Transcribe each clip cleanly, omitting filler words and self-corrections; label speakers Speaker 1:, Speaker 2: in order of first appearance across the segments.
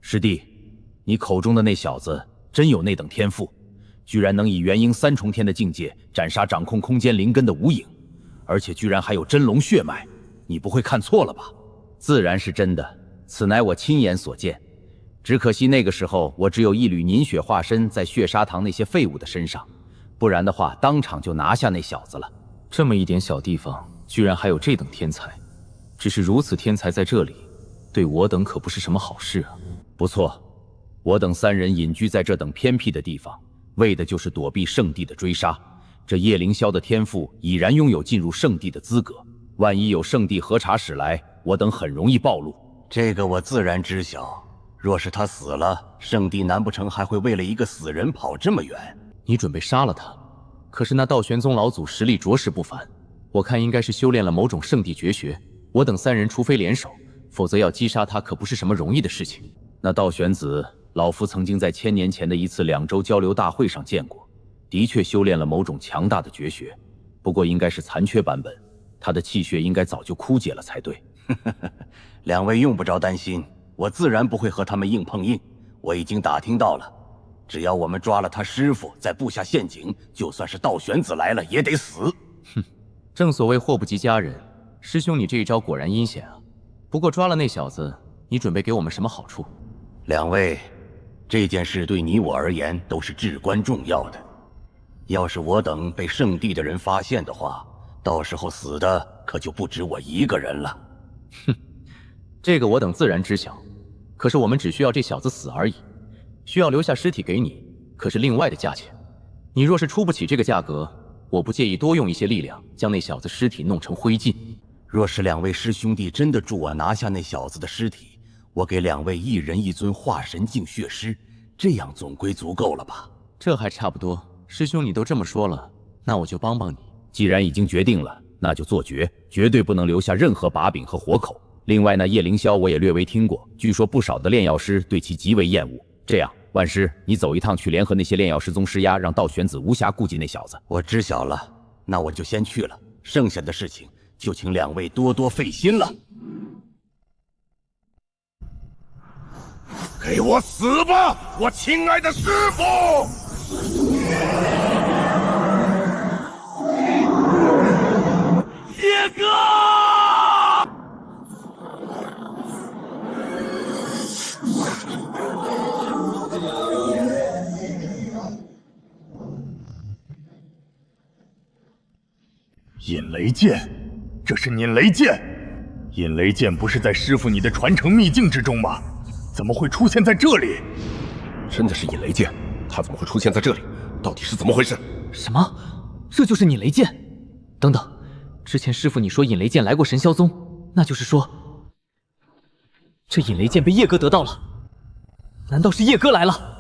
Speaker 1: 师弟，你口中的那小子真有那等天赋，居然能以元婴3重天的境界斩杀掌控空间灵根的无影，而且居然还有真龙血脉，你不会看错了吧？自然是真的，此乃我亲眼所见。只可惜那个时候我只有一缕凝血化身在血砂堂那些废物的身上，不然的话当场就拿下那小子了。
Speaker 2: 这么一点小地方，居然还有这等天才，只是如此天才在这里，对我等可不是什么好事啊。
Speaker 1: 不错，我等3人隐居在这等偏僻的地方，为的就是躲避圣地的追杀。这叶凌霄的天赋已然拥有进入圣地的资格，万一有圣地核查使来，我等很容易暴露。
Speaker 3: 这个我自然知晓。若是他死了，圣地难不成还会为了一个死人跑这么远？
Speaker 2: 你准备杀了他？可是那道玄宗老祖实力着实不凡，我看应该是修炼了某种圣地绝学。我等3人除非联手，否则要击杀他可不是什么容易的事情。
Speaker 1: 那道玄子，老夫曾经在1000年前的一次2州交流大会上见过，的确修炼了某种强大的绝学，不过应该是残缺版本，他的气血应该早就枯竭了才对。
Speaker 3: 2位用不着担心，我自然不会和他们硬碰硬。我已经打听到了，只要我们抓了他师傅，再布下陷阱，就算是道玄子来了也得死。
Speaker 2: 哼，正所谓祸不及家人，师兄你这一招果然阴险啊。不过抓了那小子，你准备给我们什么好处
Speaker 3: ？2位，这件事对你我而言都是至关重要的。要是我等被圣地的人发现的话，到时候死的可就不止我一个人了。
Speaker 2: 哼，这个我等自然知晓。可是我们只需要这小子死而已，需要留下尸体给你，可是另外的价钱。你若是出不起这个价格，我不介意多用一些力量，将那小子尸体弄成灰烬。
Speaker 3: 若是2位师兄弟真的助我拿下那小子的尸体，我给2位一人1尊化神境血尸，这样总归足够了吧？
Speaker 2: 这还差不多。师兄你都这么说了，那我就帮帮你。
Speaker 1: 既然已经决定了，那就做绝，绝对不能留下任何把柄和活口。另外呢，叶凌霄我也略微听过，据说不少的炼药师对其极为厌恶。这样，万师，你走一趟去联合那些炼药师宗施压，让道玄子无暇顾及那小子。
Speaker 3: 我知晓了，那我就先去了，剩下的事情就请2位多多费心了。
Speaker 4: 给我死吧，我亲爱的师父！叶哥！
Speaker 5: 引雷剑，这是引雷剑。引雷剑不是在师傅你的传承秘境之中吗？怎么会出现在这里？
Speaker 4: 真的是引雷剑，他怎么会出现在这里？到底是怎么回事？
Speaker 2: 什么？这就是引雷剑？等等，之前师傅你说引雷剑来过神霄宗，那就是说，这引雷剑被叶哥得到了？难道是叶哥来了？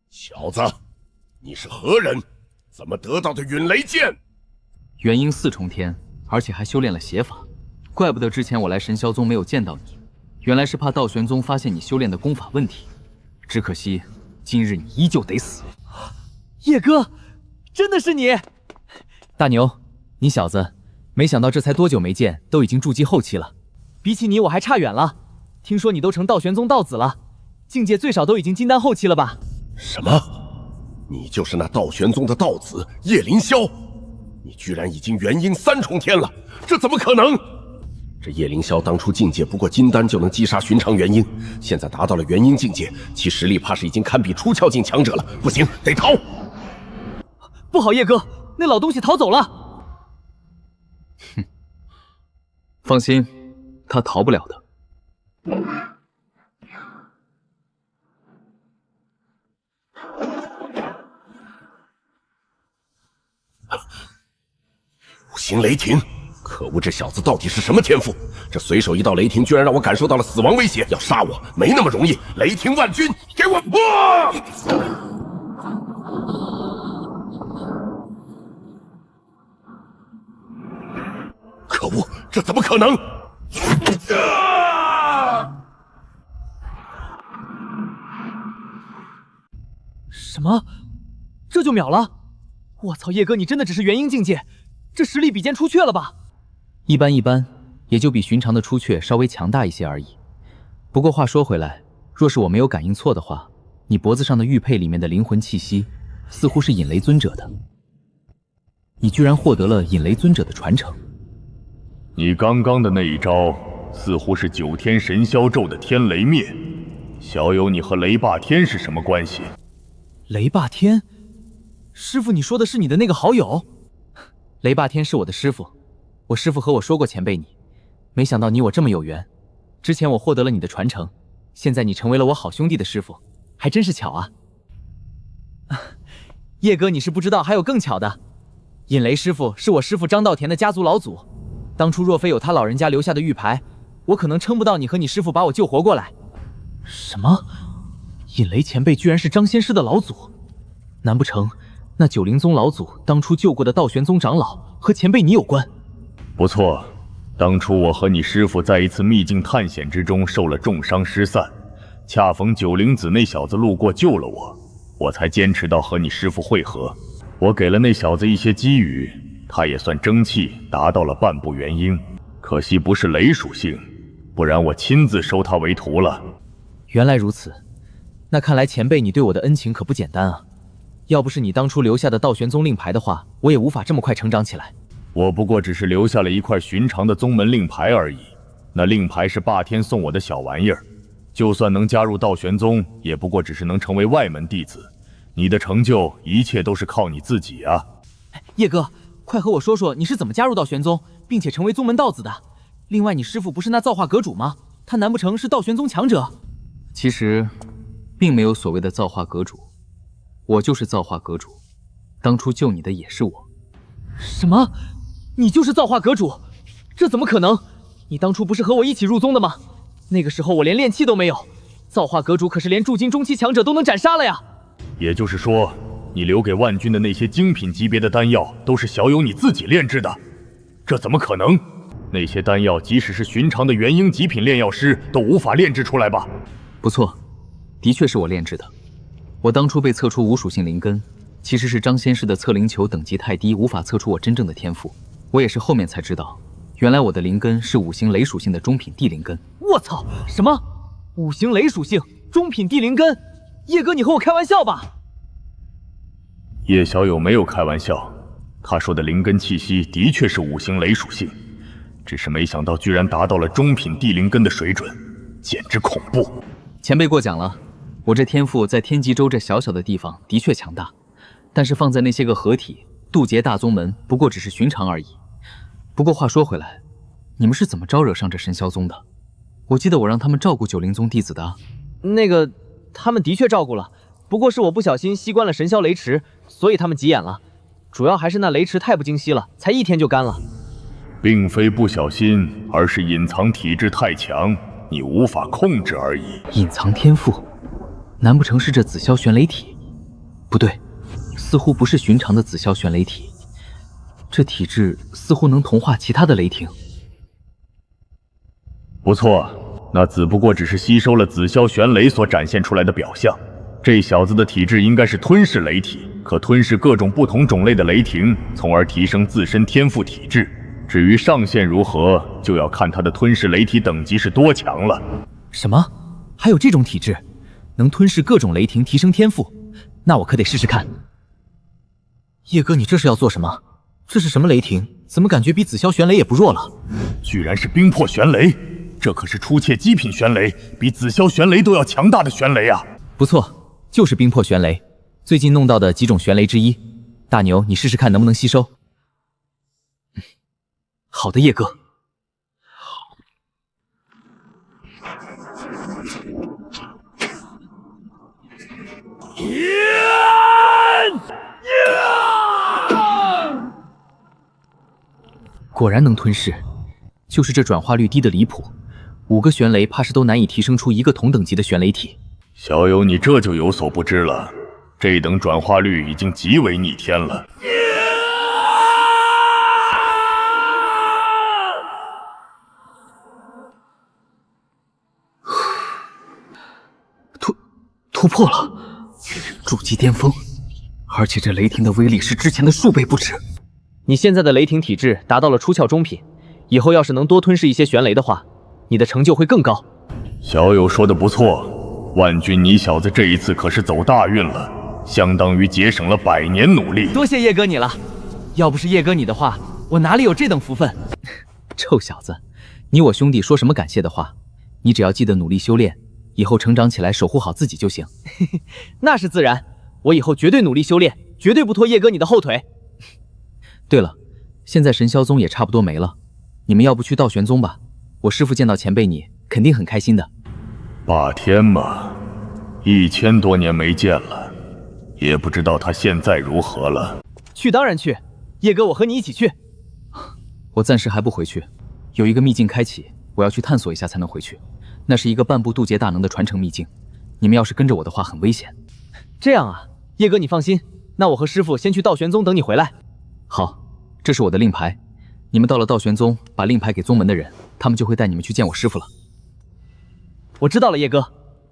Speaker 4: 小子，你是何人？怎么得到的陨雷剑？
Speaker 6: 元婴4重天，而且还修炼了邪法，怪不得之前我来神霄宗没有见到你，原来是怕道玄宗发现你修炼的功法问题。只可惜，今日你依旧得死。
Speaker 2: 叶哥，真的是你！
Speaker 6: 大牛，你小子，没想到这才多久没见，都已经筑基后期了。
Speaker 2: 比起你我还差远了。听说你都成道玄宗道子了，境界最少都已经金丹后期了吧？
Speaker 4: 什么？你就是那道玄宗的道子叶凌霄？你居然已经元婴3重天了，这怎么可能？这叶凌霄当初境界不过金丹就能击杀寻常元婴，现在达到了元婴境界，其实力怕是已经堪比出窍境强者了。不行，得逃！
Speaker 2: 不好，叶哥，那老东西逃走了。
Speaker 6: 哼，放心，他逃不了的。
Speaker 4: 五行雷霆，可恶！这小子到底是什么天赋？这随手一道雷霆，居然让我感受到了死亡威胁，要杀我没那么容易！雷霆万钧，给我破！可恶，这怎么可能？
Speaker 6: 什么？这就秒了？我操，叶哥，你真的只是元婴境界，这实力比肩出雀了吧？一般，也就比寻常的出雀稍微强大一些而已。不过话说回来，若是我没有感应错的话，你脖子上的玉佩里面的灵魂气息，似乎是引雷尊者的。你居然获得了引雷尊者的传承。
Speaker 5: 你刚刚的那一招，似乎是9天神霄咒的天雷灭。小友，你和雷霸天是什么关系？
Speaker 6: 雷霸天？师傅，你说的是你的那个好友？雷霸天是我的师傅，我师傅和我说过前辈你，没想到你我这么有缘。之前我获得了你的传承，现在你成为了我好兄弟的师傅，还真是巧啊！叶哥，你是不知道，还有更巧的。引雷师傅是我师傅张稻田的家族老祖，当初若非有他老人家留下的玉牌，我可能撑不到你和你师傅把我救活过来。什么？引雷前辈居然是张仙师的老祖？难不成那九灵宗老祖当初救过的道玄宗长老和前辈你有关？
Speaker 5: 不错，当初我和你师傅在一次秘境探险之中受了重伤失散，恰逢九灵子那小子路过救了我，我才坚持到和你师傅会合。我给了那小子一些机遇，他也算争气达到了半步元婴，可惜不是雷属性，不然我亲自收他为徒了。
Speaker 6: 原来如此，那看来前辈你对我的恩情可不简单啊！要不是你当初留下的道玄宗令牌的话，我也无法这么快成长起来。
Speaker 5: 我不过只是留下了一块寻常的宗门令牌而已，那令牌是霸天送我的小玩意儿，就算能加入道玄宗，也不过只是能成为外门弟子。你的成就，一切都是靠你自己啊！
Speaker 6: 叶哥，快和我说说你是怎么加入道玄宗，并且成为宗门道子的？另外，你师父不是那造化阁主吗？他难不成是道玄宗强者？其实，并没有所谓的造化阁主，我就是造化阁主，当初救你的也是我。什么？你就是造化阁主？这怎么可能？你当初不是和我一起入宗的吗？那个时候我连炼气都没有，造化阁主可是连筑金中期强者都能斩杀了呀！
Speaker 5: 也就是说，你留给万军的那些精品级别的丹药，都是小友你自己炼制的？这怎么可能？那些丹药，即使是寻常的元婴极品炼药师都无法炼制出来吧？
Speaker 6: 不错，的确是我炼制的。我当初被测出无属性灵根，其实是张仙师的测灵球等级太低，无法测出我真正的天赋。我也是后面才知道，原来我的灵根是5行雷属性的中品地灵根。我操！什么？5行雷属性中品地灵根？叶哥，你和我开玩笑吧？
Speaker 5: 叶小友没有开玩笑，他说的灵根气息的确是5行雷属性，只是没想到居然达到了中品地灵根的水准，简直恐怖。
Speaker 6: 前辈过奖了，我这天赋在天极州这小小的地方的确强大，但是放在那些个合体渡劫大宗门，不过只是寻常而已。不过话说回来，你们是怎么招惹上这神霄宗的？我记得我让他们照顾九灵宗弟子的。那个，他们的确照顾了，不过是我不小心吸关了神霄雷池，所以他们急眼了。主要还是那雷池太不经稀了，才1天就干了。
Speaker 5: 并非不小心，而是隐藏体质太强，你无法控制而已。
Speaker 6: 隐藏天赋？难不成是这紫霄玄雷体？不对，似乎不是寻常的紫霄玄雷体，这体质似乎能同化其他的雷霆。
Speaker 5: 不错，那只不过只是吸收了紫霄玄雷所展现出来的表象。这小子的体质应该是吞噬雷体，可吞噬各种不同种类的雷霆，从而提升自身天赋体质。至于上限如何，就要看他的吞噬雷体等级是多强了。
Speaker 6: 什么？还有这种体质，能吞噬各种雷霆，提升天赋？那我可得试试看。叶哥，你这是要做什么？这是什么雷霆？怎么感觉比紫霄玄雷也不弱了？
Speaker 5: 居然是冰魄玄雷，这可是出切极品玄雷，比紫霄玄雷都要强大的玄雷啊！
Speaker 6: 不错，就是冰魄玄雷，最近弄到的几种玄雷之一。大牛，你试试看能不能吸收。好的，叶哥。果然能吞噬，就是这转化率低的离谱，5个玄雷怕是都难以提升出一个同等级的玄雷体。
Speaker 5: 小友，你这就有所不知了，这等转化率已经极为逆天了。
Speaker 6: 突破了，筑基巅峰，而且这雷霆的威力是之前的数倍不止。
Speaker 2: 你现在的雷霆体质达到了出窍中品，以后要是能多吞噬一些玄雷的话，你的成就会更高。
Speaker 5: 小友说的不错，万钧，你小子这一次可是走大运了，相当于节省了100年努力。
Speaker 6: 多谢叶哥你了，要不是叶哥你的话，我哪里有这等福分？臭小子，你我兄弟说什么感谢的话？你只要记得努力修炼，以后成长起来守护好自己就行。
Speaker 2: 那是自然，我以后绝对努力修炼，绝对不拖叶哥你的后腿。
Speaker 6: 对了，现在神霄宗也差不多没了，你们要不去道玄宗吧？我师父见到前辈你肯定很开心的。
Speaker 5: 霸天嘛，1000多年没见了，也不知道他现在如何了。
Speaker 2: 去当然去，叶哥我和你一起去。
Speaker 6: 我暂时还不回去，有一个秘境开启，我要去探索一下才能回去。那是一个半步渡劫大能的传承秘境，你们要是跟着我的话很危险。
Speaker 2: 这样啊，叶哥你放心，那我和师父先去道玄宗等你回来。
Speaker 6: 好，这是我的令牌，你们到了道玄宗，把令牌给宗门的人，他们就会带你们去见我师父了。
Speaker 2: 我知道了，叶哥。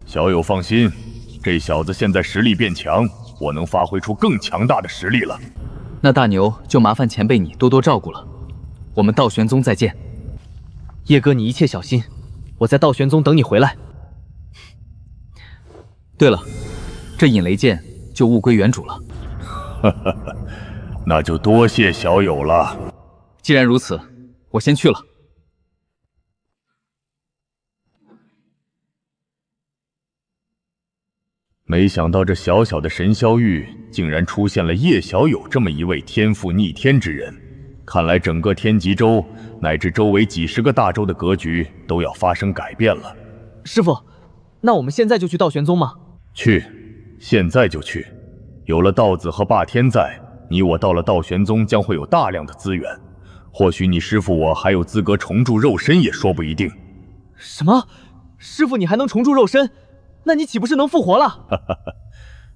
Speaker 5: 小友放心，这小子现在实力变强，我能发挥出更强大的实力了。
Speaker 6: 那大牛就麻烦前辈你多多照顾了。我们道玄宗再见。
Speaker 2: 叶哥你一切小心，我在道玄宗等你回来。
Speaker 6: 对了，这引雷剑就物归原主了。
Speaker 5: 那就多谢小友了。
Speaker 6: 既然如此，我先去了。
Speaker 5: 没想到这小小的神霄域竟然出现了叶小友这么一位天赋逆天之人，看来整个天极州乃至周围几十个大洲的格局都要发生改变了。
Speaker 2: 师父，那我们现在就去道玄宗吗？
Speaker 5: 去，现在就去。有了道子和霸天在，你我到了道玄宗将会有大量的资源，或许你师父我还有资格重铸肉身也说不一定。
Speaker 2: 什么？师父你还能重铸肉身？那你岂不是能复活了？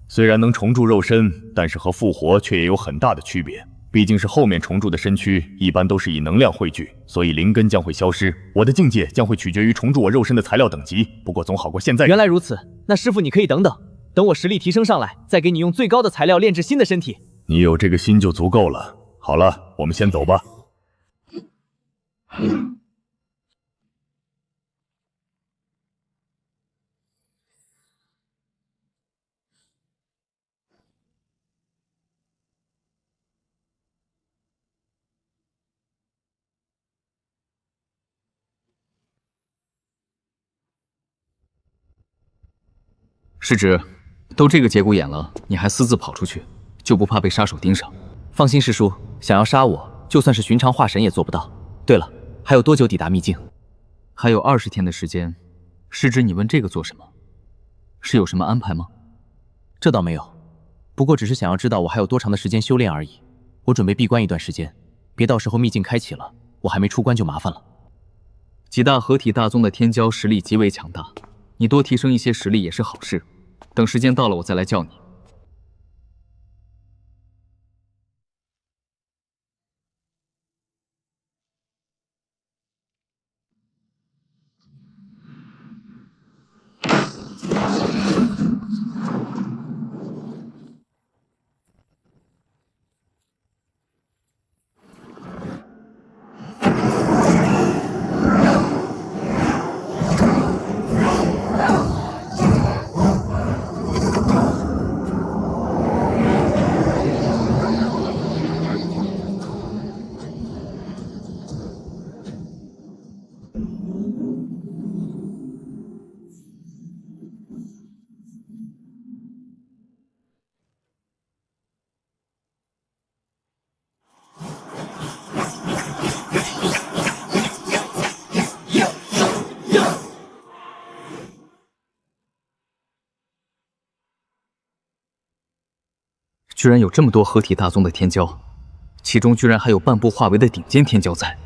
Speaker 5: 虽然能重铸肉身，但是和复活却也有很大的区别。毕竟是后面重铸的身躯，一般都是以能量汇聚，所以灵根将会消失。我的境界将会取决于重铸我肉身的材料等级，不过总好过现在。
Speaker 2: 原来如此，那师父你可以等等，等我实力提升上来，再给你用最高的材料炼制新的身体。
Speaker 5: 你有这个心就足够了。好了，我们先走吧。
Speaker 6: 师侄，都这个节骨眼了，你还私自跑出去，就不怕被杀手盯上？
Speaker 2: 放心，师叔，想要杀我，就算是寻常化神也做不到。对了，还有多久抵达秘境？
Speaker 6: 还有20天的时间。师侄，你问这个做什么？是有什么安排吗？
Speaker 2: 这倒没有，不过只是想要知道我还有多长的时间修炼而已。我准备闭关一段时间，别到时候秘境开启了，我还没出关就麻烦了。
Speaker 6: 几大合体大宗的天骄实力极为强大，你多提升一些实力也是好事。等时间到了，我再来叫你。居然有这么多合体大宗的天骄，其中居然还有半步化为的顶尖天骄在，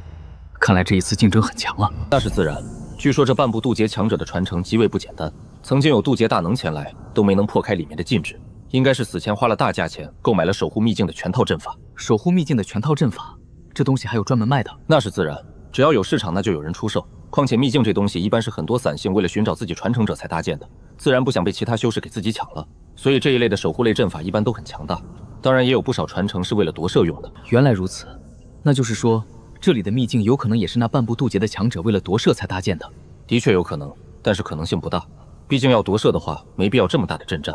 Speaker 6: 看来这一次竞争很强啊。
Speaker 2: 那是自然，据说这半步渡劫强者的传承极为不简单，曾经有渡劫大能前来，都没能破开里面的禁制，应该是死前花了大价钱购买了守护秘境的全套阵法。
Speaker 6: 守护秘境的全套阵法，这东西还有专门卖的？
Speaker 2: 那是自然，只要有市场，那就有人出售。况且秘境这东西一般是很多散姓为了寻找自己传承者才搭建的，自然不想被其他修士给自己抢了，所以这一类的守护类阵法一般都很强大。当然，也有不少传承是为了夺舍用的。
Speaker 6: 原来如此，那就是说，这里的秘境有可能也是那半步渡劫的强者为了夺舍才搭建的。
Speaker 2: 的确有可能，但是可能性不大。毕竟要夺舍的话，没必要这么大的阵战。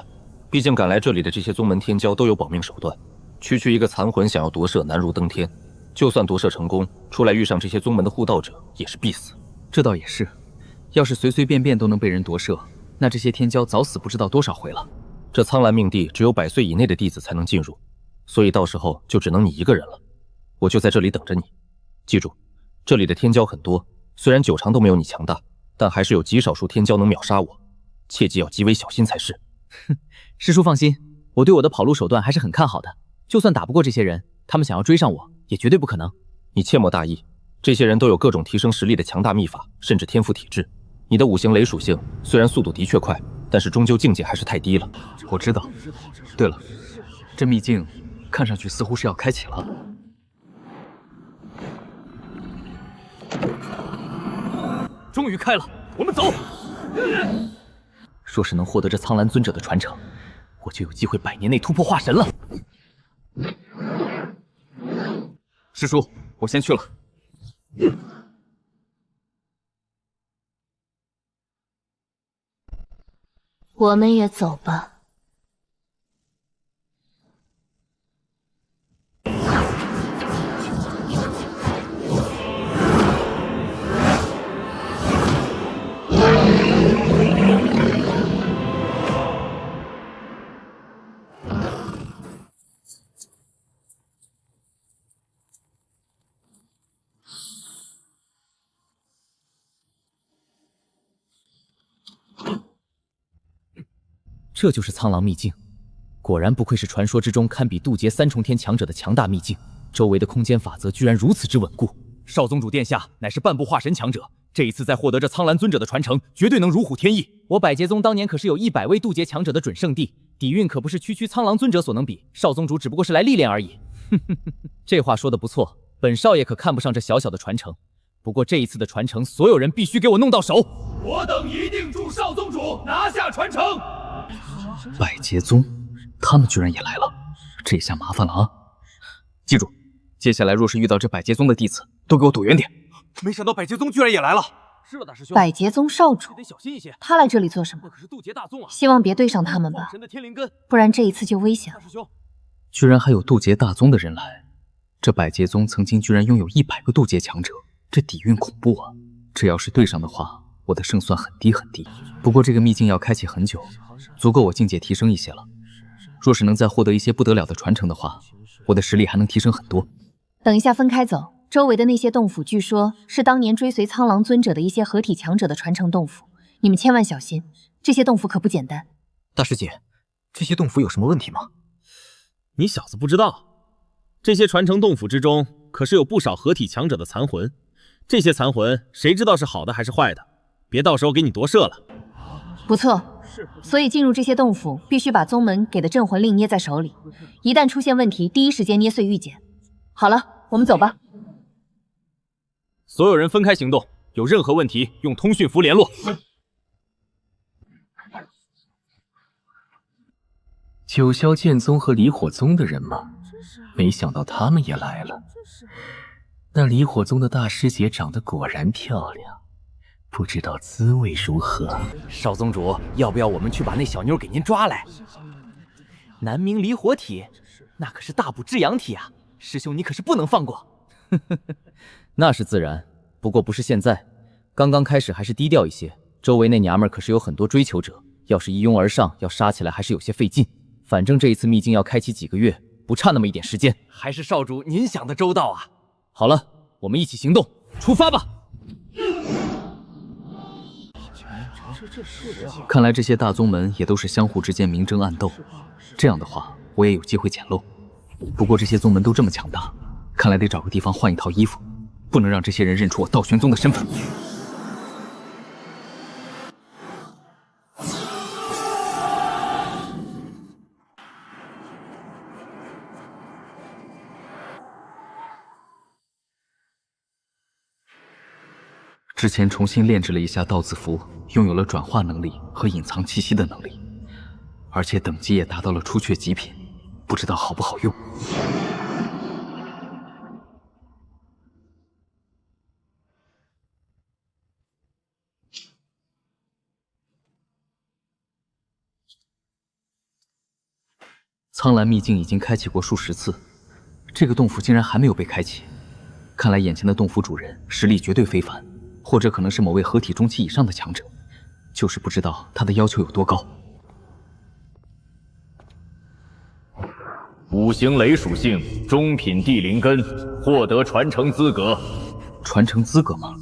Speaker 2: 毕竟赶来这里的这些宗门天骄都有保命手段，区一个残魂想要夺舍难如登天。就算夺舍成功，出来遇上这些宗门的护道者，也是必死。
Speaker 6: 这倒也是，要是随随便便都能被人夺舍，那这些天骄早死不知道多少回了。
Speaker 2: 这苍蓝命地只有100岁以内的弟子才能进入，所以到时候就只能你一个人了。我就在这里等着你。记住，这里的天骄很多，虽然9成都没有你强大，但还是有极少数天骄能秒杀我，切记要极为小心才是。
Speaker 6: 哼，师叔放心，我对我的跑路手段还是很看好的。就算打不过这些人，他们想要追上我，也绝对不可能。
Speaker 2: 你切莫大意，这些人都有各种提升实力的强大秘法，甚至天赋体质。你的5行雷属性虽然速度的确快，但是终究境界还是太低了。
Speaker 6: 我知道。对了，这秘境看上去似乎是要开启了。终于开了，我们走。若是能获得这苍蓝尊者的传承，我就有机会100年内突破化神了。师叔，我先去了。
Speaker 7: 我们也走吧。
Speaker 6: 这就是苍狼秘境，果然不愧是传说之中堪比渡劫3重天强者的强大秘境，周围的空间法则居然如此之稳固。少宗主殿下乃是半步化神强者，这一次再获得这苍蓝尊者的传承，绝对能如虎添翼。我百劫宗当年可是有100位渡劫强者的准圣地，底蕴可不是区苍狼尊者所能比。少宗主只不过是来历练而已。这话说得不错，本少爷可看不上这小小的传承。不过这一次的传承，所有人必须给我弄到手。
Speaker 1: 我等一定助少宗主拿下传承。
Speaker 6: 百劫宗，他们居然也来了，这下麻烦了啊！记住，接下来若是遇到这百劫宗的弟子，都给我躲远点。
Speaker 1: 没想到百劫宗居然也来了。是了，大师兄，
Speaker 7: 百劫宗少主
Speaker 1: 得小心一些。
Speaker 7: 他来这里做什么？
Speaker 1: 那可是渡劫大宗啊！
Speaker 7: 希望别对上他们吧，
Speaker 1: 神的天灵根，
Speaker 7: 不然这一次就危险了。
Speaker 1: 大师兄，
Speaker 6: 居然还有渡劫大宗的人来，这百劫宗曾经居然拥有100个渡劫强者，这底蕴恐怖啊！这要是对上的话，我的胜算很低很低。不过这个秘境要开启很久，足够我境界提升一些了。若是能再获得一些不得了的传承的话，我的实力还能提升很多。
Speaker 7: 等一下分开走，周围的那些洞府据说是当年追随苍狼尊者的一些合体强者的传承洞府，你们千万小心，这些洞府可不简单。
Speaker 8: 大师姐，这些洞府有什么问题吗？
Speaker 9: 你小子不知道，这些传承洞府之中可是有不少合体强者的残魂，这些残魂谁知道是好的还是坏的？别到时候给你夺舍了。
Speaker 7: 不错，所以进入这些洞府必须把宗门给的镇魂令捏在手里，一旦出现问题，第一时间捏碎玉简。好了，我们走吧。
Speaker 9: 所有人分开行动，有任何问题用通讯符联络。
Speaker 8: 九霄剑宗和离火宗的人吗？没想到他们也来了。那离火宗的大师姐长得果然漂亮，不知道滋味如何。
Speaker 1: 少宗主，要不要我们去把那小妞给您抓来？
Speaker 6: 南明离火体，那可是大补至阳体啊！师兄，你可是不能放过。那是自然，不过不是现在，刚刚开始还是低调一些。周围那娘们可是有很多追求者，要是一拥而上，要杀起来还是有些费劲。反正这一次秘境要开启几个月，不差那么一点时间。
Speaker 1: 还是少主您想的周到啊！
Speaker 6: 好了，我们一起行动，出发吧！看来这些大宗门也都是相互之间明争暗斗，这样的话，我也有机会捡漏。不过这些宗门都这么强大，看来得找个地方换一套衣服，不能让这些人认出我道玄宗的身份。之前重新炼制了一下道字符，拥有了转化能力和隐藏气息的能力，而且等级也达到了出缺极品，不知道好不好用。苍蓝秘境已经开启过数十次，这个洞府竟然还没有被开启，看来眼前的洞府主人实力绝对非凡，或者可能是某位合体中期以上的强者，就是不知道他的要求有多高。
Speaker 5: 五行雷属性，中品地灵根，获得传承资格。
Speaker 6: 传承资格吗？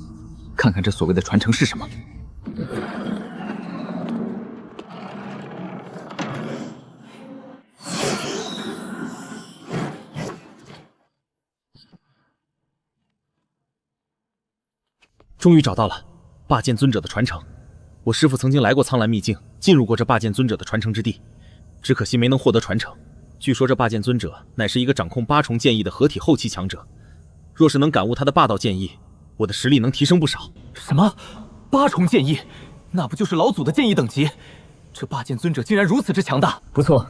Speaker 6: 看看这所谓的传承是什么。
Speaker 9: 终于找到了霸剑尊者的传承。我师父曾经来过苍蓝秘境，进入过这霸剑尊者的传承之地，只可惜没能获得传承。据说这霸剑尊者乃是一个掌控8重剑意的合体后期强者，若是能感悟他的霸道剑意，我的实力能提升不少。
Speaker 8: 什么？8重剑意？那不就是老祖的剑意等级？这霸剑尊者竟然如此之强大！
Speaker 10: 不错，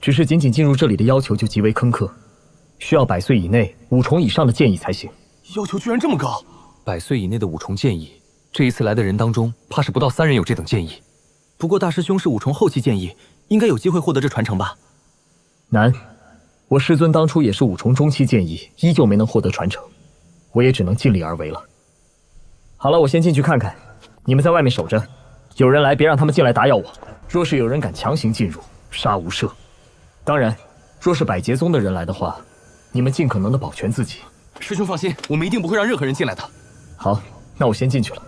Speaker 10: 只是仅仅进入这里的要求就极为苛刻，需要100岁以内5重以上的剑意才行。
Speaker 8: 要求居然这么高！100岁以内的5重剑意，这一次来的人当中，怕是不到3人有这等剑意。不过大师兄是5重后期剑意，应该有机会获得这传承吧？
Speaker 10: 难，我师尊当初也是5重中期剑意，依旧没能获得传承，我也只能尽力而为了。好了，我先进去看看，你们在外面守着，有人来别让他们进来打扰我。若是有人敢强行进入，杀无赦。当然，若是百劫宗的人来的话，你们尽可能的保全自己。
Speaker 8: 师兄放心，我们一定不会让任何人进来的。
Speaker 10: 好，那我先进去了。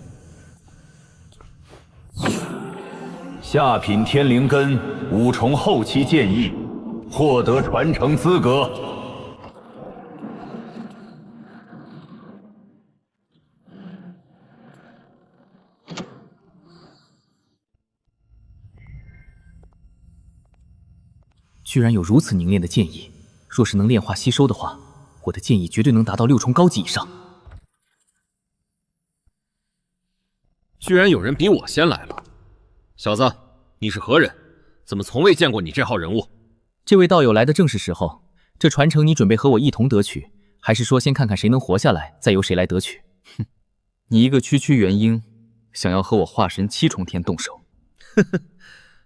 Speaker 5: 下品天灵根5重后期剑意，获得传承资格。
Speaker 6: 居然有如此凝练的剑意，若是能炼化吸收的话，我的剑意绝对能达到6重高级以上。
Speaker 9: 居然有人比我先来了，小子，你是何人？怎么从未见过你这号人物？
Speaker 6: 这位道友来的正是时候，这传承你准备和我一同得取，还是说先看看谁能活下来，再由谁来得取？哼，你一个区区元婴，想要和我化神7重天动手？
Speaker 9: 呵呵，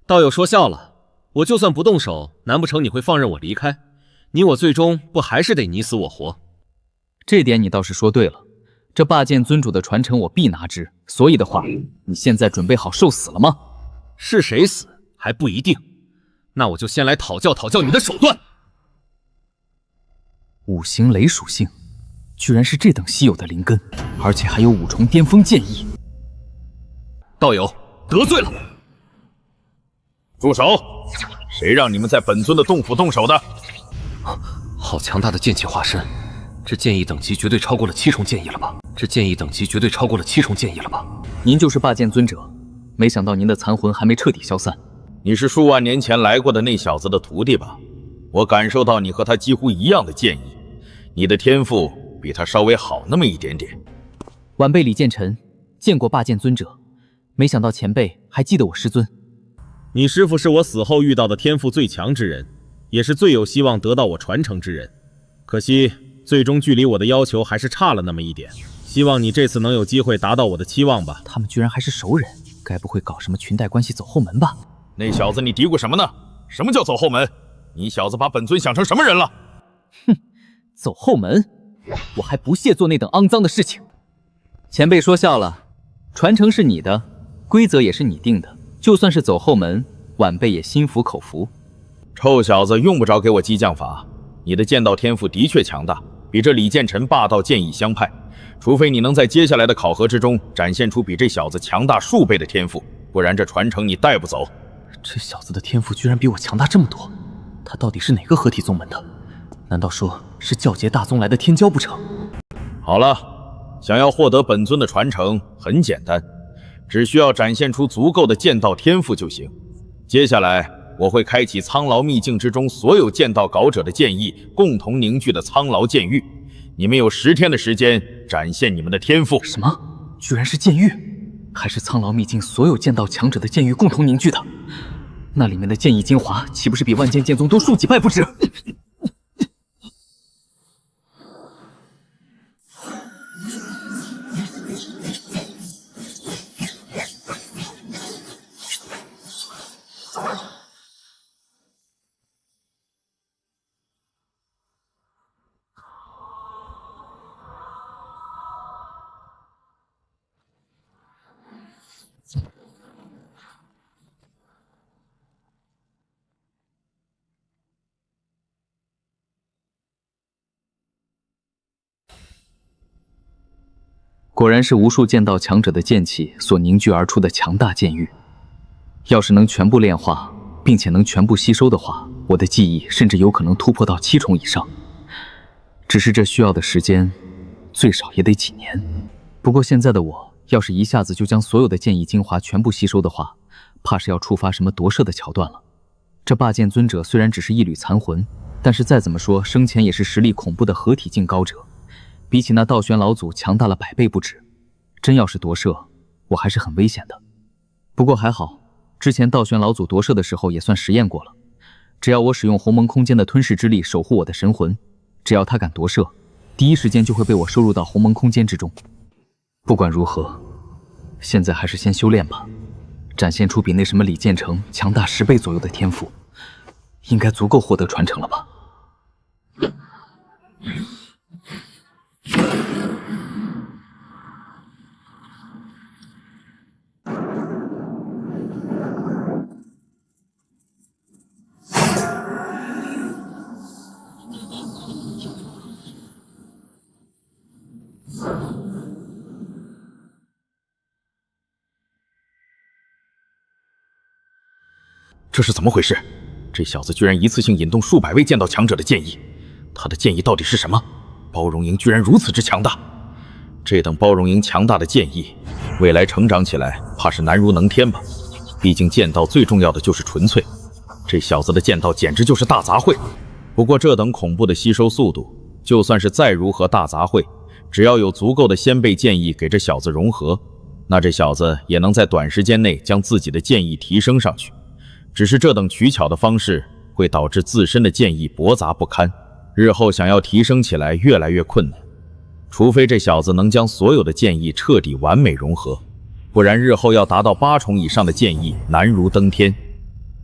Speaker 9: 道友说笑了，我就算不动手，难不成你会放任我离开？你我最终不还是得你死我活？
Speaker 6: 这点你倒是说对了，这霸剑尊主的传承我必拿之，所以的话，你现在准备好受死了吗？
Speaker 9: 是谁死还不一定，那我就先来讨教讨教你的手段。
Speaker 6: 五行雷属性，居然是这等稀有的灵根，而且还有5重巅峰剑意。
Speaker 9: 道友得罪了。
Speaker 5: 住手！谁让你们在本尊的洞府动手的？
Speaker 2: 好强大的剑气化身，这剑意等级绝对超过了7重剑意了吧？
Speaker 6: 您就是霸剑尊者，没想到您的残魂还没彻底消散。
Speaker 1: 你是数万年前来过的那小子的徒弟吧？我感受到你和他几乎一样的剑意，你的天赋比他稍微好那么一点点。
Speaker 6: 晚辈李剑尘见过霸剑尊者，没想到前辈还记得我师尊。
Speaker 9: 你师父是我死后遇到的天赋最强之人，也是最有希望得到我传承之人。可惜最终距离我的要求还是差了那么一点，希望你这次能有机会达到我的期望吧。
Speaker 6: 他们居然还是熟人，该不会搞什么裙带关系走后门吧？
Speaker 1: 那小子，你嘀咕什么呢？什么叫走后门？你小子把本尊想成什么人了？
Speaker 6: 哼，走后门，我还不屑做那等肮脏的事情。前辈说笑了，传承是你的，规则也是你定的，就算是走后门，晚辈也心服口服。
Speaker 1: 臭小子，用不着给我激将法。你的剑道天赋的确强大，比这李剑尘霸道剑意相派。除非你能在接下来的考核之中展现出比这小子强大数倍的天赋，不然这传承你带不走。
Speaker 6: 这小子的天赋居然比我强大这么多，他到底是哪个合体宗门的？难道说是教劫大宗来的天骄不成？
Speaker 1: 好了，想要获得本尊的传承很简单，只需要展现出足够的剑道天赋就行。接下来我会开启苍牢秘境之中所有剑道搞者的剑意共同凝聚的苍牢剑域，你们有10天的时间展现你们的天赋。
Speaker 6: 什么居然是剑域，还是苍牢秘境所有剑道强者的剑域共同凝聚的。那里面的剑意精华，岂不是比万剑剑宗多数几倍不止？果然是无数剑道强者的剑气所凝聚而出的强大剑域。要是能全部炼化，并且能全部吸收的话，我的技艺甚至有可能突破到7重以上。只是这需要的时间，最少也得几年。不过现在的我，要是一下子就将所有的剑意精华全部吸收的话，怕是要触发什么夺舍的桥段了。这霸剑尊者虽然只是一缕残魂，但是再怎么说，生前也是实力恐怖的合体境高者。比起那道玄老祖强大了100倍不止，真要是夺舍，我还是很危险的。不过还好，之前道玄老祖夺舍的时候也算实验过了，只要我使用鸿蒙空间的吞噬之力守护我的神魂，只要他敢夺舍，第一时间就会被我收入到鸿蒙空间之中。不管如何，现在还是先修炼吧，展现出比那什么李建成强大10倍左右的天赋，应该足够获得传承了吧。
Speaker 9: 这是怎么回事？这小子居然一次性引动数百位剑道强者的剑意，他的剑意到底是什么？包容营居然如此之强大，这等包容营强大的剑意，未来成长起来怕是难如能天吧？毕竟剑道最重要的就是纯粹，这小子的剑道简直就是大杂烩。不过这等恐怖的吸收速度，就算是再如何大杂烩，只要有足够的先辈剑意给这小子融合，那这小子也能在短时间内将自己的剑意提升上去。只是这等取巧的方式会导致自身的剑意驳杂不堪，日后想要提升起来越来越困难。除非这小子能将所有的剑意彻底完美融合，不然日后要达到8重以上的剑意难如登天。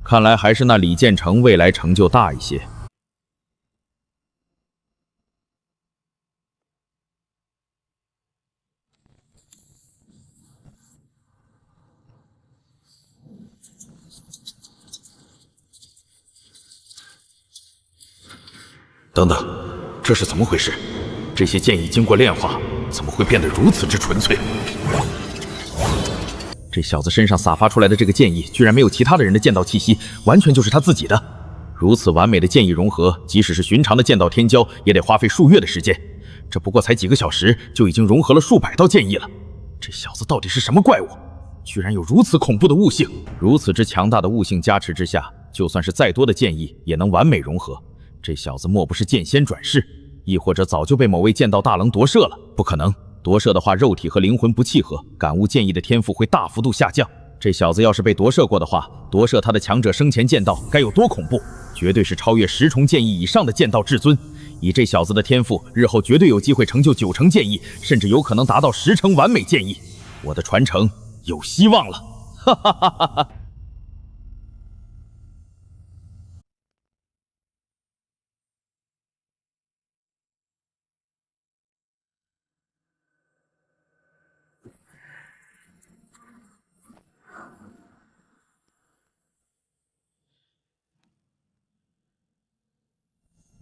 Speaker 9: 看来还是那李建成未来成就大一些。等等，这是怎么回事？这些剑意经过炼化，怎么会变得如此之纯粹？这小子身上散发出来的这个剑意，居然没有其他的人的剑道气息，完全就是他自己的。如此完美的剑意融合，即使是寻常的剑道天骄，也得花费数月的时间。这不过才几个小时，就已经融合了数百道剑意了。这小子到底是什么怪物？居然有如此恐怖的悟性！如此之强大的悟性加持之下，就算是再多的剑意，也能完美融合。这小子莫不是剑仙转世，亦或者早就被某位剑道大棱夺舍了？不可能，夺舍的话，肉体和灵魂不契合，感悟剑意的天赋会大幅度下降。这小子要是被夺舍过的话，夺舍他的强者生前剑道该有多恐怖？绝对是超越10重剑意以上的剑道至尊。以这小子的天赋，日后绝对有机会成就9成剑意，甚至有可能达到10成完美剑意。我的传承有希望了！哈哈哈哈哈！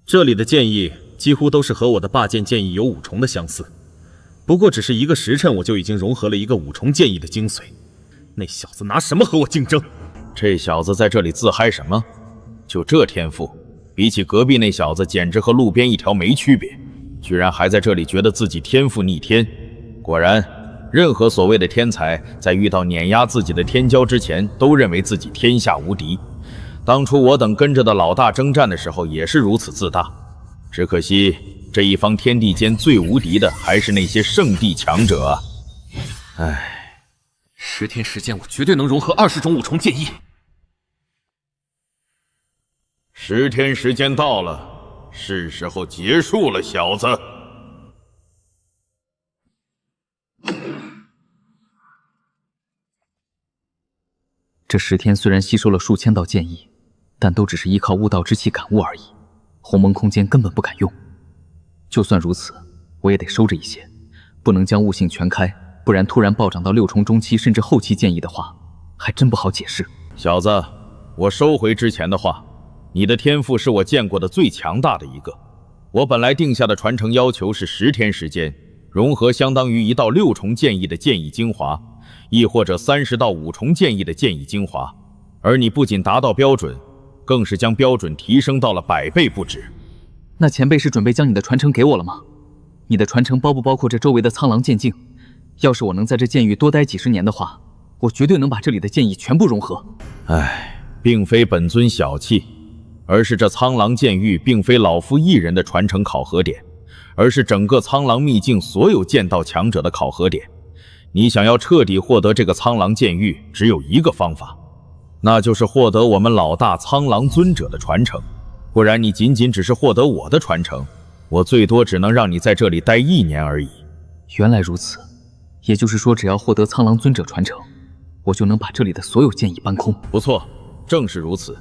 Speaker 11: 这里的剑意几乎都是和我的霸剑剑意有5重的相似，不过只是1个时辰，我就已经融合了一个5重剑意的精髓。那小子拿什么和我竞争？
Speaker 9: 这小子在这里自嗨什么？就这天赋，比起隔壁那小子，简直和路边一条没区别。居然还在这里觉得自己天赋逆天。果然，任何所谓的天才，在遇到碾压自己的天骄之前，都认为自己天下无敌。当初我等跟着的老大征战的时候，也是如此自大。只可惜，这一方天地间最无敌的，还是那些圣地强者啊！
Speaker 5: 唉
Speaker 8: ，10天时间，我绝对能融合20种五重剑意。
Speaker 5: 10天时间到了，是时候结束了，小子。
Speaker 6: 这10天虽然吸收了数千道剑意，但都只是依靠悟道之气感悟而已，鸿蒙空间根本不敢用。就算如此，我也得收着一些，不能将悟性全开，不然突然暴涨到6重中期甚至后期剑意的话，还真不好解释。
Speaker 1: 小子，我收回之前的话，你的天赋是我见过的最强大的一个。我本来定下的传承要求是10天时间，融合相当于1到6重剑意的剑意精华，亦或者30到5重剑意的剑意精华。而你不仅达到标准，更是将标准提升到了100倍不止。
Speaker 6: 那前辈是准备将你的传承给我了吗？你的传承包不包括这周围的苍狼剑境？要是我能在这剑域多待几10年的话，我绝对能把这里的剑意全部融合。
Speaker 1: 唉，并非本尊小气，而是这苍狼剑域并非老夫一人的传承考核点，而是整个苍狼秘境所有剑道强者的考核点。你想要彻底获得这个苍狼剑域，只有一个方法，那就是获得我们老大苍狼尊者的传承。不然你仅仅只是获得我的传承，我最多只能让你在这里待1年而已。
Speaker 6: 原来如此，也就是说，只要获得苍狼尊者传承，我就能把这里的所有剑意搬空。
Speaker 1: 不错，正是如此。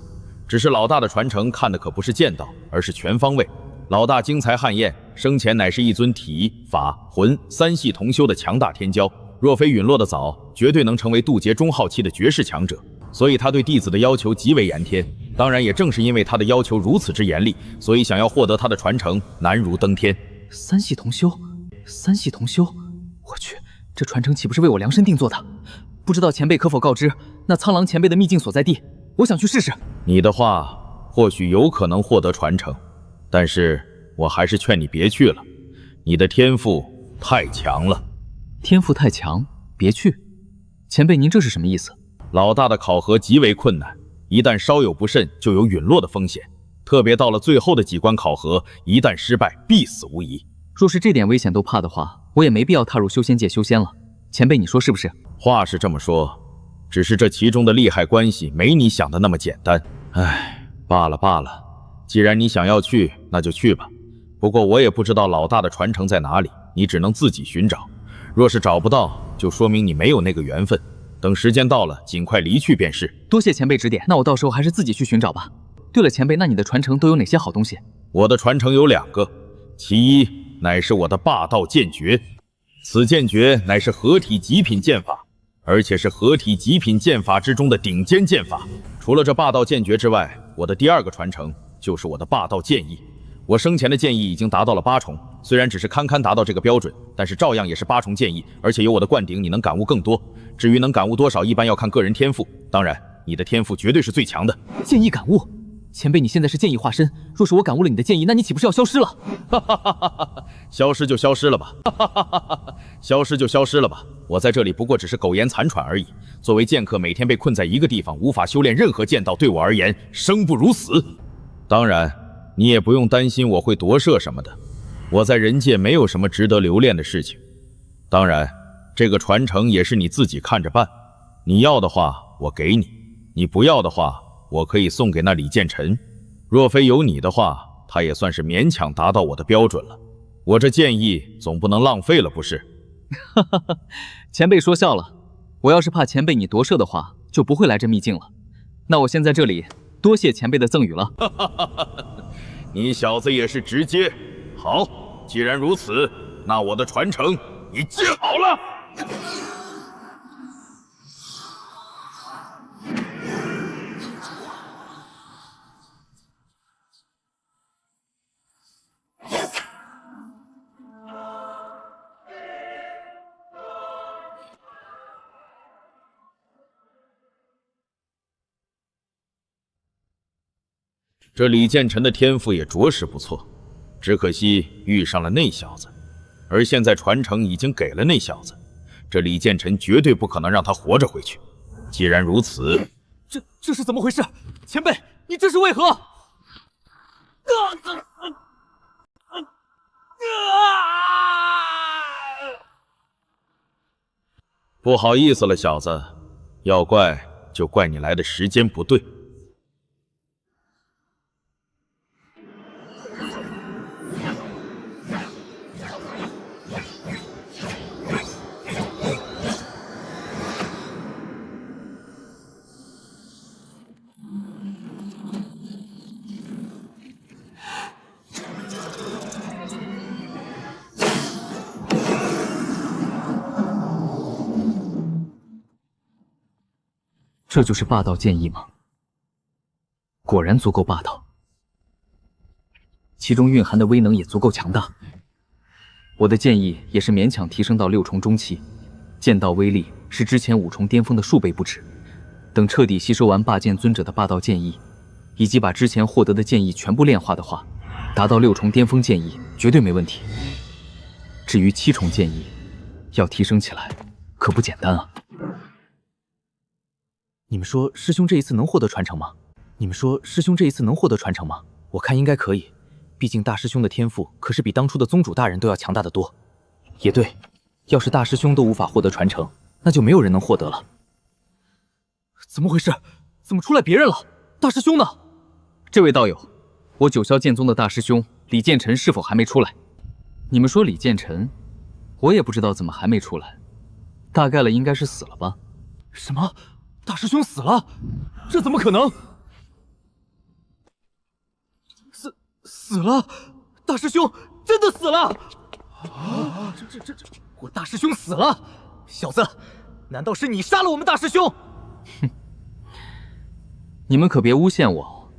Speaker 1: 只是老大的传承看的可不是剑道，而是全方位。老大精才悍艳，生前乃是一尊体、法、魂3系同修的强大天骄，若非陨落的早，绝对能成为渡劫中号期的绝世强者。所以他对弟子的要求极为严天，当然也正是因为他的要求如此之严厉，所以想要获得他的传承难如登天。
Speaker 6: 3系同修，3系同修，我去，这传承岂不是为我量身定做的？不知道前辈可否告知那苍狼前辈的秘境所在地？我想去试试。
Speaker 1: 你的话或许有可能获得传承，但是我还是劝你别去了，你的天赋太强了。
Speaker 6: 天赋太强，别去？前辈您这是什么意思？
Speaker 1: 老大的考核极为困难，一旦稍有不慎就有陨落的风险，特别到了最后的几关考核，一旦失败必死无疑。
Speaker 6: 若是这点危险都怕的话，我也没必要踏入修仙界修仙了。前辈你说是不是？
Speaker 1: 话是这么说，只是这其中的利害关系没你想的那么简单。唉，罢了罢了，既然你想要去，那就去吧。不过我也不知道老大的传承在哪里，你只能自己寻找。若是找不到，就说明你没有那个缘分。等时间到了，尽快离去便是。
Speaker 6: 多谢前辈指点，那我到时候还是自己去寻找吧。对了，前辈，那你的传承都有哪些好东西？
Speaker 1: 我的传承有2个，其一乃是我的霸道剑诀，此剑诀乃是合体极品剑法，而且是合体极品剑法之中的顶尖剑法。除了这霸道剑诀之外，我的第2个传承就是我的霸道剑意。我生前的剑意已经达到了8重，虽然只是堪堪达到这个标准，但是照样也是8重剑意，而且有我的灌顶，你能感悟更多。至于能感悟多少，一般要看个人天赋，当然你的天赋绝对是最强的。
Speaker 6: 剑意感悟，前辈你现在是剑意化身，若是我感悟了你的剑意，那你岂不是要消失了？
Speaker 1: 消失就消失了吧，消失就消失了吧。我在这里不过只是苟延残喘而已。作为剑客，每天被困在一个地方，无法修炼任何剑道，对我而言生不如死。当然你也不用担心我会夺舍什么的，我在人界没有什么值得留恋的事情。当然这个传承也是你自己看着办，你要的话我给你，你不要的话我可以送给那李建成。若非有你的话，他也算是勉强达到我的标准了。我这建议总不能浪费了不是？
Speaker 6: 前辈说笑了，我要是怕前辈你夺舍的话，就不会来这秘境了。那我先在这里多谢前辈的赠语了。
Speaker 1: 你小子也是直接。好，既然如此，那我的传承你接好了。这李建成的天赋也着实不错，只可惜遇上了那小子，而现在传承已经给了那小子，这李建成绝对不可能让他活着回去。既然如此，
Speaker 6: 这是怎么回事？前辈，你这是为何？
Speaker 11: 不好意思了，小子，要怪就怪你来的时间不对。
Speaker 6: 这就是霸道剑意吗？果然足够霸道，其中蕴含的威能也足够强大。我的剑意也是勉强提升到6重中期，剑道威力是之前5重巅峰的数倍不止。等彻底吸收完霸剑尊者的霸道剑意，以及把之前获得的剑意全部炼化的话，达到6重巅峰剑意绝对没问题。至于7重剑意，要提升起来可不简单啊！你们说师兄这一次能获得传承吗？我看应该可以，毕竟大师兄的天赋可是比当初的宗主大人都要强大得多。也对，要是大师兄都无法获得传承，那就没有人能获得了。怎么回事？怎么出来别人了？大师兄呢？这位道友，我九霄剑宗的大师兄李建成是否还没出来？你们说李建成，我也不知道怎么还没出来，大概了应该是死了吧？什么？大师兄死了？这怎么可能？死了！大师兄真的死了！啊！我大师兄死了！小子，难道是你杀了我们大师兄？哼！你们可别诬陷我哦！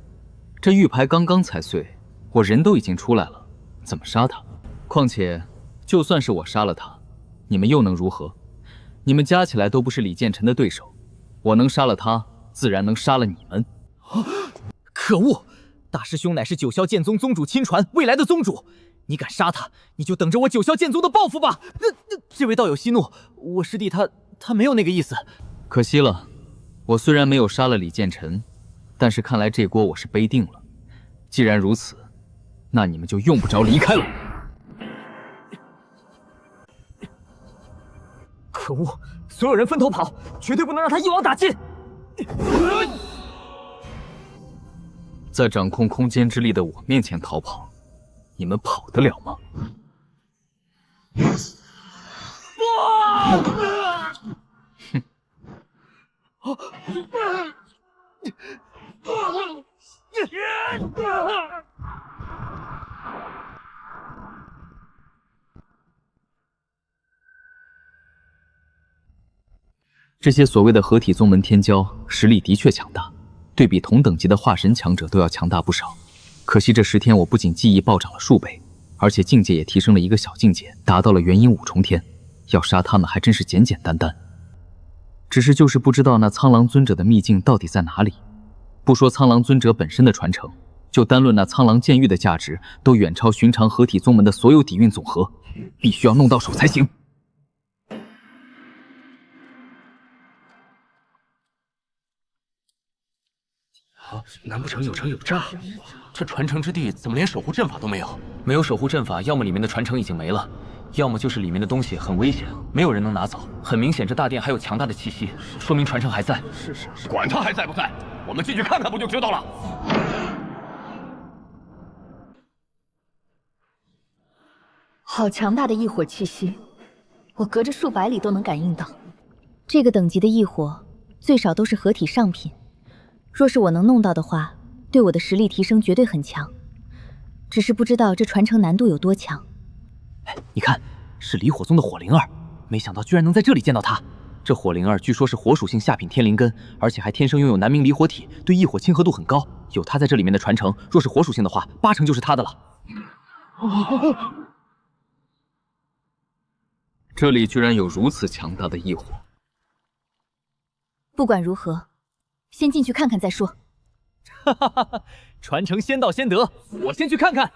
Speaker 6: 这玉牌刚刚踩碎，我人都已经出来了，怎么杀他？况且，就算是我杀了他，你们又能如何？你们加起来都不是李建成的对手。我能杀了他，自然能杀了你们。可恶！大师兄乃是九霄剑宗宗主亲传，未来的宗主，你敢杀他，你就等着我九霄剑宗的报复吧！这位道友息怒，我师弟他没有那个意思。可惜了，我虽然没有杀了李建成，但是看来这锅我是背定了。既然如此，那你们就用不着离开了。
Speaker 10: 可恶！所有人分头跑，绝对不能让他一网打尽！
Speaker 6: 在掌控空间之力的我面前逃跑，你们跑得了吗？这些所谓的合体宗门天骄实力的确强大，对比同等级的化神强者都要强大不少。可惜这10天我不仅技艺暴涨了数倍，而且境界也提升了一个小境界，达到了元婴5重天。要杀他们还真是简简单单。只是就是不知道那苍狼尊者的秘境到底在哪里。不说苍狼尊者本身的传承，就单论那苍狼剑域的价值，都远超寻常合体宗门的所有底蕴总和，必须要弄到手才行。
Speaker 8: 难不成有城有诈？这传承之地怎么连守护阵法都没有？没有守护阵法，要么里面的传承已经没了，要么就是里面的东西很危险，没有人能拿走。很明显，这大殿还有强大的气息，说明传承还在。是，
Speaker 4: 管他还在不在，我们进去看看不就知道了？
Speaker 7: 好强大的异火气息，我隔着数百里都能感应到。这个等级的异火，最少都是合体上品。若是我能弄到的话，对我的实力提升绝对很强。只是不知道这传承难度有多强。
Speaker 6: 哎，你看，是离火宗的火灵儿，没想到居然能在这里见到她。这火灵儿据说是火属性下品天灵根，而且还天生拥有南冥离火体，对异火亲和度很高。有她在这里面的传承，若是火属性的话，8成就是她的了。这里居然有如此强大的异火。
Speaker 7: 不管如何，先进去看看再说。
Speaker 6: 哈哈哈哈！传承先到先得，我先去看看。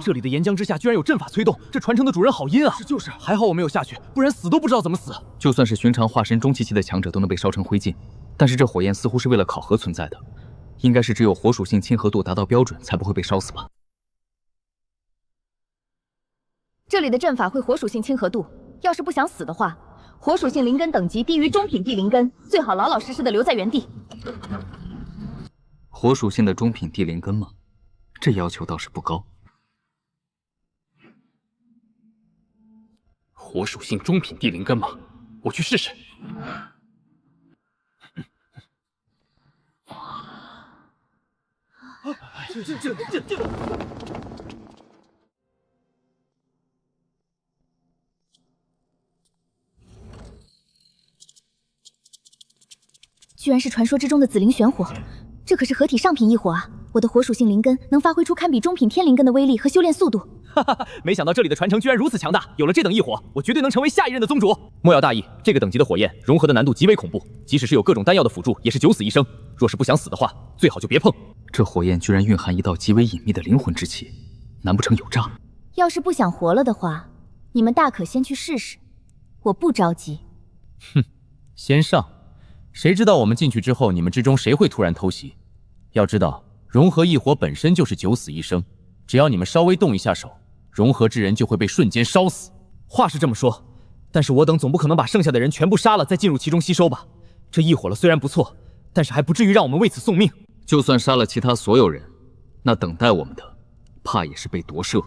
Speaker 6: 这里的岩浆之下居然有阵法催动，这传承的主人好阴啊！就是，还好我没有下去，不然死都不知道怎么死。就算是寻常化神中期的强者都能被烧成灰烬，但是这火焰似乎是为了考核存在的，应该是只有火属性亲和度达到标准才不会被烧死吧。
Speaker 7: 这里的阵法会火属性亲和度，要是不想死的话，火属性灵根等级低于中品地灵根，最好老老实实的留在原地。
Speaker 6: 火属性的中品地灵根吗？这要求倒是不高。
Speaker 8: 火属性中品地灵根吗？我去试试。
Speaker 7: 居然是传说之中的紫灵玄火，这可是合体上品异火啊！我的火属性灵根能发挥出堪比中品天灵根的威力和修炼速度。
Speaker 2: 哈哈，没想到这里的传承居然如此强大，有了这等异火，我绝对能成为下一任的宗主。莫要大意，这个等级的火焰融合的难度极为恐怖，即使是有各种丹药的辅助，也是九死一生。若是不想死的话，最好就别碰。
Speaker 6: 这火焰居然蕴含一道极为隐秘的灵魂之气，难不成有诈？
Speaker 7: 要是不想活了的话，你们大可先去试试，我不着急。
Speaker 2: 哼，先上，谁知道我们进去之后，你们之中谁会突然偷袭？要知道，融合异火本身就是九死一生，只要你们稍微动一下手，融合之人就会被瞬间烧死。话是这么说，但是我等总不可能把剩下的人全部杀了，再进入其中吸收吧？这异火了虽然不错，但是还不至于让我们为此送命。
Speaker 6: 就算杀了其他所有人，那等待我们的，怕也是被夺舍。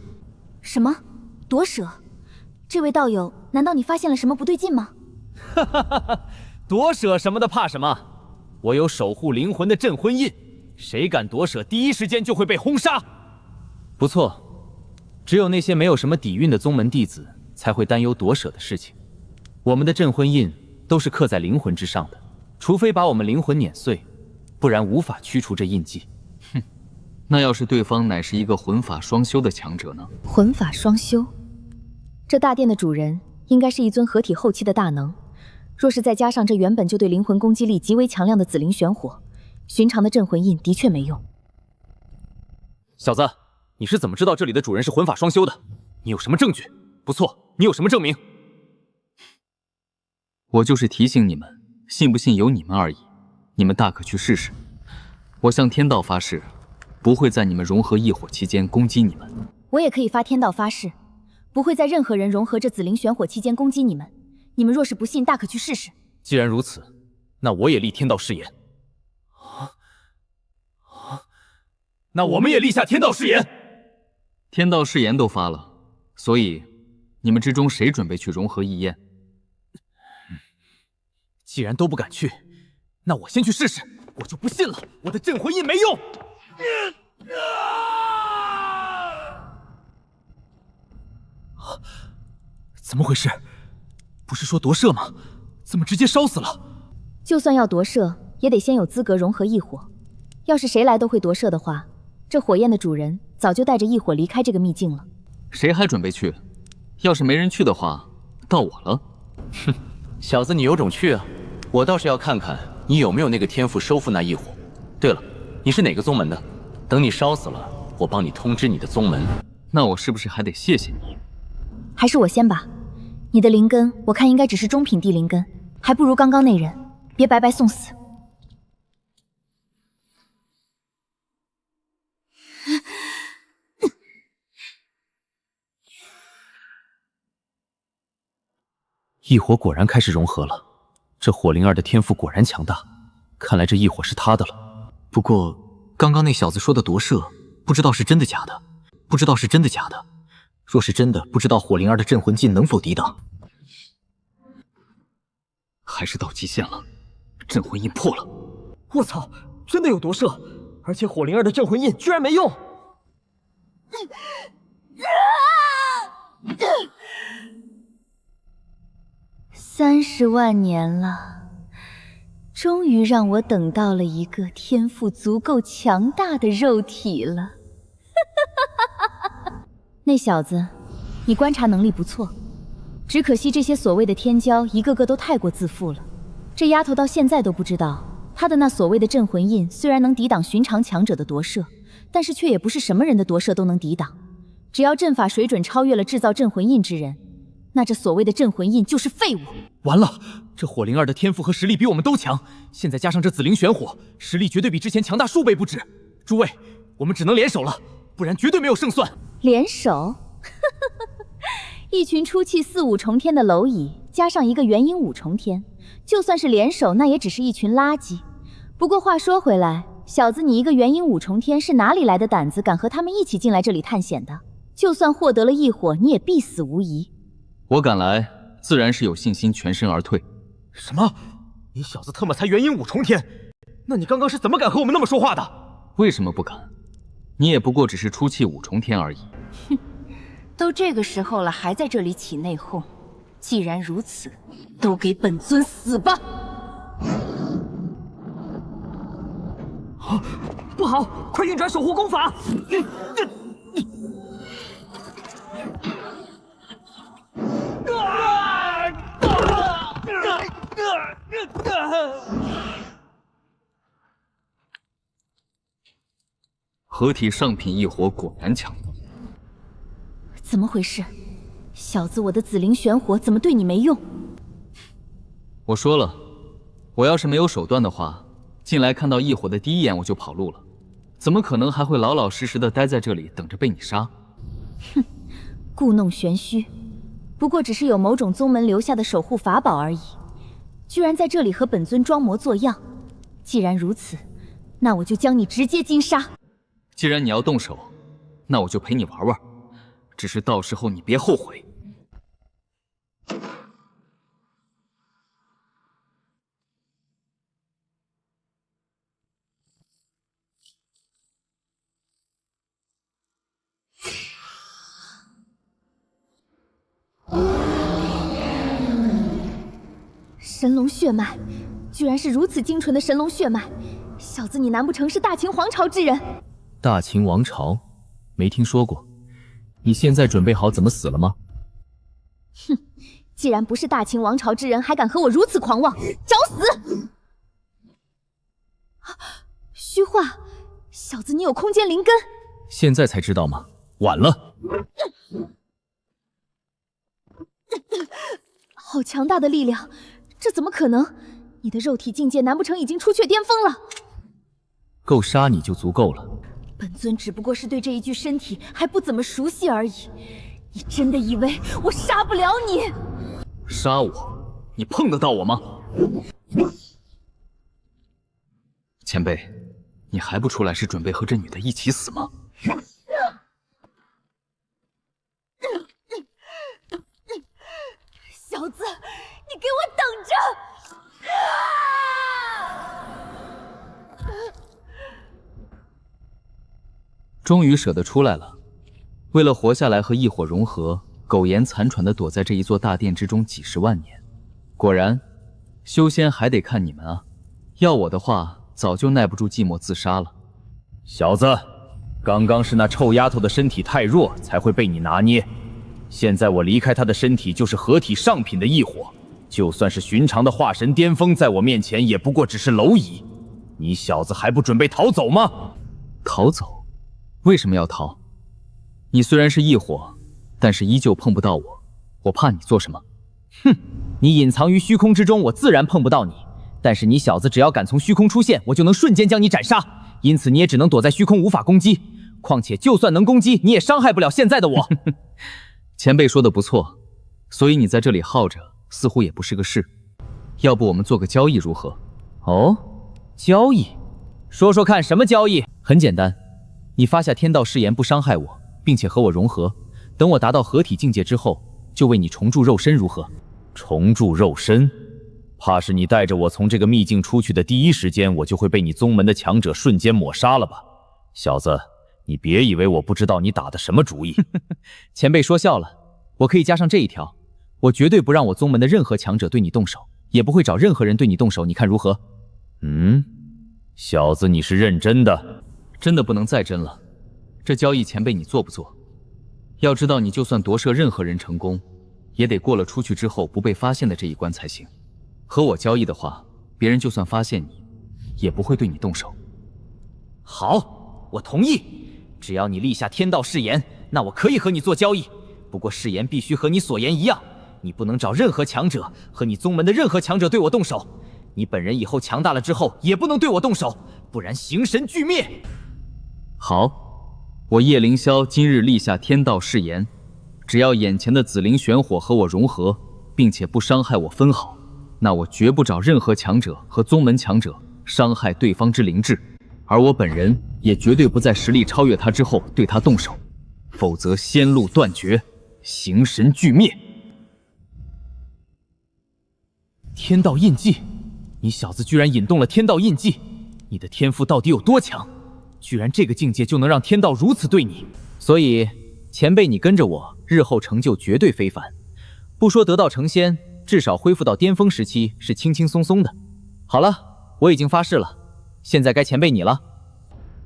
Speaker 7: 什么？夺舍？这位道友，难道你发现了什么不对劲吗？
Speaker 2: 哈哈哈哈，夺舍什么的怕什么？我有守护灵魂的镇魂印，谁敢夺舍，第一时间就会被轰杀。不错，只有那些没有什么底蕴的宗门弟子才会担忧夺舍的事情。我们的镇魂印都是刻在灵魂之上的，除非把我们灵魂碾碎，不然无法驱除这印记。
Speaker 6: 哼，那要是对方乃是一个魂法双修的强者呢？
Speaker 7: 魂法双修，这大殿的主人应该是一尊合体后期的大能。若是再加上这原本就对灵魂攻击力极为强亮的紫灵玄火，寻常的镇魂印的确没用。
Speaker 2: 小子，你是怎么知道这里的主人是魂法双修的？你有什么证据？不错，你有什么证明？
Speaker 6: 我就是提醒你们，信不信由你们而已。你们大可去试试。我向天道发誓，不会在你们融合异火期间攻击你们。
Speaker 7: 我也可以发天道发誓，不会在任何人融合这紫灵玄火期间攻击你们。你们若是不信，大可去试试。
Speaker 2: 既然如此，那我也立天道誓言。那我们也立下天道誓言。
Speaker 6: 天道誓言都发了，所以你们之中谁准备去融合异焰？
Speaker 2: 既然都不敢去，那我先去试试。我就不信了，我的镇魂印没用。怎么回事？不是说夺舍吗？怎么直接烧死了？
Speaker 7: 就算要夺舍，也得先有资格融合异火。要是谁来都会夺舍的话，这火焰的主人早就带着异火离开这个秘境了。
Speaker 6: 谁还准备去？要是没人去的话，到我了。
Speaker 2: 哼，小子，你有种去啊！我倒是要看看你有没有那个天赋收复那异火。对了，你是哪个宗门的？等你烧死了，我帮你通知你的宗门。
Speaker 6: 那我是不是还得谢谢你？
Speaker 7: 还是我先吧。你的灵根，我看应该只是中品地灵根，还不如刚刚那人，别白白送死。
Speaker 2: 异火果然开始融合了，这火灵儿的天赋果然强大，看来这异火是他的了。
Speaker 6: 不过，刚刚那小子说的夺舍，不知道是真的假的，不知道是真的假的。若是真的，不知道火灵儿的镇魂劲能否抵挡。还是到极限了，镇魂印破了。
Speaker 10: 我操，真的有夺舍，而且火灵儿的镇魂印居然没用。
Speaker 7: 30万年了，终于让我等到了一个天赋足够强大的肉体了。那小子，你观察能力不错，只可惜这些所谓的天骄一个个都太过自负了。这丫头到现在都不知道，她的那所谓的镇魂印虽然能抵挡寻常强者的夺舍，但是却也不是什么人的夺舍都能抵挡。只要阵法水准超越了制造镇魂印之人，那这所谓的镇魂印就是废物。
Speaker 2: 完了，这火灵儿的天赋和实力比我们都强，现在加上这紫灵玄火，实力绝对比之前强大数倍不止。诸位，我们只能联手了，不然绝对没有胜算。
Speaker 7: 联手？一群出气4、5重天的蝼蚁，加上一个元婴5重天，就算是联手，那也只是一群垃圾。不过话说回来，小子，你一个元婴5重天是哪里来的胆子，敢和他们一起进来这里探险的？就算获得了异火，你也必死无疑。
Speaker 6: 我敢来，自然是有信心全身而退。
Speaker 9: 什么？你小子特么才元婴5重天？那你刚刚是怎么敢和我们那么说话的？
Speaker 6: 为什么不敢？你也不过只是出气5重天而已。
Speaker 7: 哼，都这个时候了，还在这里起内讧。既然如此，都给本尊死吧！
Speaker 10: 不好，快运转守护功法！
Speaker 6: 合体上品异火果然强。
Speaker 7: 怎么回事？小子，我的紫灵玄火怎么对你没用？
Speaker 6: 我说了，我要是没有手段的话，进来看到异火的第一眼我就跑路了，怎么可能还会老老实实的待在这里等着被你杀？
Speaker 7: 哼，故弄玄虚，不过只是有某种宗门留下的守护法宝而已，居然在这里和本尊装模作样。既然如此，那我就将你直接金杀。
Speaker 6: 既然你要动手，那我就陪你玩玩，只是到时候你别后悔。
Speaker 7: 神龙血脉，居然是如此精纯的神龙血脉！小子，你难不成是大秦皇朝之人？
Speaker 8: 大秦王朝，没听说过。你现在准备好怎么死了吗？
Speaker 7: 哼，既然不是大秦王朝之人，还敢和我如此狂妄，找死！虚化，小子，你有空间灵根？
Speaker 8: 现在才知道吗？晚了。
Speaker 7: 好强大的力量！这怎么可能？你的肉体境界难不成已经出却巅峰了？
Speaker 8: 够杀你就足够了。
Speaker 7: 本尊只不过是对这一具身体还不怎么熟悉而已。你真的以为我杀不了你？
Speaker 6: 杀我？你碰得到我吗？前辈，你还不出来是准备和这女的一起死吗？
Speaker 7: 小子，你给我等着！
Speaker 6: 终于舍得出来了。为了活下来和异火融合，苟延残喘地躲在这一座大殿之中几十万年。果然，修仙还得看你们啊！要我的话，早就耐不住寂寞自杀了。
Speaker 1: 小子，刚刚是那臭丫头的身体太弱，才会被你拿捏。现在我离开她的身体，就是合体上品的异火，就算是寻常的化神巅峰，在我面前也不过只是蝼蚁。你小子还不准备逃走吗？
Speaker 6: 逃走？为什么要逃？你虽然是异火，但是依旧碰不到我，我怕你做什么？
Speaker 1: 哼，你隐藏于虚空之中，我自然碰不到你。但是你小子只要敢从虚空出现，我就能瞬间将你斩杀。因此你也只能躲在虚空，无法攻击。况且就算能攻击，你也伤害不了现在的我。
Speaker 6: 前辈说的不错，所以你在这里耗着，似乎也不是个事。要不我们做个交易如何？
Speaker 1: 哦，交易？说说看，什么交易？
Speaker 6: 很简单，你发下天道誓言不伤害我，并且和我融合。等我达到合体境界之后，就为你重铸肉身，如何？
Speaker 1: 重铸肉身？怕是你带着我从这个秘境出去的第一时间，我就会被你宗门的强者瞬间抹杀了吧？小子，你别以为我不知道你打的什么主意。
Speaker 6: 前辈说笑了，我可以加上这一条，我绝对不让我宗门的任何强者对你动手，也不会找任何人对你动手，你看如何？
Speaker 1: 小子，你是认真的？
Speaker 6: 真的不能再真了。这交易前辈你做不做？要知道，你就算夺舍任何人成功，也得过了出去之后不被发现的这一关才行。和我交易的话，别人就算发现你，也不会对你动手。
Speaker 1: 好，我同意。只要你立下天道誓言，那我可以和你做交易。不过誓言必须和你所言一样，你不能找任何强者和你宗门的任何强者对我动手。你本人以后强大了之后，也不能对我动手，不然形神俱灭。
Speaker 6: 好，我叶凌霄今日立下天道誓言，只要眼前的紫灵玄火和我融合，并且不伤害我分毫，那我绝不找任何强者和宗门强者伤害对方之灵智，而我本人也绝对不在实力超越他之后对他动手，否则仙路断绝，形神俱灭。天道印记，你小子居然引动了天道印记，你的天赋到底有多强？居然这个境界就能让天道如此对你！所以前辈，你跟着我，日后成就绝对非凡。不说得道成仙，至少恢复到巅峰时期是轻轻松松的。好了，我已经发誓了，现在该前辈你了。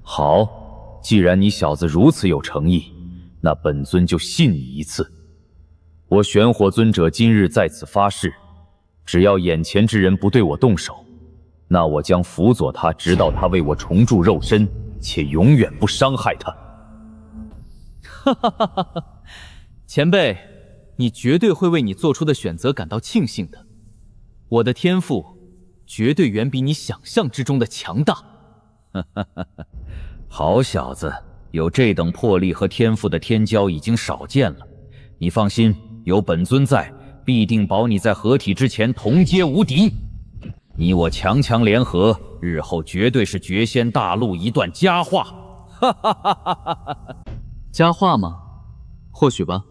Speaker 1: 好，既然你小子如此有诚意，那本尊就信你一次。我玄火尊者今日在此发誓，只要眼前之人不对我动手，那我将辅佐他，直到他为我重铸肉身，且永远不伤害他。
Speaker 6: 哈哈哈哈哈！前辈，你绝对会为你做出的选择感到庆幸的。我的天赋绝对远比你想象之中的强大。
Speaker 1: 哈哈哈哈！好小子，有这等魄力和天赋的天骄已经少见了。你放心，有本尊在，必定保你在合体之前同阶无敌。你我强强联合，日后绝对是绝仙大陆一段佳话。哈哈哈哈哈哈！
Speaker 6: 佳话吗？或许吧。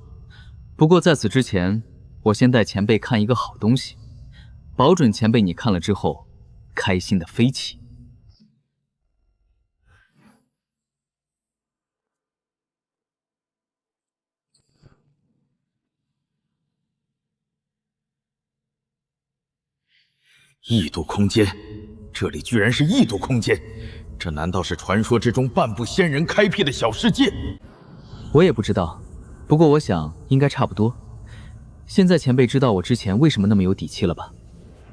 Speaker 6: 不过在此之前，我先带前辈看一个好东西，保准前辈你看了之后，开心的飞起。
Speaker 1: 异度空间，这里居然是异度空间，这难道是传说之中半步仙人开辟的小世界？
Speaker 6: 我也不知道，不过我想应该差不多。现在前辈知道我之前为什么那么有底气了吧？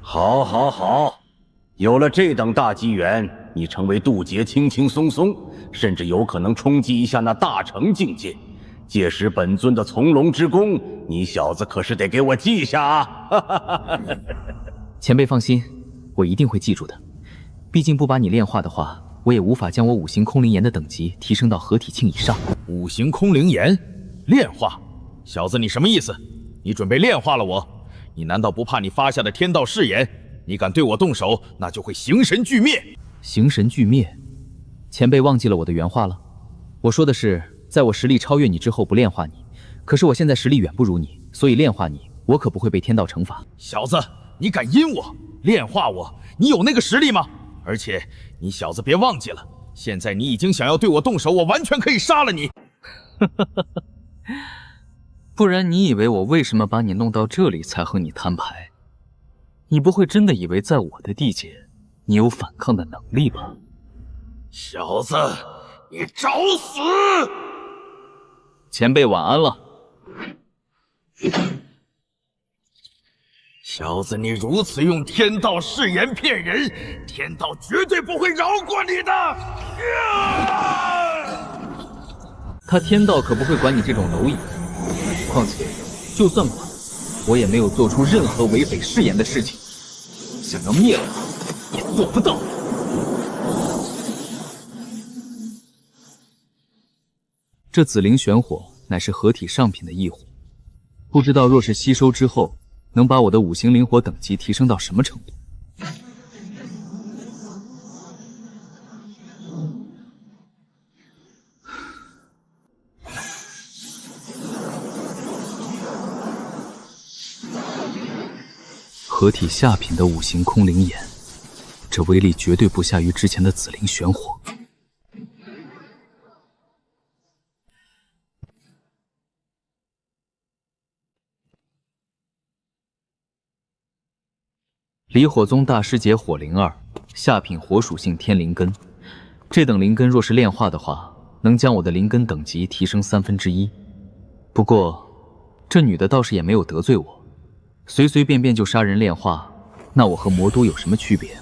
Speaker 3: 好，好，好，有了这等大机缘，你成为渡劫轻轻松松，甚至有可能冲击一下那大成境界。届时本尊的从龙之功，你小子可是得给我记下啊！
Speaker 6: 前辈放心，我一定会记住的。毕竟不把你炼化的话，我也无法将我五行空灵岩的等级提升到合体境以上。
Speaker 1: 五行空灵岩炼化？小子，你什么意思？你准备炼化了我？你难道不怕你发下的天道誓言？你敢对我动手，那就会形神俱灭。
Speaker 6: 形神俱灭？前辈忘记了我的原话了？我说的是，在我实力超越你之后不炼化你。可是我现在实力远不如你，所以炼化你，我可不会被天道惩罚。
Speaker 1: 小子，你敢阴我，炼化我？你有那个实力吗？而且你小子别忘记了，现在你已经想要对我动手，我完全可以杀了你。
Speaker 6: 不然你以为我为什么把你弄到这里才和你摊牌？你不会真的以为在我的地界，你有反抗的能力吧？
Speaker 1: 小子，你找死！
Speaker 6: 前辈晚安了。
Speaker 1: 小子，你如此用天道誓言骗人，天道绝对不会饶过你的！
Speaker 6: 他天道可不会管你这种蝼蚁，况且就算管，我也没有做出任何违背誓言的事情，想要灭了他也做不到。这紫灵玄火乃是合体上品的异火，不知道若是吸收之后，能把我的五行灵火等级提升到什么程度？合体下品的五行空灵眼，这威力绝对不下于之前的紫灵玄火。离火宗大师节火灵2，下品火属性天灵根。这等灵根若是炼化的话，能将我的灵根等级提升1/3。不过，这女的倒是也没有得罪我，随随便便就杀人炼化，那我和魔都有什么区别？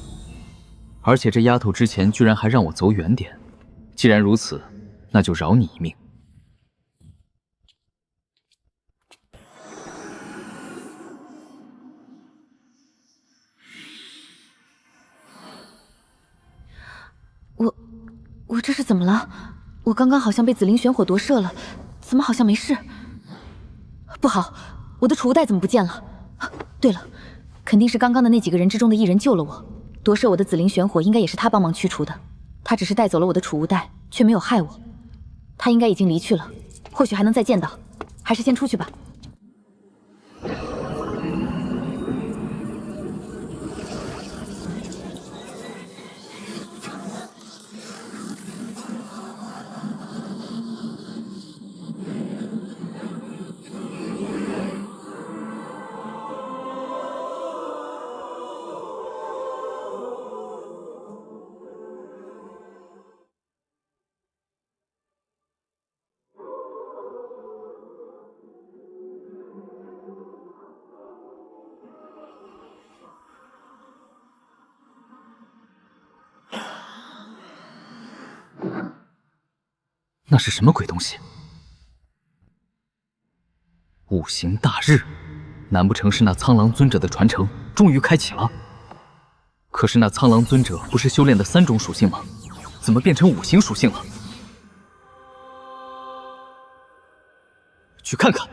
Speaker 6: 而且这丫头之前居然还让我走远点。既然如此，那就饶你一命。
Speaker 7: 我这是怎么了？我刚刚好像被紫灵玄火夺舍了，怎么好像没事？不好，我的储物袋怎么不见了？对了，肯定是刚刚的那几个人之中的一人救了我。夺舍我的紫灵玄火应该也是他帮忙驱除的，他只是带走了我的储物袋，却没有害我。他应该已经离去了，或许还能再见到，还是先出去吧。
Speaker 6: 那是什么鬼东西？五行大日，难不成是那苍狼尊者的传承终于开启了？可是那苍狼尊者不是修炼的3种属性吗？怎么变成5行属性了？去看看。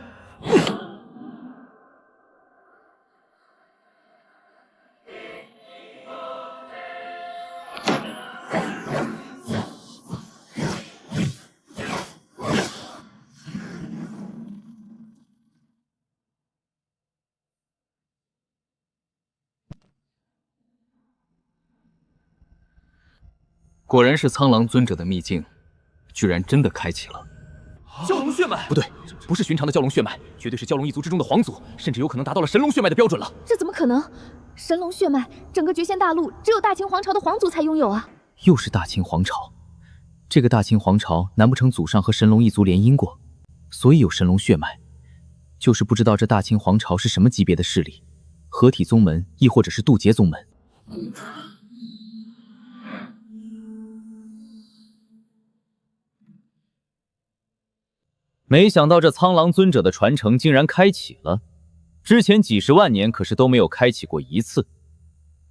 Speaker 6: 果然是苍狼尊者的秘境，居然真的开启了。
Speaker 2: 蛟龙血脉不对，不是寻常的蛟龙血脉，绝对是蛟龙一族之中的皇族，甚至有可能达到了神龙血脉的标准了。
Speaker 7: 这怎么可能？神龙血脉，整个绝仙大陆只有大秦皇朝的皇族才拥有啊！
Speaker 6: 又是大秦皇朝，这个大秦皇朝难不成祖上和神龙一族联姻过，所以有神龙血脉？就是不知道这大秦皇朝是什么级别的势力，合体宗门，亦或者是渡劫宗门。没想到这苍狼尊者的传承竟然开启了，之前几十万年可是都没有开启过一次，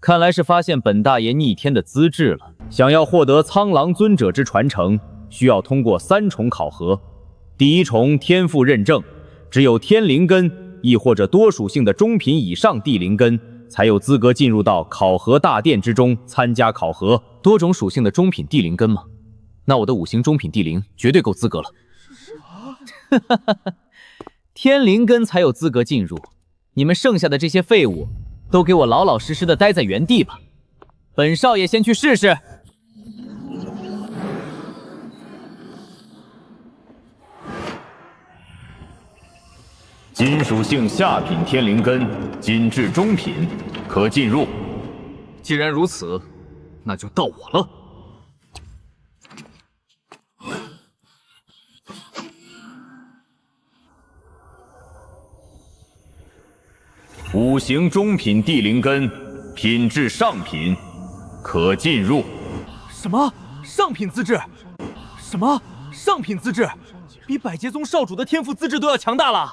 Speaker 6: 看来是发现本大爷逆天的资质了。想要获得苍狼尊者之传承，需要通过3重考核。第1重天赋认证，只有天灵根亦或者多属性的中品以上地灵根才有资格进入到考核大殿之中参加考核。多种属性的中品地灵根吗？那我的5行中品地灵绝对够资格了。天灵根才有资格进入，你们剩下的这些废物，都给我老老实实的待在原地吧。本少爷先去试试。
Speaker 5: 金属性下品天灵根，金至中品，可进入。
Speaker 6: 既然如此，那就到我了。
Speaker 5: 5行中品地灵根，品质上品，可进入。
Speaker 2: 什么上品资质？什么上品资质？比百劫宗少主的天赋资质都要强大了。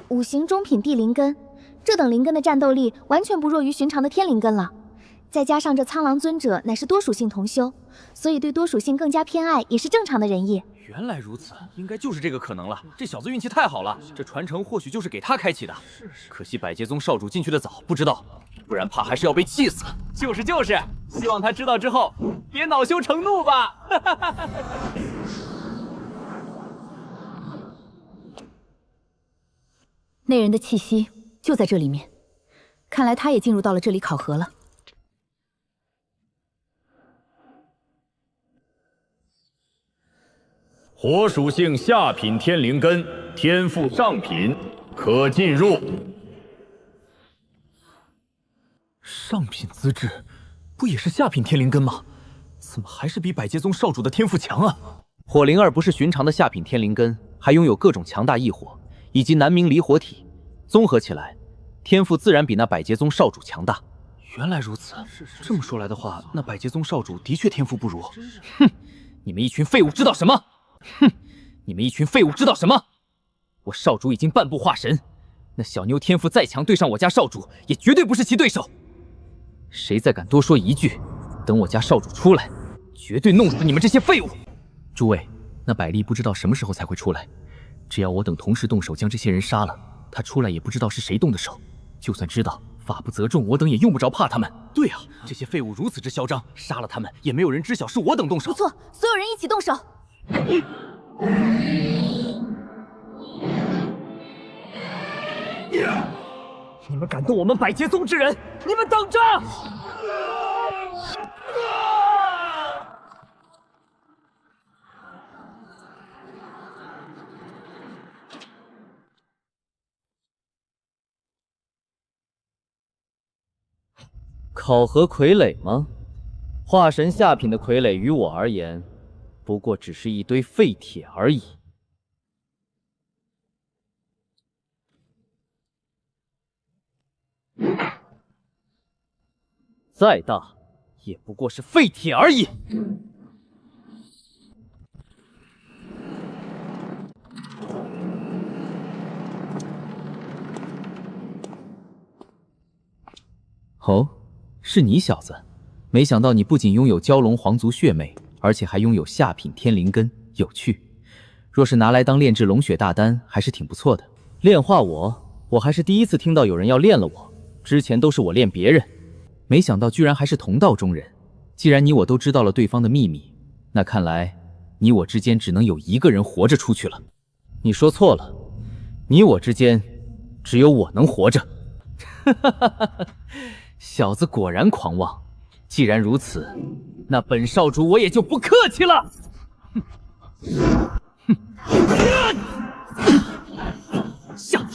Speaker 7: 5行中品地灵根，这等灵根的战斗力完全不弱于寻常的天灵根了。再加上这苍狼尊者乃是多属性同修，所以对多属性更加偏爱也是正常的人意。
Speaker 2: 原来如此，应该就是这个可能了。这小子运气太好了，这传承或许就是给他开启的。可惜百劫宗少主进去的早，不知道，不然怕还是要被气死。就是，希望他知道之后别恼羞成怒吧。
Speaker 7: 那人的气息就在这里面，看来他也进入到了这里考核了。
Speaker 5: 火属性下品天灵根，天赋上品，可进入。
Speaker 2: 上品资质，不也是下品天灵根吗？怎么还是比百劫宗少主的天赋强啊？
Speaker 6: 火灵儿不是寻常的下品天灵根，还拥有各种强大异火以及南冥离火体，综合起来，天赋自然比那百劫宗少主强大。
Speaker 2: 原来如此，这么说来的话，那百劫宗少主的确天赋不如。
Speaker 6: 哼，你们一群废物知道什么？哼，你们一群废物知道什么？我少主已经半步化神，那小妞天赋再强，对上我家少主也绝对不是其对手。谁再敢多说一句，等我家少主出来，绝对弄死你们这些废物！诸位，那百丽不知道什么时候才会出来，只要我等同时动手将这些人杀了，他出来也不知道是谁动的手，就算知道，法不责众，我等也用不着怕他们。对啊，这些废物如此之嚣张，杀了他们也没有人知晓是我等动手。
Speaker 7: 不错，所有人一起动手。
Speaker 10: 你们敢动我们百劫宗之人，你们等着！
Speaker 6: 考核傀儡吗？化神下品的傀儡于我而言，不过只是一堆废铁而已。再大，也不过是废铁而已。哦，是你小子！没想到你不仅拥有蛟龙皇族血脉，而且还拥有下品天灵根，有趣。若是拿来当炼制龙血大丹，还是挺不错的。炼化我还是第一次听到有人要炼了我，之前都是我炼别人。没想到居然还是同道中人。既然你我都知道了对方的秘密，那看来你我之间只能有一个人活着出去了。你说错了，你我之间只有我能活着。哈哈哈哈！小子果然狂妄。既然如此，那本少主我也就不客气了。下。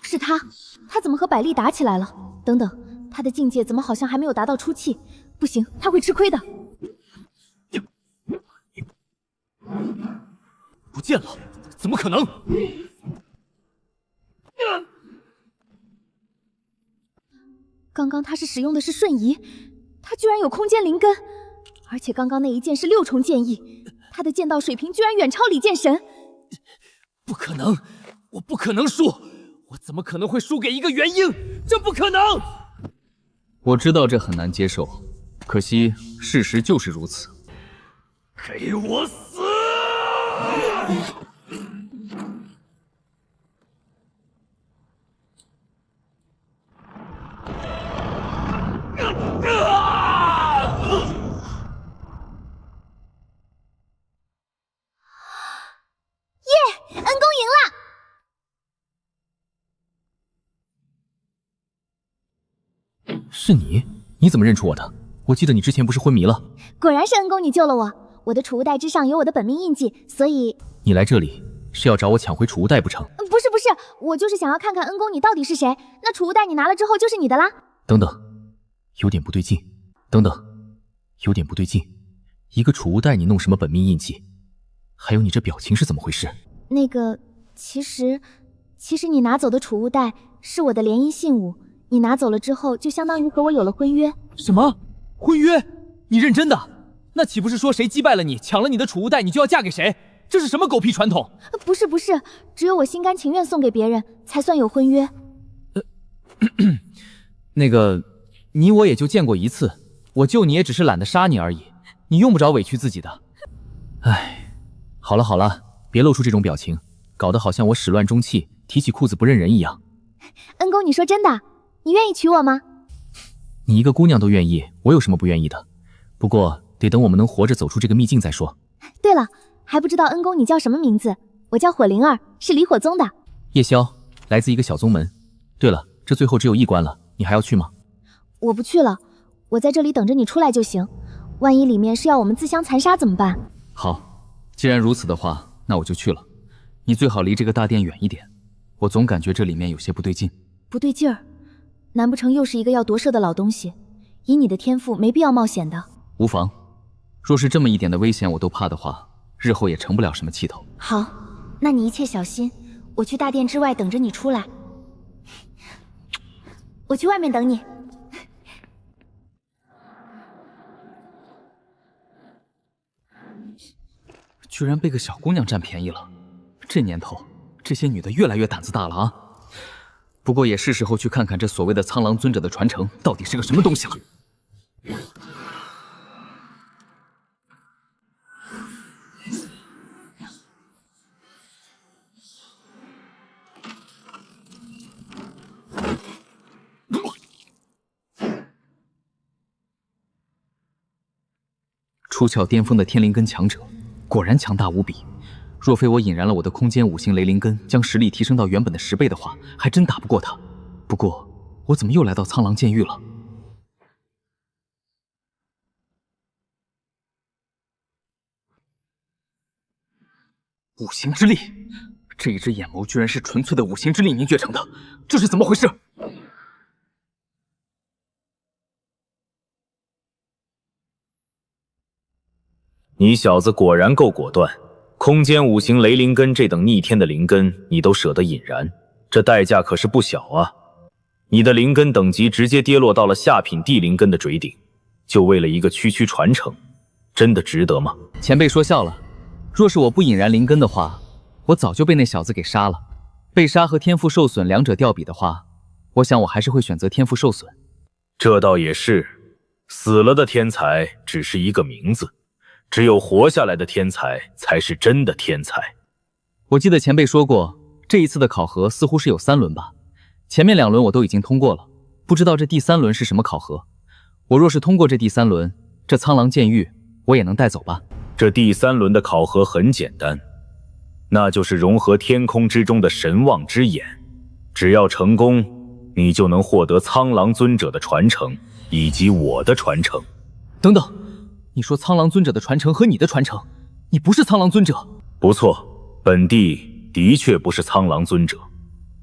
Speaker 7: 是他，他怎么和百丽打起来了？等等，他的境界怎么好像还没有达到出气？不行，他会吃亏的。
Speaker 6: 不见了，怎么可能？
Speaker 7: 刚刚他是使用的是瞬移，他居然有空间灵根，而且刚刚那一剑是6重剑意，他的剑道水平居然远超李剑神。
Speaker 6: 不可能，我不可能输！我怎么可能会输给一个元婴？这不可能！我知道这很难接受，可惜事实就是如此。
Speaker 4: 给我死！
Speaker 7: 耶！恩公赢了！
Speaker 6: 是你？你怎么认出我的？我记得你之前不是昏迷了？
Speaker 7: 果然是恩公，你救了我。我的储物袋之上有我的本命印记，所以
Speaker 6: 你来这里是要找我抢回储物袋不成？
Speaker 7: 不是，我就是想要看看恩公你到底是谁。那储物袋你拿了之后就是你的啦。
Speaker 6: 等等，有点不对劲。等等，有点不对劲。一个储物袋你弄什么本命印记？还有你这表情是怎么回事？
Speaker 7: 那个，其实你拿走的储物袋是我的联姻信物。你拿走了之后，就相当于和我有了婚约。
Speaker 6: 什么婚约？你认真的？那岂不是说谁击败了你，抢了你的储物袋，你就要嫁给谁？这是什么狗屁传统？
Speaker 7: 不是，只有我心甘情愿送给别人，才算有婚约。
Speaker 6: 那个，你我也就见过一次，我救你也只是懒得杀你而已，你用不着委屈自己的。唉，好了，别露出这种表情，搞得好像我始乱终弃，提起裤子不认人一样。
Speaker 7: 恩公，你说真的？你愿意娶我吗？
Speaker 6: 你一个姑娘都愿意，我有什么不愿意的？不过得等我们能活着走出这个秘境再说。
Speaker 7: 对了，还不知道恩公你叫什么名字？我叫火灵儿，是离火宗的。
Speaker 6: 夜宵，来自一个小宗门。对了，这最后只有一关了，你还要去吗？
Speaker 7: 我不去了，我在这里等着你出来就行。万一里面是要我们自相残杀怎么办？
Speaker 6: 好，既然如此的话，那我就去了。你最好离这个大殿远一点，我总感觉这里面有些不对劲。
Speaker 7: 不对劲儿？难不成又是一个要夺舍的老东西？以你的天赋，没必要冒险的。
Speaker 6: 无妨，若是这么一点的危险我都怕的话，日后也成不了什么气头。
Speaker 7: 好，那你一切小心，我去大殿之外等着你出来。我去外面等你。
Speaker 6: 居然被个小姑娘占便宜了，这年头，这些女的越来越胆子大了啊！不过也是时候去看看这所谓的苍狼尊者的传承到底是个什么东西了。出鞘巅峰的天灵根强者，果然强大无比。若非我引燃了我的空间五行雷灵根，将实力提升到原本的10倍的话，还真打不过他。不过，我怎么又来到苍狼剑域了？五行之力，这一只眼眸居然是纯粹的五行之力凝结成的，这是怎么回事？
Speaker 1: 你小子果然够果断，空间五行雷灵根这等逆天的灵根，你都舍得引燃，这代价可是不小啊！你的灵根等级直接跌落到了下品地灵根的垂顶，就为了一个区区传承，真的值得吗？
Speaker 6: 前辈说笑了，若是我不引燃灵根的话，我早就被那小子给杀了。被杀和天赋受损两者调比的话，我想我还是会选择天赋受损。
Speaker 1: 这倒也是，死了的天才只是一个名字。只有活下来的天才才是真的天才。
Speaker 6: 我记得前辈说过，这一次的考核似乎是有3轮吧？前面2轮我都已经通过了，不知道这第3轮是什么考核？我若是通过这第3轮，这苍狼剑域我也能带走吧？
Speaker 1: 这第3轮的考核很简单，那就是融合天空之中的神望之眼。只要成功，你就能获得苍狼尊者的传承，以及我的传承。
Speaker 6: 等等。你说苍狼尊者的传承和你的传承，你不是苍狼尊者？
Speaker 1: 不错，本帝的确不是苍狼尊者。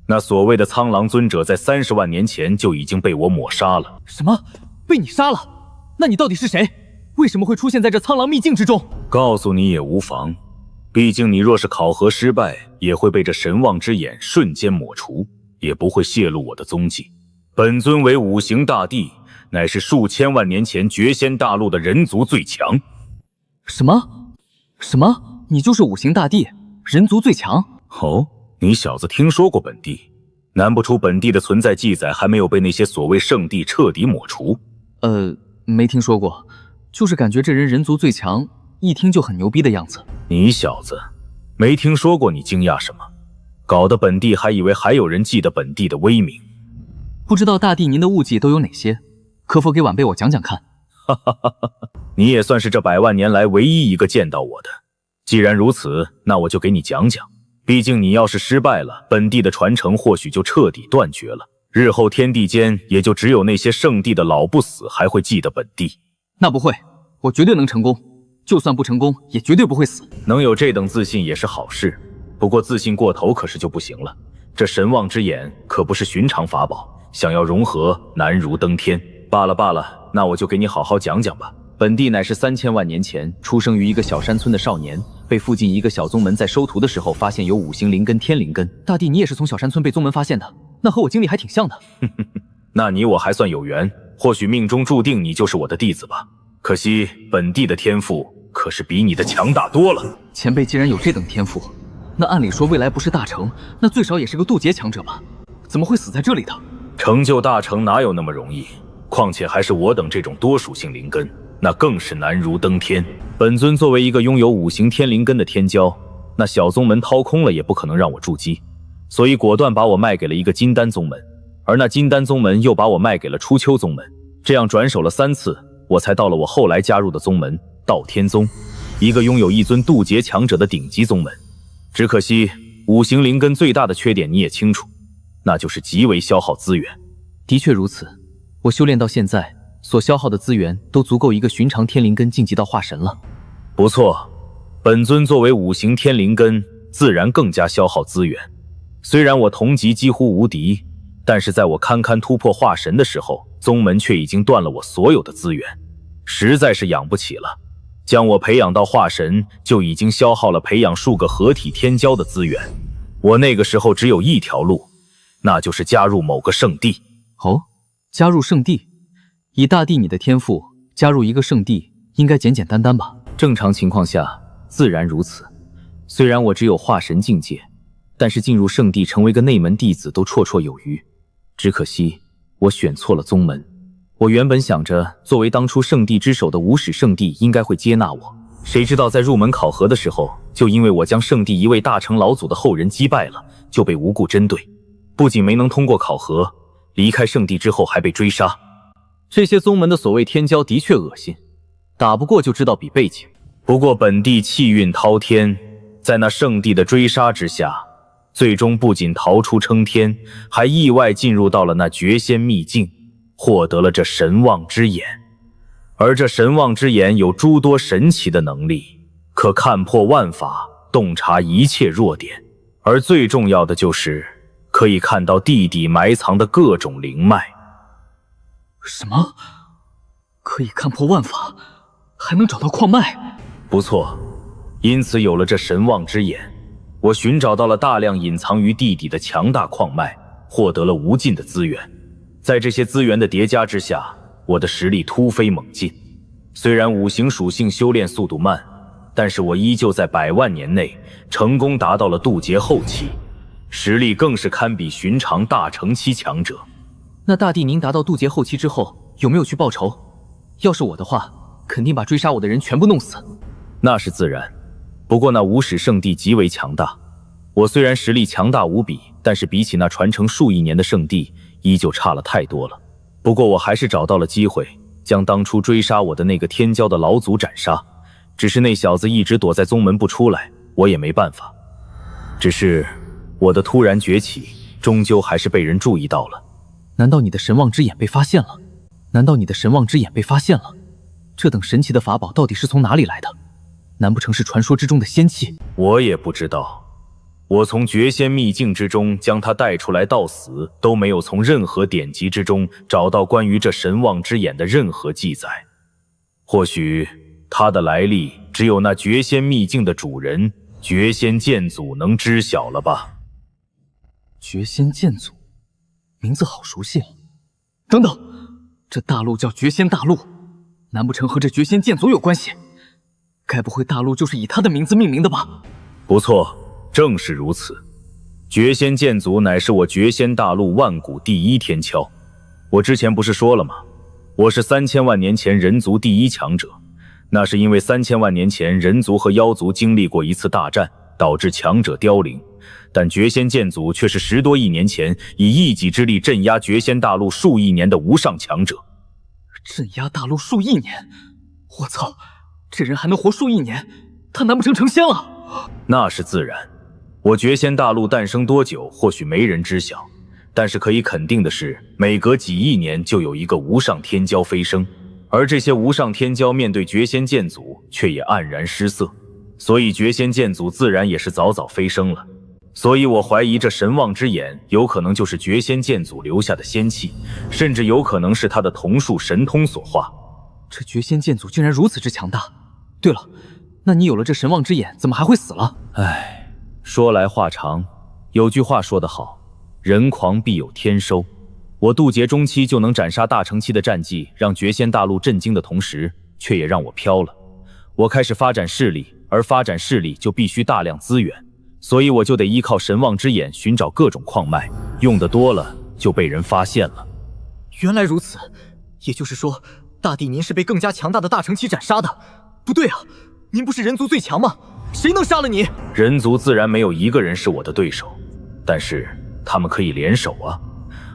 Speaker 1: 那所谓的苍狼尊者在30万年前就已经被我抹杀了。
Speaker 6: 什么？被你杀了？那你到底是谁？为什么会出现在这苍狼秘境之中？
Speaker 1: 告诉你也无妨，毕竟你若是考核失败，也会被这神望之眼瞬间抹除，也不会泄露我的踪迹。本尊为五行大帝，乃是数千万年前绝仙大陆的人族最强。
Speaker 6: 什么？你就是五行大帝，人族最强？
Speaker 1: 哦，你小子听说过本帝？难不出本帝的存在记载还没有被那些所谓圣地彻底抹除？
Speaker 6: 没听说过，就是感觉这人族最强，一听就很牛逼的样子。
Speaker 1: 你小子没听说过，你惊讶什么？搞得本帝还以为还有人记得本帝的威名。
Speaker 6: 不知道大帝您的误记都有哪些？可否给晚辈我讲讲看？
Speaker 1: 哈哈哈哈！你也算是这100万年来唯一一个见到我的。既然如此，那我就给你讲讲。毕竟你要是失败了，本帝的传承或许就彻底断绝了。日后天地间也就只有那些圣地的老不死还会记得本帝。
Speaker 6: 那不会，我绝对能成功。就算不成功，也绝对不会死。
Speaker 1: 能有这等自信也是好事，不过自信过头可是就不行了。这神望之眼可不是寻常法宝，想要融合难如登天。罢了，那我就给你好好讲讲吧。本帝乃是3000万年前出生于一个小山村的少年，被附近一个小宗门在收徒的时候发现有五行灵根、天灵根。大帝，你也是从小山村被宗门发现的，那和我经历还挺像的。那你我还算有缘，或许命中注定你就是我的弟子吧。可惜本帝的天赋可是比你的强大多了。前辈既然有这等天赋，那按理说未来不是大成，那最少也是个渡劫强者吧？怎么会死在这里的？成就大成哪有那么容易？况且还是我等这种多属性灵根，那更是难如登天。本尊作为一个拥有五行天灵根的天骄，那小宗门掏空了也不可能让我筑基，所以果断把我卖给了一个金丹宗门，而那金丹宗门又把我卖给了初秋宗门。这样转手了3次，我才到了我后来加入的宗门道天宗，一个拥有一尊渡劫强者的顶级宗门。只可惜五行灵根最大的缺点你也清楚，那就是极为消耗资源。的确如此，我修炼到现在所消耗的资源都足够一个寻常天灵根晋级到化神了。不错，本尊作为五行天灵根，自然更加消耗资源。虽然我同级几乎无敌，但是在我堪突破化神的时候，宗门却已经断了我所有的资源，实在是养不起了。将我培养到化神，就已经消耗了培养数个合体天骄的资源。我那个时候只有一条路，那就是加入某个圣地。
Speaker 6: 哦，加入圣地？以大帝你的天赋，加入一个圣地应该简简单单吧？
Speaker 2: 正常情况下，自然如此。虽然我只有化神境界，但是进入圣地成为个内门弟子都绰绰有余。只可惜我选错了宗门。我原本想着作为当初圣地之首的无始圣地应该会接纳我，谁知道在入门考核的时候，就因为我将圣地一位大成老祖的后人击败了，就被无故针对，不仅没能通过考核，离开圣地之后还被追杀。这些宗门的所谓天骄的确恶心，打不过就知道比背景。
Speaker 1: 不过本地气运滔天，在那圣地的追杀之下，最终不仅逃出升天，还意外进入到了那绝仙秘境，获得了这神望之眼。而这神望之眼有诸多神奇的能力，可看破万法，洞察一切弱点，而最重要的就是可以看到地底埋藏的各种灵脉。
Speaker 6: 什么？可以看破万法，还能找到矿脉？
Speaker 1: 不错，因此有了这神望之眼，我寻找到了大量隐藏于地底的强大矿脉，获得了无尽的资源。在这些资源的叠加之下，我的实力突飞猛进。虽然五行属性修炼速度慢，但是我依旧在100万年内成功达到了渡劫后期，实力更是堪比寻常大成期强者。
Speaker 6: 那大帝您达到渡劫后期之后，有没有去报仇？要是我的话，肯定把追杀我的人全部弄死。
Speaker 1: 那是自然，不过那无始圣地极为强大，我虽然实力强大无比，但是比起那传承数亿年的圣地，依旧差了太多了。不过我还是找到了机会，将当初追杀我的那个天骄的老祖斩杀。只是那小子一直躲在宗门不出来，我也没办法。只是我的突然崛起，终究还是被人注意到了。
Speaker 6: 难道你的神望之眼被发现了？难道你的神望之眼被发现了？这等神奇的法宝到底是从哪里来的？难不成是传说之中的仙器？
Speaker 1: 我也不知道。我从绝仙秘境之中将他带出来到死，都没有从任何典籍之中找到关于这神望之眼的任何记载。或许他的来历只有那绝仙秘境的主人绝仙剑祖能知晓了吧？
Speaker 6: 绝仙剑祖，名字好熟悉啊！等等，这大陆叫绝仙大陆，难不成和这绝仙剑祖有关系？该不会大陆就是以他的名字命名的吧？
Speaker 1: 不错，正是如此。绝仙剑祖乃是我绝仙大陆万古第一天骄。我之前不是说了吗？我是3000万年前人族第一强者。那是因为3000万年前人族和妖族经历过一次大战，导致强者凋零。但绝仙剑祖却是10多亿年前以一己之力镇压绝仙大陆数亿年的无上强者。
Speaker 6: 镇压大陆数亿年？我操！这人还能活数亿年，他难不成成仙了？
Speaker 1: 那是自然。我绝仙大陆诞生多久，或许没人知晓，但是可以肯定的是，每隔几亿年就有一个无上天骄飞升，而这些无上天骄面对绝仙剑祖，却也黯然失色，所以绝仙剑祖自然也是早早飞升了。所以我怀疑这神望之眼有可能就是绝仙剑祖留下的仙器，甚至有可能是他的瞳术神通所化。
Speaker 6: 这绝仙剑祖竟然如此之强大。对了，那你有了这神望之眼，怎么还会死了？
Speaker 1: 唉，说来话长，有句话说得好，人狂必有天收。我渡劫中期就能斩杀大成期的战绩，让绝仙大陆震惊的同时，却也让我飘了。我开始发展势力，而发展势力就必须大量资源，所以我就得依靠神望之眼寻找各种矿脉，用得多了就被人发现了。
Speaker 6: 原来如此，也就是说，大帝您是被更加强大的大成期斩杀的。不对啊，您不是人族最强吗？谁能杀了你？
Speaker 1: 人族自然没有一个人是我的对手，但是他们可以联手啊，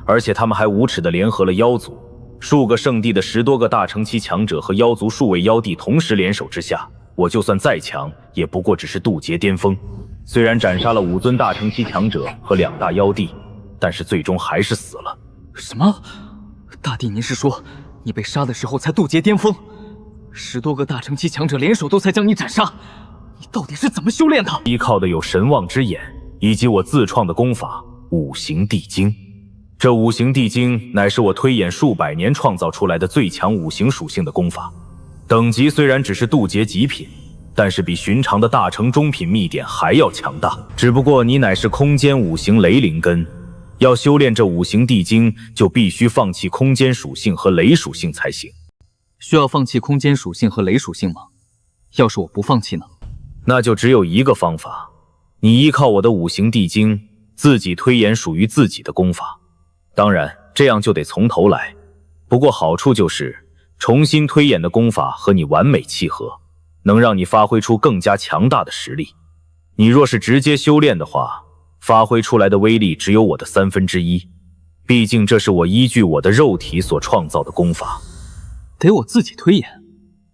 Speaker 1: 而且他们还无耻地联合了妖族，数个圣地的10多个大成期强者和妖族数位妖帝同时联手之下，我就算再强，也不过只是渡劫巅峰。虽然斩杀了5尊大成期强者和2大妖帝，但是最终还是死了。
Speaker 6: 什么？大帝您是说你被杀的时候才渡劫巅峰？10多个大成期强者联手都才将你斩杀，你到底是怎么修炼的？
Speaker 1: 依靠的有神望之眼，以及我自创的功法五行地经。
Speaker 8: 这五行地经乃是我推演数百年创造出来的最强五行属性的功法，等级虽然只是渡劫极品，但是比寻常的大成中品秘典还要强大。只不过你乃是空间五行雷灵根，要修炼这五行地经，就必须放弃空间属性和雷属性才行。
Speaker 6: 需要放弃空间属性和雷属性吗？要是我不放弃呢？
Speaker 8: 那就只有一个方法，你依靠我的五行地经，自己推演属于自己的功法。当然，这样就得从头来。不过好处就是，重新推演的功法和你完美契合，能让你发挥出更加强大的实力。你若是直接修炼的话，发挥出来的威力只有我的1/3，毕竟这是我依据我的肉体所创造的功法。
Speaker 6: 得我自己推演，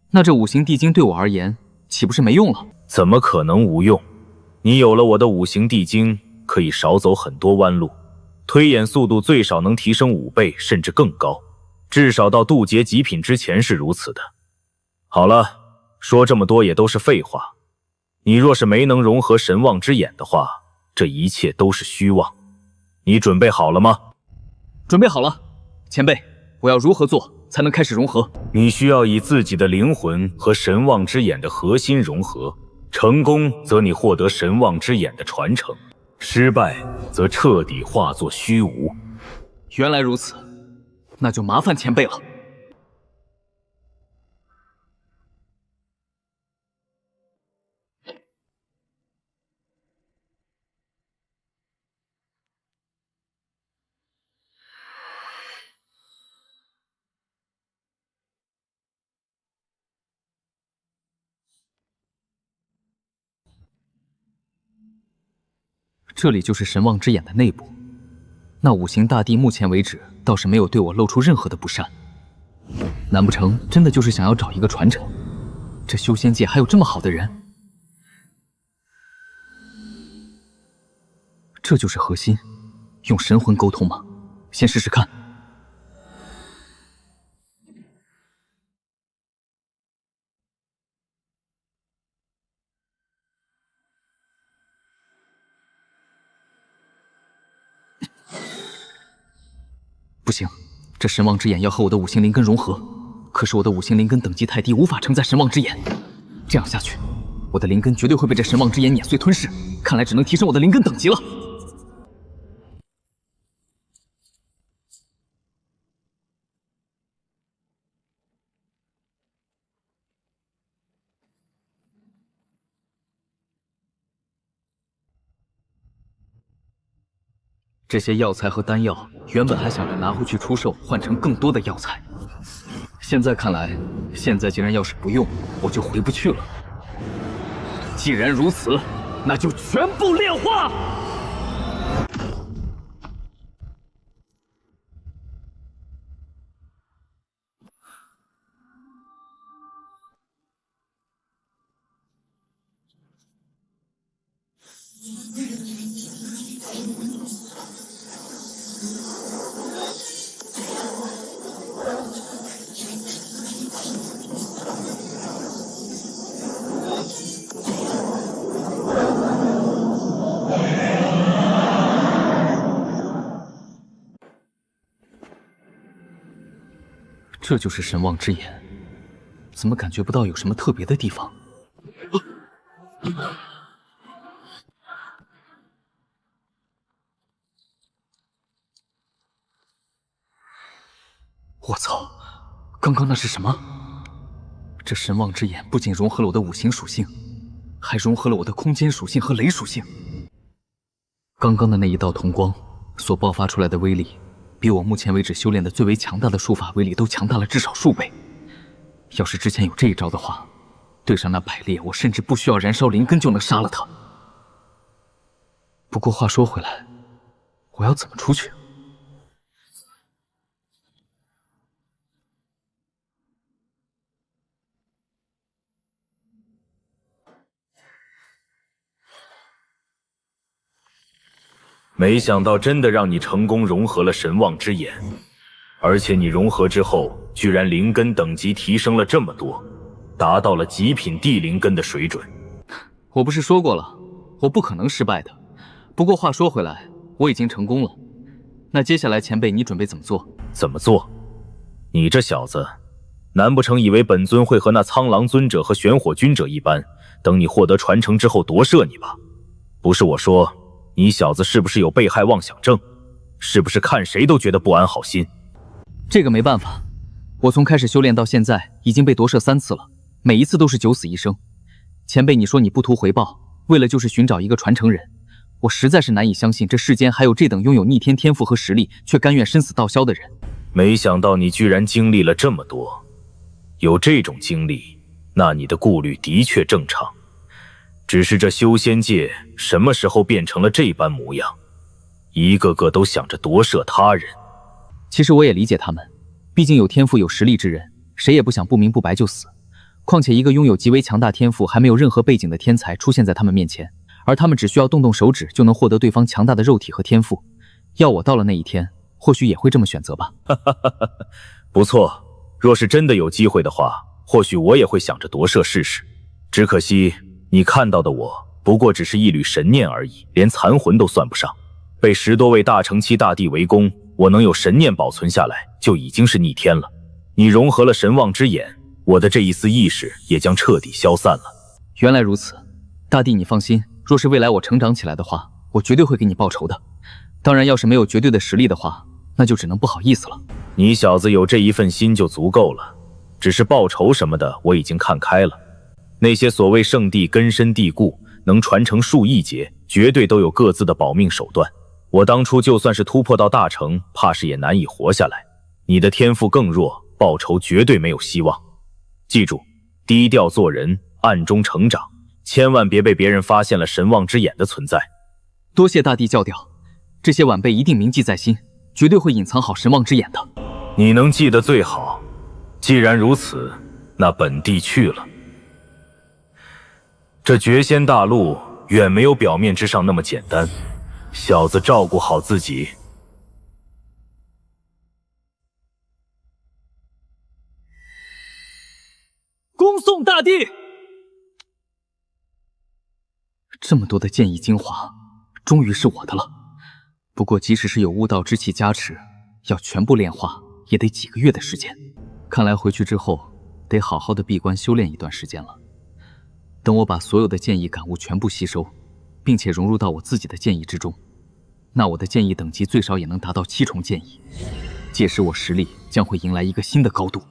Speaker 6: 那这五行地经对我而言岂不是没用了？
Speaker 8: 怎么可能无用？你有了我的五行地经，可以少走很多弯路，推演速度最少能提升5倍，甚至更高，至少到渡劫极品之前是如此的。好了，说这么多也都是废话。你若是没能融合神望之眼的话，这一切都是虚妄。你准备好了吗？
Speaker 6: 准备好了，前辈，我要如何做才能开始融合？
Speaker 8: 你需要以自己的灵魂和神望之眼的核心融合，成功则你获得神望之眼的传承，失败则彻底化作虚无。
Speaker 6: 原来如此，那就麻烦前辈了。这里就是神望之眼的内部。那五行大帝目前为止倒是没有对我露出任何的不善，难不成真的就是想要找一个传承？这修仙界还有这么好的人？这就是核心，用神魂沟通吗？先试试看。不行，这神望之眼要和我的五行灵根融合，可是我的五行灵根等级太低，无法承载神望之眼。这样下去，我的灵根绝对会被这神望之眼碾碎吞噬。看来只能提升我的灵根等级了。这些药材和丹药，原本还想着拿回去出售，换成更多的药材。现在看来，现在竟然要是不用，我就回不去了。既然如此，那就全部炼化！这就是神望之眼，怎么感觉不到有什么特别的地方？我操！刚刚那是什么？这神望之眼不仅融合了我的五行属性，还融合了我的空间属性和雷属性。刚刚的那一道瞳光所爆发出来的威力，比我目前为止修炼的最为强大的术法威力都强大了至少数倍。要是之前有这一招的话，对上那百裂，我甚至不需要燃烧灵根就能杀了他。不过话说回来，我要怎么出去？
Speaker 8: 没想到真的让你成功融合了神望之眼，而且你融合之后，居然灵根等级提升了这么多，达到了极品地灵根的水准。
Speaker 6: 我不是说过了，我不可能失败的。不过话说回来，我已经成功了。那接下来前辈你准备怎么做？
Speaker 1: 怎么做？你这小子，难不成以为本尊会和那苍狼尊者和玄火君者一般，等你获得传承之后夺舍你吧？不是我说，你小子是不是有被害妄想症？是不是看谁都觉得不安好心？
Speaker 6: 这个没办法，我从开始修炼到现在已经被夺舍3次了，每一次都是九死一生。前辈，你说你不图回报，为了就是寻找一个传承人，我实在是难以相信这世间还有这等拥有逆天天赋和实力，却甘愿生死道消的人。
Speaker 1: 没想到你居然经历了这么多，有这种经历，那你的顾虑的确正常。只是这修仙界什么时候变成了这般模样？一个个都想着夺舍他人。
Speaker 6: 其实我也理解他们，毕竟有天赋有实力之人，谁也不想不明不白就死。况且一个拥有极为强大天赋还没有任何背景的天才出现在他们面前，而他们只需要动动手指就能获得对方强大的肉体和天赋。要我到了那一天，或许也会这么选择吧。
Speaker 1: 不错，若是真的有机会的话，或许我也会想着夺舍试试。只可惜你看到的我不过只是一缕神念而已，连残魂都算不上。被10多位大乘期大帝围攻，我能有神念保存下来就已经是逆天了。你融合了神望之眼，我的这一丝意识也将彻底消散了。
Speaker 6: 原来如此，大帝你放心，若是未来我成长起来的话，我绝对会给你报仇的。当然要是没有绝对的实力的话，那就只能不好意思了。
Speaker 1: 你小子有这一份心就足够了，只是报仇什么的我已经看开了。那些所谓圣地根深蒂固，能传承数亿劫，绝对都有各自的保命手段。我当初就算是突破到大成，怕是也难以活下来。你的天赋更弱，报仇绝对没有希望。记住，低调做人，暗中成长，千万别被别人发现了神望之眼的存在。
Speaker 6: 多谢大帝教调，这些晚辈一定铭记在心，绝对会隐藏好神望之眼的。
Speaker 1: 你能记得最好。既然如此，那本帝去了。这绝仙大陆远没有表面之上那么简单，小子照顾好自己。
Speaker 6: 恭送大帝！这么多的剑意精华，终于是我的了。不过即使是有悟道之气加持，要全部炼化也得几个月的时间。看来回去之后得好好的闭关修炼一段时间了。等我把所有的剑意感悟全部吸收，并且融入到我自己的剑意之中，那我的剑意等级最少也能达到7重剑意，届时我实力将会迎来一个新的高度。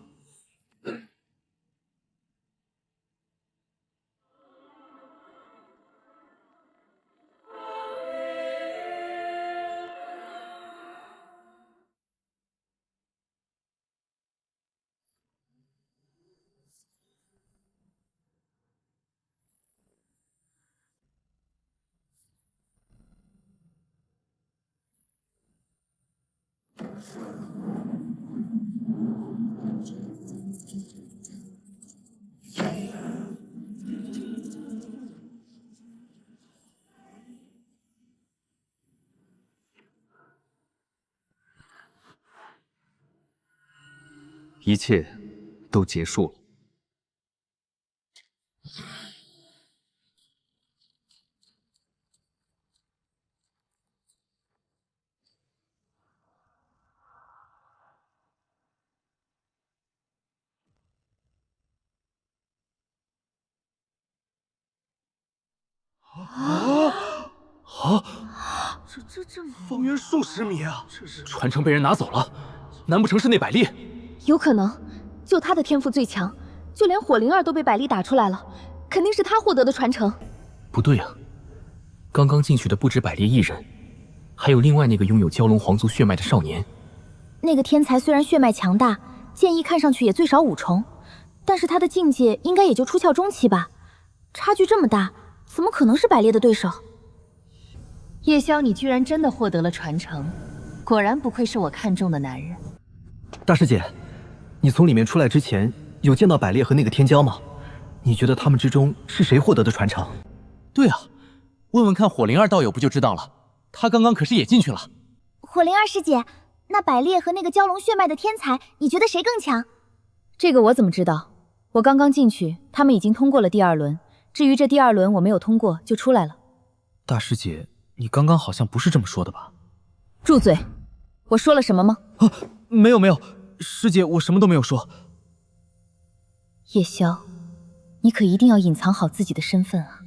Speaker 6: 一切都结束了。
Speaker 8: 这方圆数十米啊！传承被人拿走了，难不成是那百列？
Speaker 7: 有可能，就他的天赋最强，就连火灵儿都被百丽打出来了，肯定是他获得的传承。
Speaker 10: 不对啊，刚刚进去的不止百列一人，还有另外那个拥有蛟龙皇族血脉的少年。
Speaker 7: 那个天才虽然血脉强大，剑意看上去也最少5重，但是他的境界应该也就出窍中期吧，差距这么大，怎么可能是百列的对手？
Speaker 12: 叶萧，你居然真的获得了传承，果然不愧是我看中的男人。
Speaker 13: 大师姐，你从里面出来之前，有见到百列和那个天骄吗？你觉得他们之中是谁获得的传承？
Speaker 8: 对啊，问问看火灵儿道友不就知道了。他刚刚可是也进去了。
Speaker 7: 火灵儿师姐，那百列和那个蛟龙血脉的天才，你觉得谁更强？
Speaker 14: 这个我怎么知道？我刚刚进去，他们已经通过了第2轮。至于这第2轮我没有通过，就出来了。
Speaker 13: 大师姐，你刚刚好像不是这么说的吧？
Speaker 14: 住嘴！
Speaker 7: 我说了什么吗？
Speaker 13: 没有，师姐，我什么都没有说。
Speaker 7: 叶萧，你可一定要隐藏好自己的身份啊！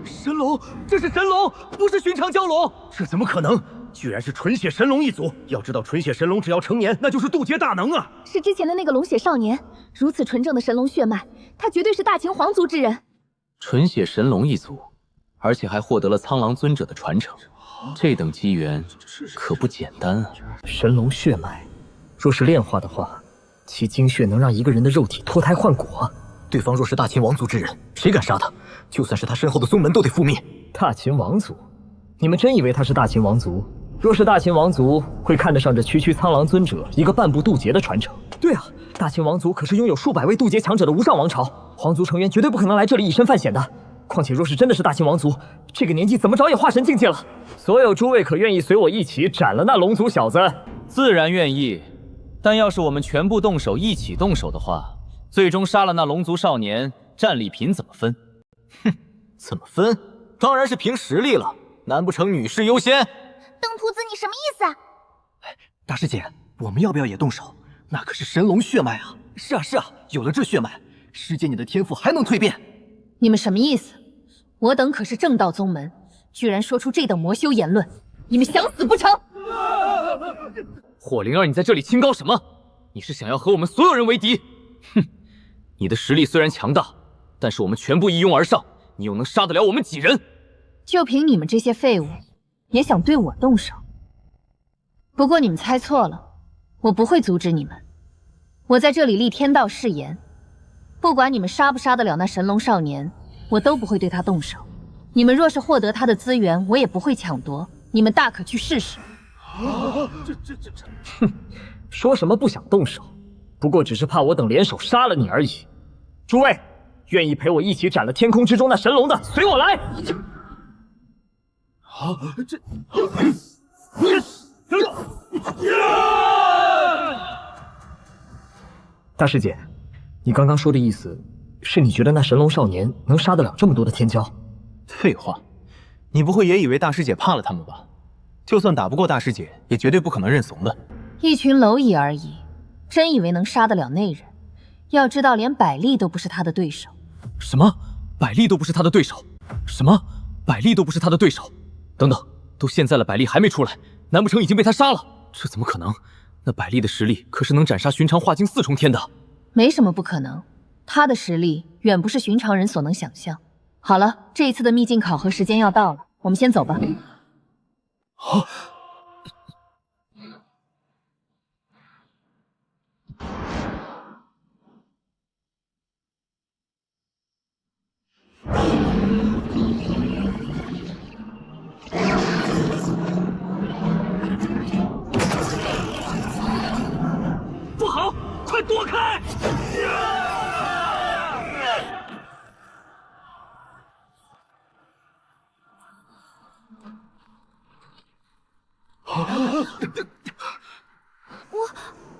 Speaker 13: 神龙，这是神龙，不是寻常蛟龙。
Speaker 4: 这怎么可能？居然是纯血神龙一族！要知道，纯血神龙只要成年，那就是渡劫大能啊！
Speaker 7: 是之前的那个龙血少年，如此纯正的神龙血脉，他绝对是大秦皇族之人。
Speaker 2: 纯血神龙一族，而且还获得了苍狼尊者的传承，这等机缘可不简单啊！
Speaker 10: 神龙血脉，若是炼化的话，其精血能让一个人的肉体脱胎换骨。
Speaker 13: 对方若是大秦王族之人，谁敢杀他？就算是他身后的宗门都得覆灭。
Speaker 10: 大秦王族？你们真以为他是大秦王族？若是大秦王族，会看得上这区区苍狼尊者一个半步渡劫的传承？对啊，大秦王族可是拥有数百位渡劫强者的无上王朝，皇族成员绝对不可能来这里以身犯险的。况且若是真的是大秦王族，这个年纪怎么着也化神境界了。所有诸位可愿意随我一起斩了那龙族小子？
Speaker 2: 自然愿意，但要是我们全部动手，一起动手的话，最终杀了那龙族少年，战利品怎么分？
Speaker 13: 哼，怎么分？当然是凭实力了，难不成女士优先？
Speaker 15: 邓徒子，你什么意思啊？
Speaker 13: 大师姐，我们要不要也动手？那可是神龙血脉啊！是啊，有了这血脉，师姐你的天赋还能蜕变。
Speaker 12: 你们什么意思？我等可是正道宗门，居然说出这等魔修言论，你们想死不成？
Speaker 2: 火灵儿，你在这里清高什么？你是想要和我们所有人为敌？哼，你的实力虽然强大，但是我们全部一拥而上，你又能杀得了我们几人？
Speaker 12: 就凭你们这些废物，也想对我动手？不过你们猜错了，我不会阻止你们。我在这里立天道誓言，不管你们杀不杀得了那神龙少年，我都不会对他动手。你们若是获得他的资源，我也不会抢夺，你们大可去试试。
Speaker 10: 哼，说什么不想动手，不过只是怕我等联手杀了你而已。诸位，愿意陪我一起斩了天空之中那神龙的，随我来。大师姐，你刚刚说的意思是你觉得那神龙少年能杀得了这么多的天骄？
Speaker 13: 废话，你不会也以为大师姐怕了他们吧？就算打不过大师姐，也绝对不可能认怂的。
Speaker 12: 一群蝼蚁而已，真以为能杀得了那人？要知道，连百丽都不是他的对手。
Speaker 13: 什么？百丽都不是他的对手？什么？百丽都不是他的对手？等等，都现在了，百丽还没出来，难不成已经被他杀了？这怎么可能？那百丽的实力可是能斩杀寻常化境4重天的。
Speaker 12: 没什么不可能，他的实力远不是寻常人所能想象。好了，这一次的秘境考核时间要到了，我们先走吧。
Speaker 4: 不好，快躲开！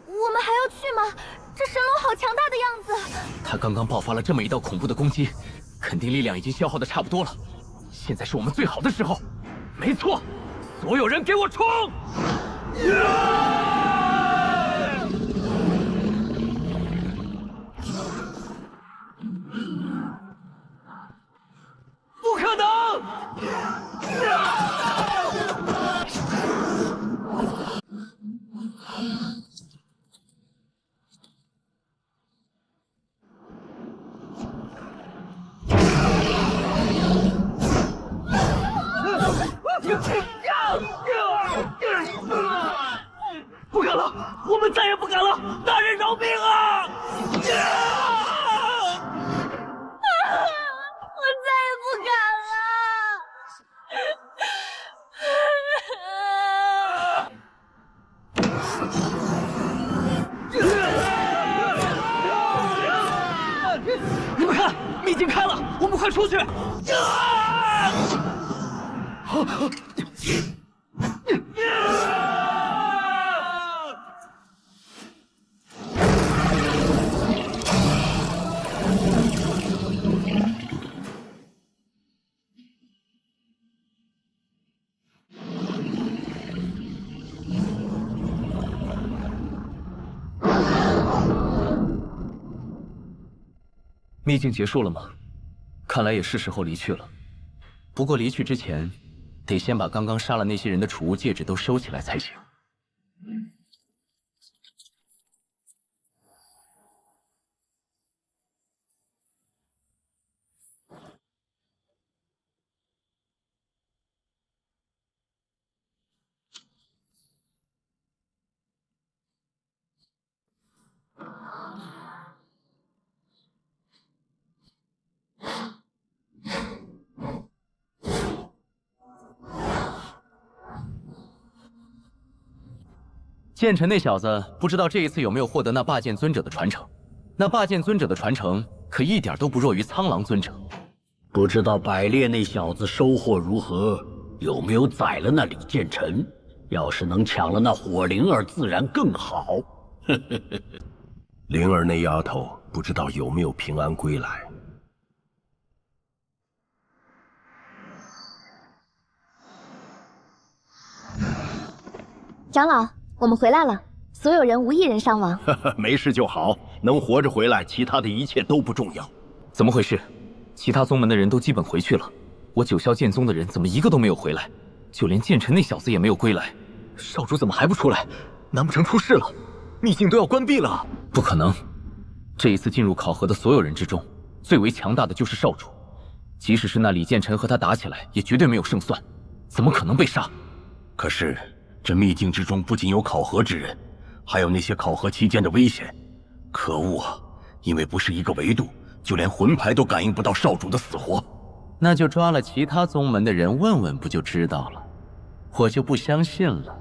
Speaker 15: 我们还要去吗？这神龙好强大的样子。
Speaker 2: 他刚刚爆发了这么一道恐怖的攻击，肯定力量已经消耗的差不多了。现在是我们最好的时候。没错，所有人给我冲！
Speaker 4: 不可能！不敢了，我们再也不敢了！大人饶命啊！
Speaker 15: 我再也不敢
Speaker 4: 了！你们看，秘境开了，我们快出去！
Speaker 8: 秘境结束了吗？看来也是时候离去了。
Speaker 2: 不过离去之前，得先把刚刚杀了那些人的储物戒指都收起来才行。剑尘那小子不知道这一次有没有获得那霸剑尊者的传承。那霸剑尊者的传承可一点都不弱于苍狼尊者。
Speaker 3: 不知道百烈那小子收获如何，有没有宰了那李剑尘？要是能抢了那火灵儿，自然更好。
Speaker 4: 灵儿那丫头不知道有没有平安归来。
Speaker 15: 长老，我们回来了，所有人无一人伤亡。
Speaker 4: 没事就好，能活着回来，其他的一切都不重要。
Speaker 13: 怎么回事？其他宗门的人都基本回去了，我九霄剑宗的人怎么一个都没有回来？就连剑尘那小子也没有归来，少主怎么还不出来？难不成出事了？秘境都要关闭了？
Speaker 2: 不可能！这一次进入考核的所有人之中，最为强大的就是少主，即使是那李剑尘和他打起来，也绝对没有胜算，怎么可能被杀？
Speaker 3: 可是这秘境之中不仅有考核之人，还有那些考核期间的危险。可恶啊！因为不是一个维度，就连魂牌都感应不到少主的死活。
Speaker 2: 那就抓了其他宗门的人问问不就知道了。我就不相信了，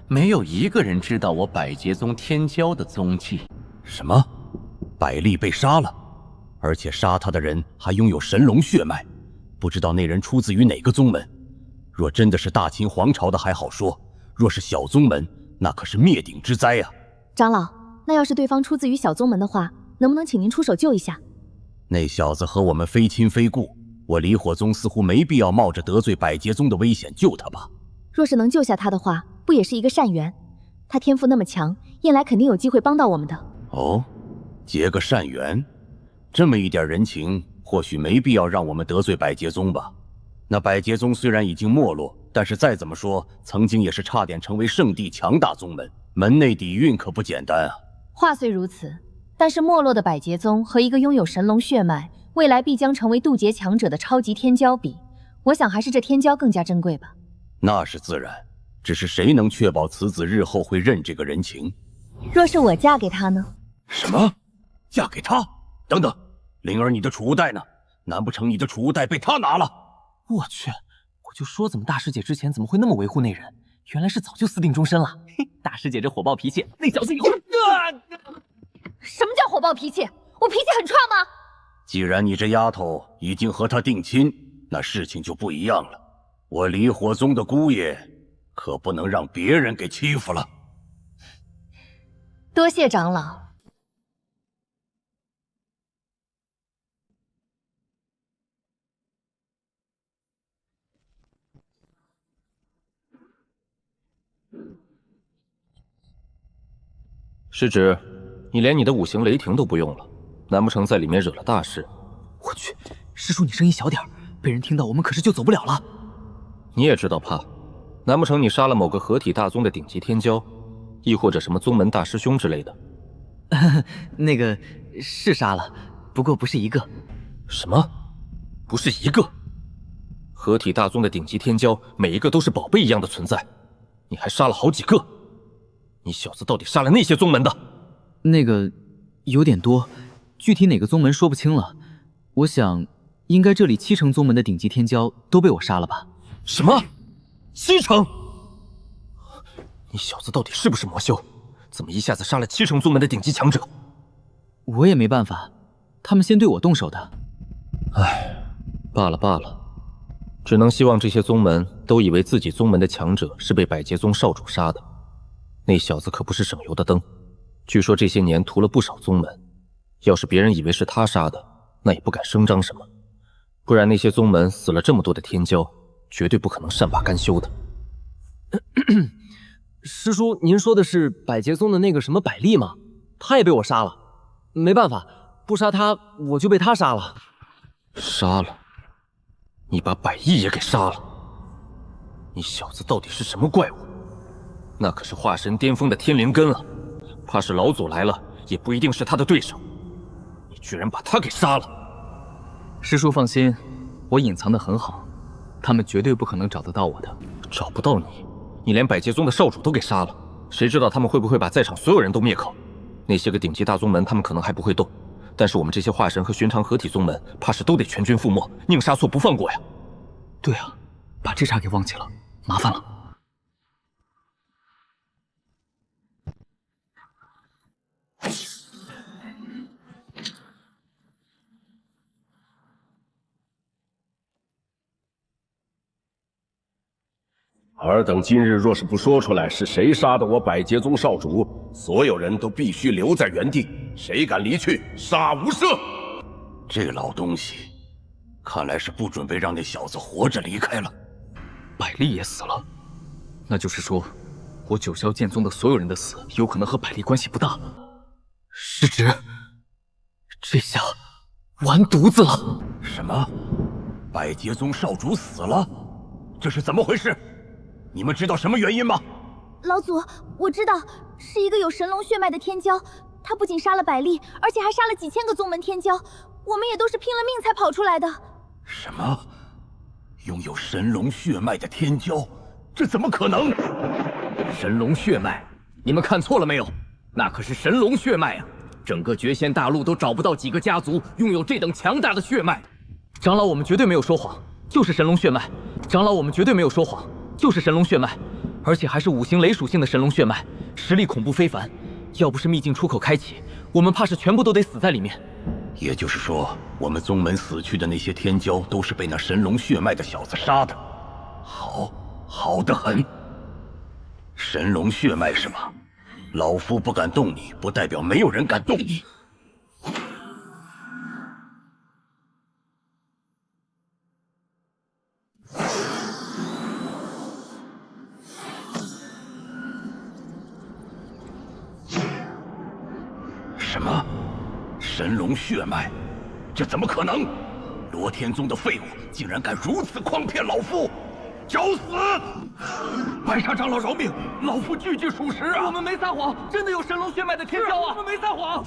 Speaker 2: 没有一个人知道我百劫宗天骄的踪迹。
Speaker 1: 什么？百丽被杀了，而且杀他的人还拥有神龙血脉，不知道那人出自于哪个宗门。若真的是大秦皇朝的还好说，若是小宗门，那可是灭顶之灾啊！
Speaker 7: 长老，那要是对方出自于小宗门的话，能不能请您出手救一下？
Speaker 1: 那小子和我们非亲非故，我离火宗似乎没必要冒着得罪百劫宗的危险救他吧。
Speaker 7: 若是能救下他的话，不也是一个善缘？他天赋那么强，燕来肯定有机会帮到我们的。
Speaker 1: 哦，结个善缘，这么一点人情，或许没必要让我们得罪百劫宗吧。那百劫宗虽然已经没落，但是再怎么说，曾经也是差点成为圣地强大宗门，门内底蕴可不简单啊。
Speaker 12: 话虽如此，但是没落的百劫宗和一个拥有神龙血脉，未来必将成为渡劫强者的超级天骄比，我想还是这天骄更加珍贵吧。
Speaker 1: 那是自然，只是谁能确保此子日后会认这个人情？
Speaker 7: 若是我嫁给他呢？
Speaker 1: 什么？嫁给他？等等，灵儿，你的储物袋呢？难不成你的储物袋被他拿了？
Speaker 13: 我去，我就说怎么大师姐之前怎么会那么维护那人，原来是早就私定终身了。大师姐这火爆脾气，那小子以后……
Speaker 12: 什么叫火爆脾气？我脾气很差吗？
Speaker 3: 既然你这丫头已经和他定亲，那事情就不一样了。我离火宗的姑爷可不能让别人给欺负了。
Speaker 12: 多谢长老。
Speaker 2: 师侄，你连你的五行雷霆都不用了，难不成在里面惹了大事？
Speaker 13: 我去，师叔你声音小点，被人听到我们可是就走不了了。
Speaker 2: 你也知道怕？难不成你杀了某个合体大宗的顶级天骄，亦或者什么宗门大师兄之类的？
Speaker 13: 那个是杀了，不过不是一个。
Speaker 2: 什么？不是一个？合体大宗的顶级天骄，每一个都是宝贝一样的存在，你还杀了好几个？你小子到底杀了那些宗门的？
Speaker 6: 那个有点多，具体哪个宗门说不清了。我想，应该这里7成宗门的顶级天骄都被我杀了吧？
Speaker 2: 什么？7成？你小子到底是不是魔修？怎么一下子杀了7成宗门的顶级强者？
Speaker 6: 我也没办法，他们先对我动手的。
Speaker 2: 唉，罢了罢了，只能希望这些宗门都以为自己宗门的强者是被百劫宗少主杀的。那小子可不是省油的灯，据说这些年屠了不少宗门，要是别人以为是他杀的，那也不敢声张什么。不然那些宗门死了这么多的天骄，绝对不可能善罢甘休的。
Speaker 13: 师叔，您说的是百劫宗的那个什么百丽吗？他也被我杀了。没办法，不杀他，我就被他杀了。杀了？你把百亿也给杀了？你小子到底是什么怪物？那可是化神巅峰的天灵根啊！怕是老祖来了，也不一定是他的对手。你居然把他给杀了！师叔放心，我隐藏得很好，他们绝对不可能找得到我的。找不到你，你连百劫宗的少主都给杀了，谁知道他们会不会把在场所有人都灭口？那些个顶级大宗门，他们可能还不会动，但是我们这些化神和寻常合体宗门，怕是都得全军覆没，宁杀错不放过呀！对啊，把这茬给忘记了，麻烦了。
Speaker 4: 尔等今日若是不说出来是谁杀的我百劫宗少主，所有人都必须留在原地，谁敢离去，杀无赦！
Speaker 3: 这老东西，看来是不准备让那小子活着离开了。
Speaker 6: 百丽也死了，那就是说，我九霄剑宗的所有人的死，有可能和百丽关系不大。师侄，这下完犊子了！
Speaker 3: 什么？百劫宗少主死了？这是怎么回事？你们知道什么原因吗？
Speaker 15: 老祖，我知道，是一个有神龙血脉的天骄，他不仅杀了百丽，而且还杀了几千个宗门天骄，我们也都是拼了命才跑出来的。
Speaker 3: 什么？拥有神龙血脉的天骄？这怎么可能？
Speaker 1: 神龙血脉？你们看错了没有？那可是神龙血脉啊！整个绝仙大陆都找不到几个家族拥有这等强大的血脉。
Speaker 13: 长老，我们绝对没有说谎，就是神龙血脉。长老，我们绝对没有说谎，就是神龙血脉，而且还是五行雷属性的神龙血脉，实力恐怖非凡。要不是秘境出口开启，我们怕是全部都得死在里面。
Speaker 3: 也就是说，我们宗门死去的那些天骄，都是被那神龙血脉的小子杀的。好得很。神龙血脉是吗？老夫不敢动你，不代表没有人敢动你。什么？神龙血脉？这怎么可能？罗天宗的废物竟然敢如此诓骗老夫！找死！白沙长老饶命，老夫句句属实啊！
Speaker 13: 我们没撒谎，真的有神龙血脉的天骄啊！我们没撒谎。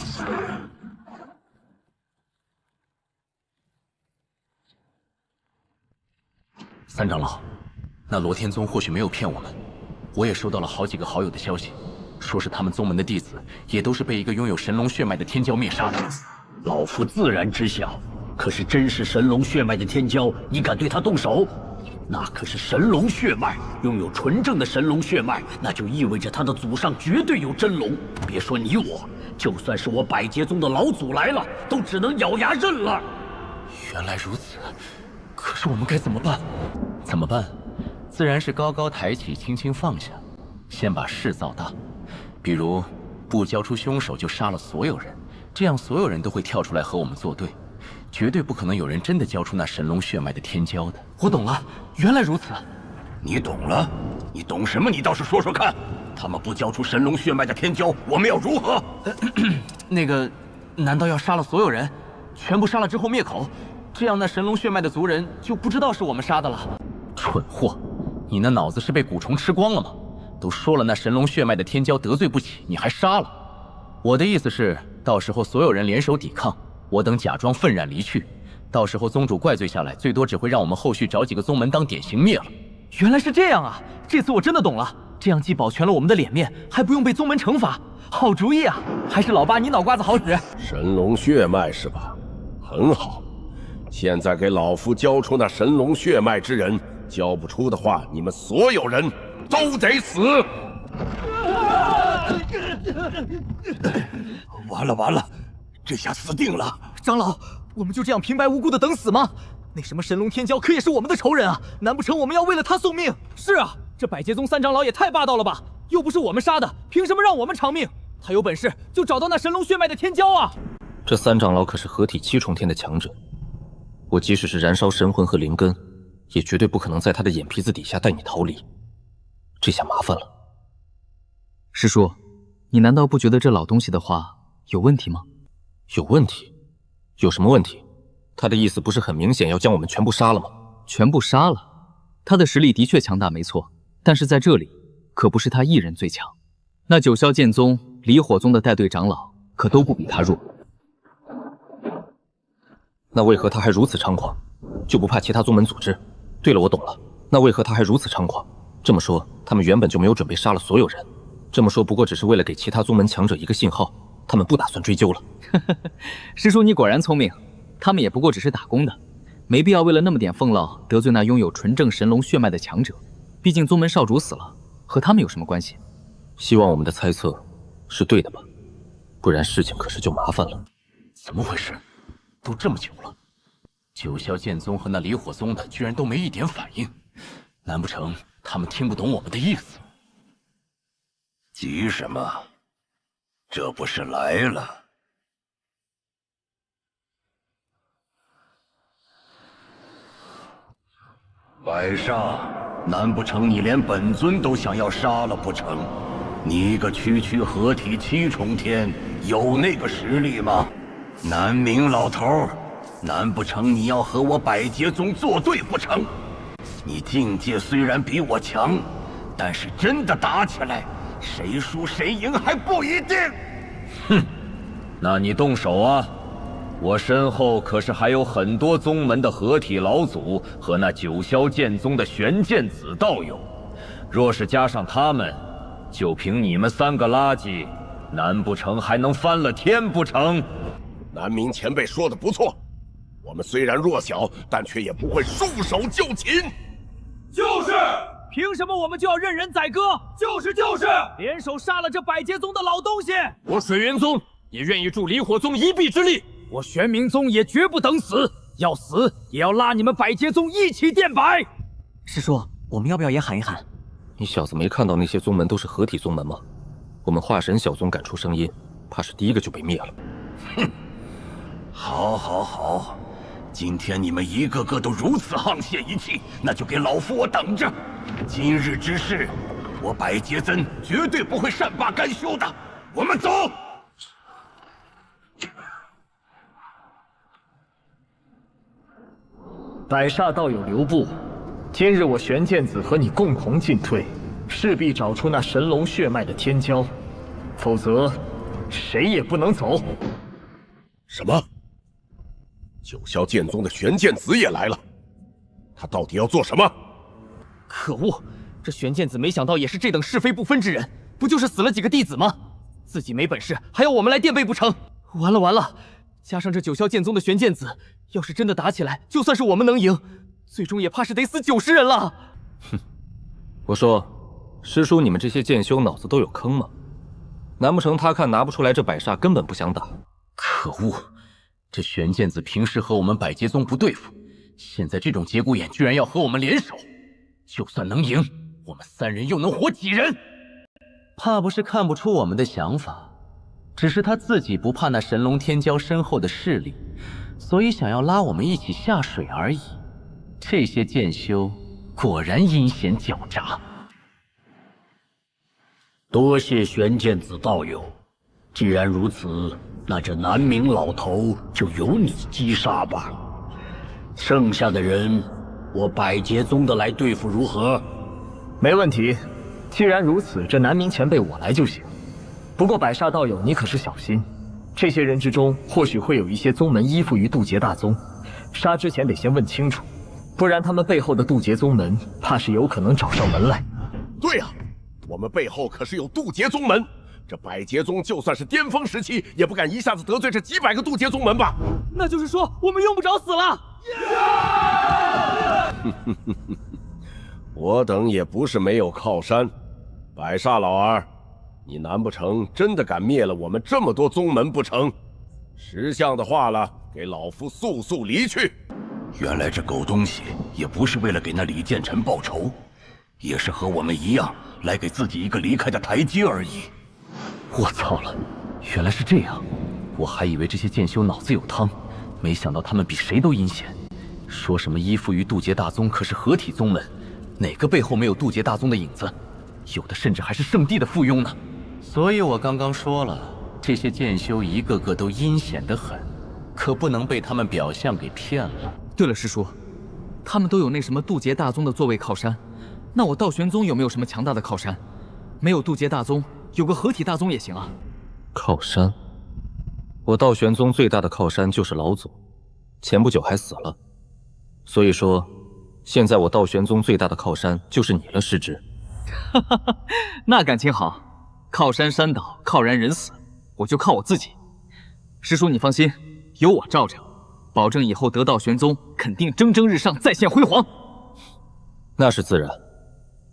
Speaker 2: 三长老，那罗天宗或许没有骗我们，我也收到了好几个好友的消息，说是他们宗门的弟子也都是被一个拥有神龙血脉的天骄灭杀的。
Speaker 3: 老夫自然知晓，可是真是神龙血脉的天骄，你敢对他动手？那可是神龙血脉，拥有纯正的神龙血脉，那就意味着他的祖上绝对有真龙。别说你我，就算是我百劫宗的老祖来了，都只能咬牙认了。
Speaker 2: 原来如此，可是我们该怎么办？怎么办？自然是高高抬起，轻轻放下，先把事造大。比如，不交出凶手就杀了所有人，这样所有人都会跳出来和我们作对。绝对不可能有人真的交出那神龙血脉的天骄的。
Speaker 13: 我懂了，原来如此。
Speaker 3: 你懂了？你懂什么？你倒是说说看。他们不交出神龙血脉的天骄，我们要如何？
Speaker 2: 那个，难道要杀了所有人，全部杀了之后灭口？这样那神龙血脉的族人就不知道是我们杀的了。蠢货，你那脑子是被蛊虫吃光了吗？都说了那神龙血脉的天骄得罪不起，你还杀了？我的意思是，到时候所有人联手抵抗。我等假装愤然离去，到时候宗主怪罪下来，最多只会让我们后续找几个宗门当典型灭了。
Speaker 13: 原来是这样啊！这次我真的懂了，这样既保全了我们的脸面，还不用被宗门惩罚，好主意啊！还是老八你脑瓜子好使。
Speaker 4: 神龙血脉是吧？很好，现在给老夫交出那神龙血脉之人，交不出的话，你们所有人都得死！
Speaker 3: 完了完了！这下死定了！
Speaker 13: 长老，我们就这样平白无故的等死吗？那什么神龙天骄可也是我们的仇人啊！难不成我们要为了他送命？是啊，这百劫宗三长老也太霸道了吧！又不是我们杀的，凭什么让我们偿命？他有本事就找到那神龙血脉的天骄啊！
Speaker 6: 这三长老可是合体7重天的强者，我即使是燃烧神魂和灵根，也绝对不可能在他的眼皮子底下带你逃离。这下麻烦了。师叔，你难道不觉得这老东西的话有问题吗？有问题？
Speaker 2: 有什么问题？他的意思不是很明显要将我们全部杀了吗？
Speaker 6: 全部杀了？他的实力的确强大，没错，但是在这里可不是他一人最强。那九霄剑宗、离火宗的带队长老可都不比他弱。
Speaker 2: 那为何他还如此猖狂？就不怕其他宗门组织？对了，我懂了。那为何他还如此猖狂？这么说，他们原本就没有准备杀了所有人。这么说，不过只是为了给其他宗门强者一个信号，他们不打算追究了。
Speaker 6: 师叔，你果然聪明。他们也不过只是打工的，没必要为了那么点俸劳得罪那拥有纯正神龙血脉的强者。毕竟宗门少主死了，和他们有什么关系？
Speaker 2: 希望我们的猜测是对的吧？不然事情可是就麻烦了。
Speaker 8: 怎么回事？都这么久了，九霄剑宗和那离火宗的居然都没一点反应，难不成他们听不懂我们的意思？
Speaker 3: 急什么？这不是来了？百煞，难不成你连本尊都想要杀了不成？你一个区区合体7重天，有那个实力吗？南明老头，难不成你要和我百劫宗作对不成？你境界虽然比我强，但是真的打起来，谁输谁赢还不一定。
Speaker 1: 哼，那你动手啊！我身后可是还有很多宗门的合体老祖和那九霄剑宗的玄剑子道友，若是加上他们，就凭你们3个垃圾，难不成还能翻了天不成？
Speaker 4: 南明前辈说的不错，我们虽然弱小，但却也不会束手就擒。
Speaker 16: 就是，凭什么我们就要任人宰割？就是，联手杀了这百劫宗的老东西！
Speaker 8: 我水源宗也愿意助离火宗一臂之力。
Speaker 16: 我玄冥宗也绝不等死，要死也要拉你们百劫宗一起垫白。
Speaker 13: 师叔，我们要不要也喊一喊？
Speaker 2: 你小子没看到那些宗门都是合体宗门吗？我们化神小宗敢出声音，怕是第一个就被灭了。
Speaker 3: 哼，好，今天你们一个个都如此沆瀣一气，那就给老夫我等着！今日之事，我百劫宗绝对不会善罢甘休的。我们走。
Speaker 10: 百煞道友留步，今日我玄剑子和你共同进退，势必找出那神龙血脉的天骄，否则谁也不能走。
Speaker 4: 什么？九霄剑宗的玄剑子也来了？他到底要做什么？
Speaker 13: 可恶！这玄剑子没想到也是这等是非不分之人，不就是死了几个弟子吗？自己没本事，还要我们来垫背不成？完了！加上这九霄剑宗的玄剑子，要是真的打起来，就算是我们能赢，最终也怕是得死90人了。
Speaker 2: 哼！我说，师叔，你们这些剑修脑子都有坑吗？难不成他看拿不出来这百煞根本不想打？
Speaker 8: 可恶！这玄剑子平时和我们百劫宗不对付，现在这种节骨眼居然要和我们联手。就算能赢，我们3人又能活几人？
Speaker 2: 怕不是看不出我们的想法，只是他自己不怕那神龙天骄身后的势力，所以想要拉我们一起下水而已。这些剑修果然阴险狡诈。
Speaker 17: 多谢玄剑子道友，既然如此，那这南明老头就由你击杀吧。剩下的人，我百劫宗的来对付如何？
Speaker 10: 没问题。既然如此，这南明前辈我来就行。不过百煞道友，你可是小心，这些人之中或许会有一些宗门依附于渡劫大宗，杀之前得先问清楚，不然他们背后的渡劫宗门怕是有可能找上门来。
Speaker 4: 对呀，我们背后可是有渡劫宗门，这百劫宗就算是巅峰时期，也不敢一下子得罪这几百个渡劫宗门吧？
Speaker 16: 那就是说，我们用不着死了。
Speaker 4: 我等也不是没有靠山，百煞老儿，你难不成真的敢灭了我们这么多宗门不成？识相的话了，给老夫速速离去！
Speaker 3: 原来这狗东西也不是为了给那李建成报仇，也是和我们一样来给自己一个离开的台阶而已。
Speaker 2: 我操了，原来是这样！我还以为这些剑修脑子有汤，没想到他们比谁都阴险。说什么依附于渡劫大宗，可是合体宗门，哪个背后没有渡劫大宗的影子？有的甚至还是圣地的附庸呢。所以我刚刚说了，这些剑修一个个都阴险得很，可不能被他们表象给骗了。
Speaker 6: 对了，师叔，他们都有那什么渡劫大宗的作为靠山，那我道玄宗有没有什么强大的靠山？没有渡劫大宗，有个合体大宗也行啊。
Speaker 2: 靠山？我道玄宗最大的靠山就是老祖，前不久还死了。所以说，现在我道玄宗最大的靠山就是你了，师侄。
Speaker 6: 哈哈哈，那感情好，靠山山倒，靠然人死，我就靠我自己。师叔你放心，有我罩着，保证以后得道玄宗肯定蒸蒸日上，再现辉煌。
Speaker 2: 那是自然，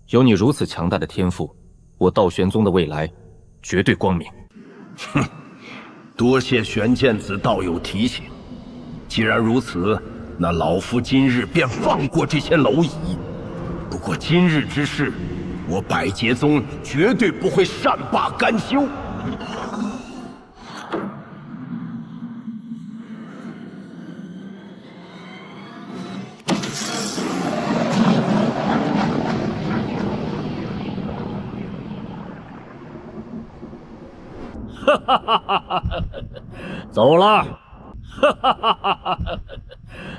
Speaker 2: 有你如此强大的天赋，我道玄宗的未来绝对光明。
Speaker 4: 哼，多谢玄剑子道友提醒。既然如此，那老夫今日便放过这些蝼蚁。不过今日之事，我百劫宗绝对不会善罢甘休。
Speaker 17: 哈哈哈哈哈！走了，哈哈哈哈哈！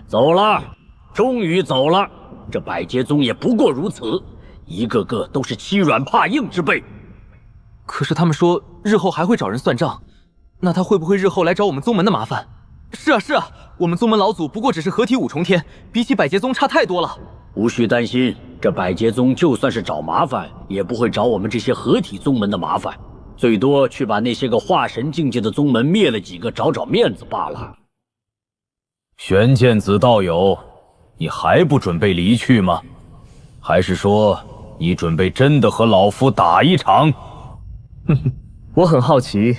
Speaker 17: 走了，终于走了。这百劫宗也不过如此，一个个都是欺软怕硬之辈。
Speaker 6: 可是他们说日后还会找人算账，那他会不会日后来找我们宗门的麻烦？是啊是啊，我们宗门老祖不过只是合体5重天，比起百劫宗差太多了。
Speaker 17: 无需担心，这百劫宗就算是找麻烦，也不会找我们这些合体宗门的麻烦。最多去把那些个化神境界的宗门灭了几个，找找面子罢了。
Speaker 1: 玄剑子道友，你还不准备离去吗？还是说你准备真的和老夫打一场？
Speaker 10: 哼哼，我很好奇，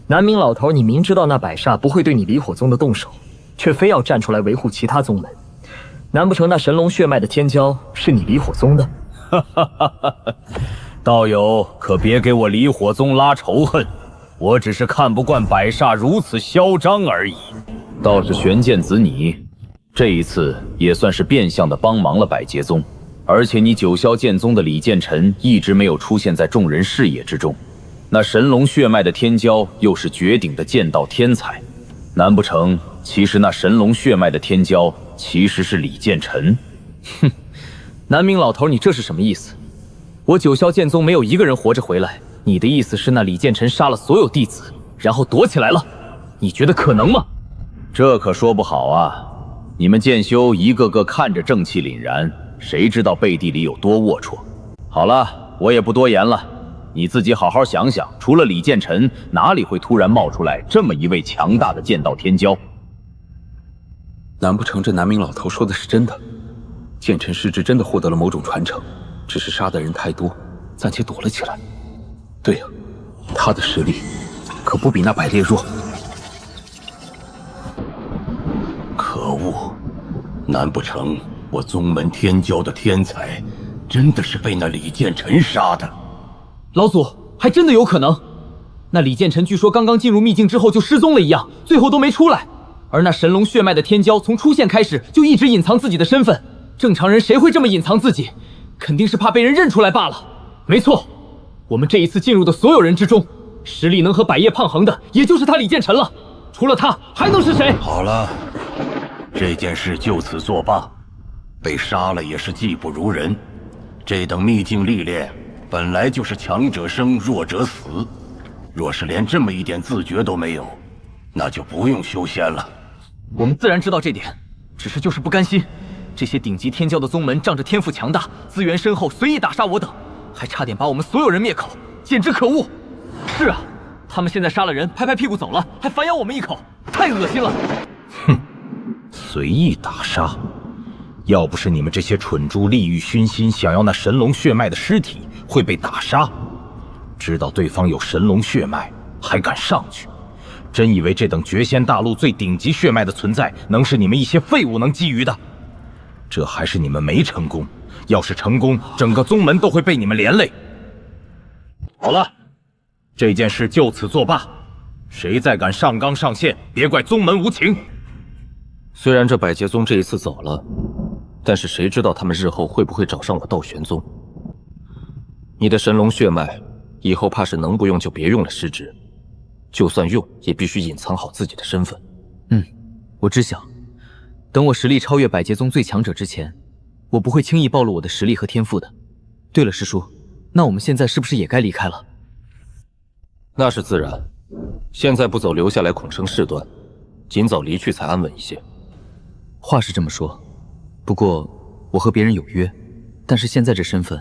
Speaker 10: 南明老头，你明知道那百煞不会对你离火宗的动手，却非要站出来维护其他宗门，难不成那神龙血脉的天骄是你离火宗的？
Speaker 1: 哈哈哈哈！道友可别给我离火宗拉仇恨，我只是看不惯百煞如此嚣张而已。倒是玄剑子你，这一次也算是变相的帮忙了百劫宗，而且你九霄剑宗的李建成一直没有出现在众人视野之中。那神龙血脉的天骄又是绝顶的剑道天才，难不成其实那神龙血脉的天骄其实是李建成？
Speaker 6: 哼，南明老头，你这是什么意思？我九霄剑宗没有一个人活着回来，你的意思是那李建成杀了所有弟子，然后躲起来了？你觉得可能吗？
Speaker 1: 这可说不好啊！你们剑修一个个看着正气凛然，谁知道背地里有多龌龊？好了，我也不多言了，你自己好好想想，除了李建成，哪里会突然冒出来这么一位强大的剑道天骄？
Speaker 8: 难不成这南明老头说的是真的？剑尘师侄真的获得了某种传承，只是杀的人太多，暂且躲了起来。对呀，他的实力可不比那百烈弱。
Speaker 3: 可恶！难不成我宗门天骄的天才，真的是被那李建成杀的？
Speaker 6: 老祖，还真的有可能。那李建成据说刚刚进入秘境之后就失踪了一样，最后都没出来。而那神龙血脉的天骄从出现开始就一直隐藏自己的身份，正常人谁会这么隐藏自己？肯定是怕被人认出来罢了。没错，我们这一次进入的所有人之中，实力能和百叶胖横的，也就是他李建成了。除了他，还能是谁？
Speaker 3: 好了，这件事就此作罢。被杀了也是技不如人。这等秘境历练，本来就是强者生，弱者死。若是连这么一点自觉都没有，那就不用修仙了。
Speaker 6: 我们自然知道这点，只是就是不甘心。这些顶级天骄的宗门仗着天赋强大，资源深厚，随意打杀我等，还差点把我们所有人灭口，简直可恶！是啊，他们现在杀了人，拍拍屁股走了，还反咬我们一口，太恶心了！
Speaker 1: 哼，随意打杀，要不是你们这些蠢猪利欲熏心，想要那神龙血脉的尸体，会被打杀。知道对方有神龙血脉，还敢上去？真以为这等绝仙大陆最顶级血脉的存在，能是你们一些废物能觊觎的？这还是你们没成功，要是成功，整个宗门都会被你们连累。好了，这件事就此作罢。谁再敢上纲上线，别怪宗门无情。
Speaker 2: 虽然这百劫宗这一次走了，但是谁知道他们日后会不会找上我道玄宗？你的神龙血脉，以后怕是能不用就别用了，师侄。就算用，也必须隐藏好自己的身份。
Speaker 6: 我知晓，等我实力超越百劫宗最强者之前，我不会轻易暴露我的实力和天赋的。对了，师叔，那我们现在是不是也该离开了？
Speaker 2: 那是自然，现在不走，留下来恐生事端，尽早离去才安稳一些。
Speaker 6: 话是这么说，不过我和别人有约，但是现在这身份，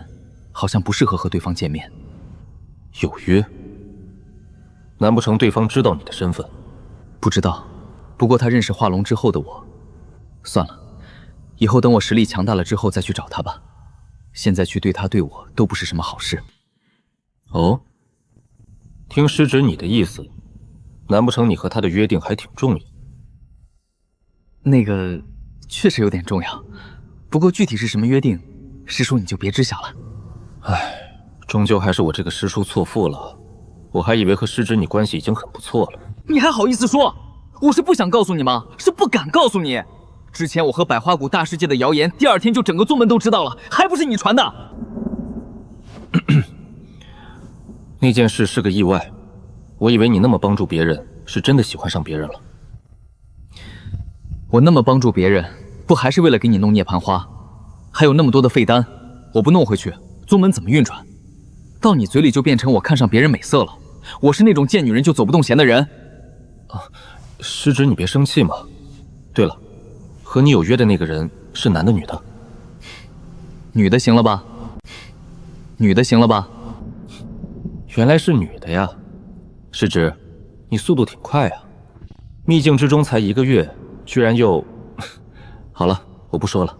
Speaker 6: 好像不适合和对方见面。
Speaker 2: 有约？难不成对方知道你的身份？
Speaker 6: 不知道，不过他认识化龙之后的我。算了，以后等我实力强大了之后再去找他吧。现在去对他对我都不是什么好事。
Speaker 2: 哦，听师侄你的意思，难不成你和他的约定还挺重要？
Speaker 6: 那个确实有点重要，不过具体是什么约定，师叔你就别知晓了。
Speaker 2: 唉，终究还是我这个师叔错付了。我还以为和师侄你关系已经很不错了。
Speaker 6: 你还好意思说？我是不想告诉你吗？是不敢告诉你。之前我和百花谷大师界的谣言，第二天就整个宗门都知道了，还不是你传的？
Speaker 2: 那件事是个意外，我以为你那么帮助别人，是真的喜欢上别人了。
Speaker 6: 我那么帮助别人，不还是为了给你弄涅槃花？还有那么多的废丹，我不弄回去，宗门怎么运转？到你嘴里就变成我看上别人美色了。我是那种见女人就走不动弦的人。
Speaker 2: 啊，师侄你别生气嘛。对了，和你有约的那个人是男的女的？
Speaker 6: 女的行了吧？女的行了吧？
Speaker 2: 原来是女的呀，师侄，你速度挺快啊！秘境之中才1个月，居然又……好了，我不说了。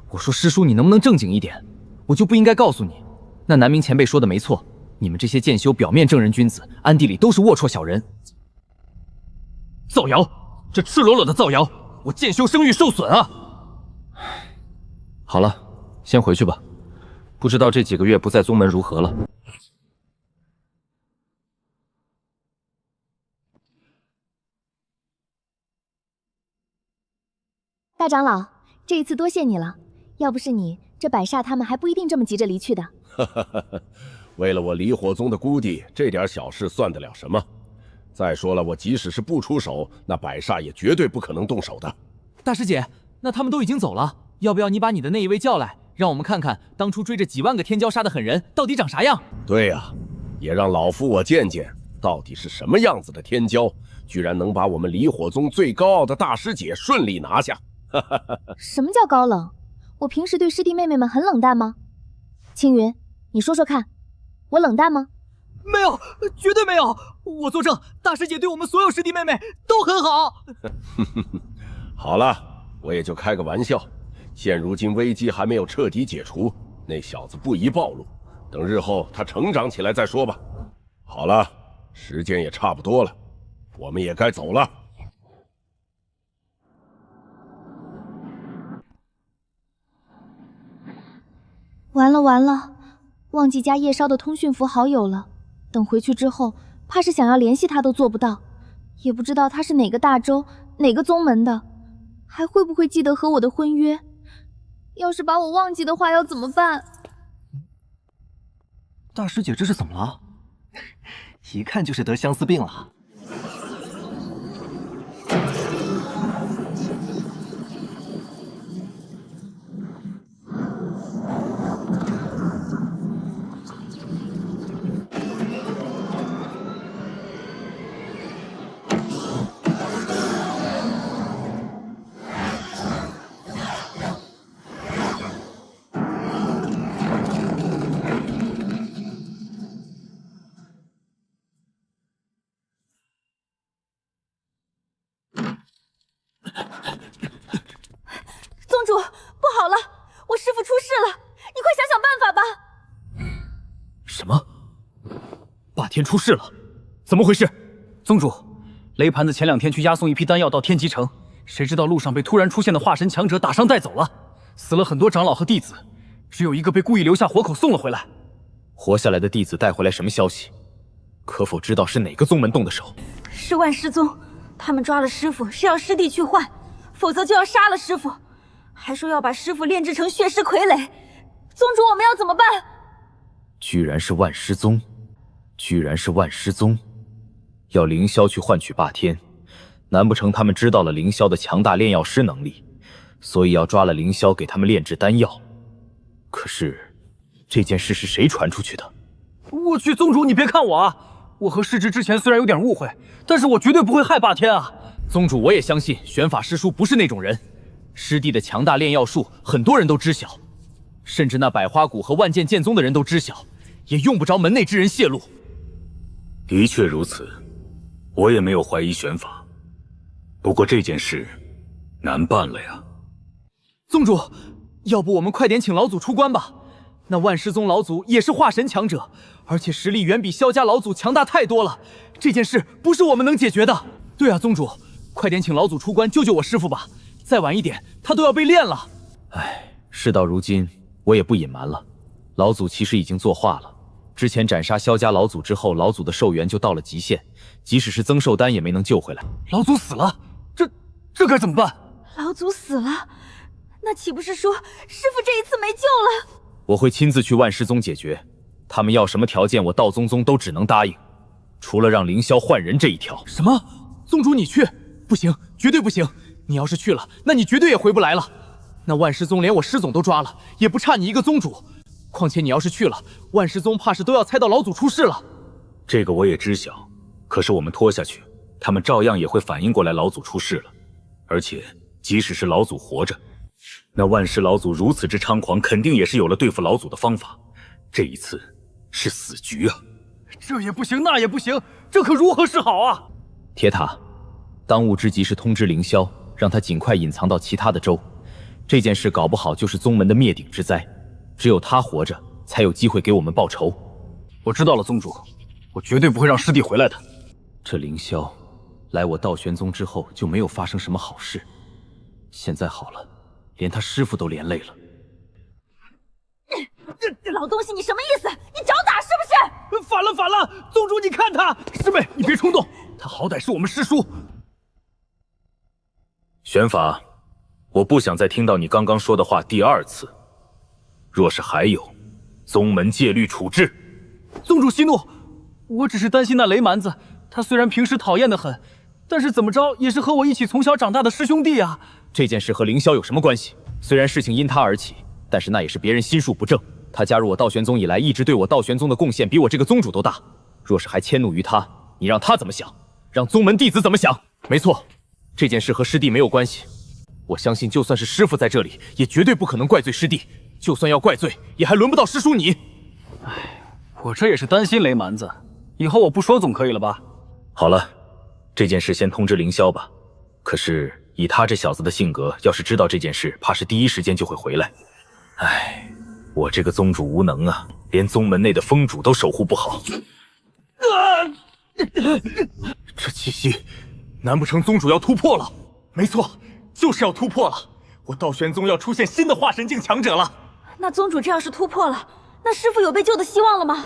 Speaker 6: 我说师叔，你能不能正经一点？我就不应该告诉你。那南明前辈说的没错，你们这些剑修表面正人君子，暗地里都是龌龊小人。造谣，这赤裸裸的造谣！我剑修声誉受损啊！
Speaker 2: 好了，先回去吧。不知道这几个月不在宗门如何了。
Speaker 15: 大长老，这一次多谢你了，要不是你，这百煞他们还不一定这么急着离去的。
Speaker 4: 为了我离火宗的姑弟，这点小事算得了什么？再说了，我即使是不出手，那百煞也绝对不可能动手的。
Speaker 13: 大师姐，那他们都已经走了，要不要你把你的那一位叫来，让我们看看当初追着几万个天骄杀的狠人到底长啥样？
Speaker 4: 对呀，也让老夫我见见，到底是什么样子的天骄，居然能把我们离火宗最高傲的大师姐顺利拿下。
Speaker 15: 什么叫高冷？我平时对师弟妹妹们很冷淡吗？青云，你说说看，我冷淡吗？
Speaker 13: 没有，绝对没有，我作证，大师姐对我们所有师弟妹妹都很好。
Speaker 4: 好了，我也就开个玩笑。现如今危机还没有彻底解除，那小子不宜暴露，等日后他成长起来再说吧。好了，时间也差不多了，我们也该走了。
Speaker 15: 完了完了，忘记加叶烧的通讯符好友了。等回去之后，怕是想要联系他都做不到，也不知道他是哪个大洲、哪个宗门的，还会不会记得和我的婚约？要是把我忘记的话，要怎么办？
Speaker 18: 大师姐这是怎么了？一看就是得相思病了。
Speaker 15: 宗主，不好了，我师父出事了，你快想想办法吧。
Speaker 6: 什么？霸天出事了？怎么回事？宗主，雷盘子前2天去押送一批丹药到天极城，谁知道路上被突然出现的化神强者打伤带走了，死了很多长老和弟子，只有一个被故意留下活口送了回来。活下来的弟子带回来什么消息？可否知道是哪个宗门动的手？
Speaker 15: 是万师宗，他们抓了师父是要师弟去换，否则就要杀了师父，还说要把师父炼制成血尸傀儡。宗主，我们要怎么办？
Speaker 6: 居然是万师宗，居然是万师宗，要凌霄去换取霸天，
Speaker 1: 难不成他们知道了凌霄的强大炼药师能力，所以要抓了凌霄给他们炼制丹药？可是这件事是谁传出去的？
Speaker 16: 我去，宗主你别看我啊，我和师侄之前虽然有点误会，但是我绝对不会害霸天啊。
Speaker 6: 宗主，我也相信玄法师叔不是那种人。师弟的强大炼药术，很多人都知晓，甚至那百花谷和万剑剑宗的人都知晓，也用不着门内之人泄露。
Speaker 5: 的确如此，我也没有怀疑玄法。不过这件事难办了呀。
Speaker 6: 宗主，要不我们快点请老祖出关吧？那万师宗老祖也是化神强者，而且实力远比萧家老祖强大太多了。这件事不是我们能解决的。对啊，宗主，快点请老祖出关救救我师父吧！再晚一点，他都要被炼了。
Speaker 1: 唉，事到如今，我也不隐瞒了，老祖其实已经作化了。之前斩杀萧家老祖之后，老祖的寿元就到了极限，即使是增寿丹也没能救回来。
Speaker 16: 老祖死了，这该怎么办？
Speaker 15: 老祖死了，那岂不是说师父这一次没救了？
Speaker 1: 我会亲自去万师宗解决，他们要什么条件，我道宗宗都只能答应，除了让凌霄换人这一条。
Speaker 6: 什么？宗主你去？不行，绝对不行！你要是去了，那你绝对也回不来了。那万师宗连我师总都抓了，也不差你一个宗主。况且你要是去了，万师宗怕是都要猜到老祖出事了。
Speaker 5: 这个我也知晓，可是我们拖下去，他们照样也会反应过来老祖出事了。而且即使是老祖活着，那万师老祖如此之猖狂，肯定也是有了对付老祖的方法。这一次是死局啊！
Speaker 16: 这也不行，那也不行，这可如何是好啊？
Speaker 1: 铁塔，当务之急是通知凌霄，让他尽快隐藏到其他的州。这件事搞不好就是宗门的灭顶之灾，只有他活着，才有机会给我们报仇。
Speaker 16: 我知道了，宗主，我绝对不会让师弟回来的。
Speaker 1: 这凌霄来我道玄宗之后就没有发生什么好事，现在好了，连他师父都连累了。
Speaker 15: 老东西，你什么意思？你找打是不是？
Speaker 16: 反了，反了！宗主，你看他，师妹，你别冲动，他好歹是我们师叔。
Speaker 5: 玄法，我不想再听到你刚刚说的话第二次。若是还有，宗门戒律处置。
Speaker 16: 宗主息怒，我只是担心那雷蛮子，他虽然平时讨厌的很，但是怎么着也是和我一起从小长大的师兄弟啊。
Speaker 1: 这件事和凌霄有什么关系？虽然事情因他而起，但是那也是别人心术不正。他加入我道玄宗以来，一直对我道玄宗的贡献比我这个宗主都大。若是还迁怒于他，你让他怎么想？让宗门弟子怎么想？没错，这件事和师弟没有关系。我相信，就算是师父在这里，也绝对不可能怪罪师弟。就算要怪罪，也还轮不到师叔你。
Speaker 16: 我这也是担心雷蛮子，以后我不说总可以了吧？
Speaker 5: 好了，这件事先通知凌霄吧。可是以他这小子的性格，要是知道这件事，怕是第一时间就会回来。唉，我这个宗主无能啊，连宗门内的封主都守护不好。
Speaker 6: 这气息，难不成宗主要突破了？没错，就是要突破了。我道玄宗要出现新的化神境强者了。
Speaker 15: 那宗主这要是突破了，那师父有被救的希望了吗？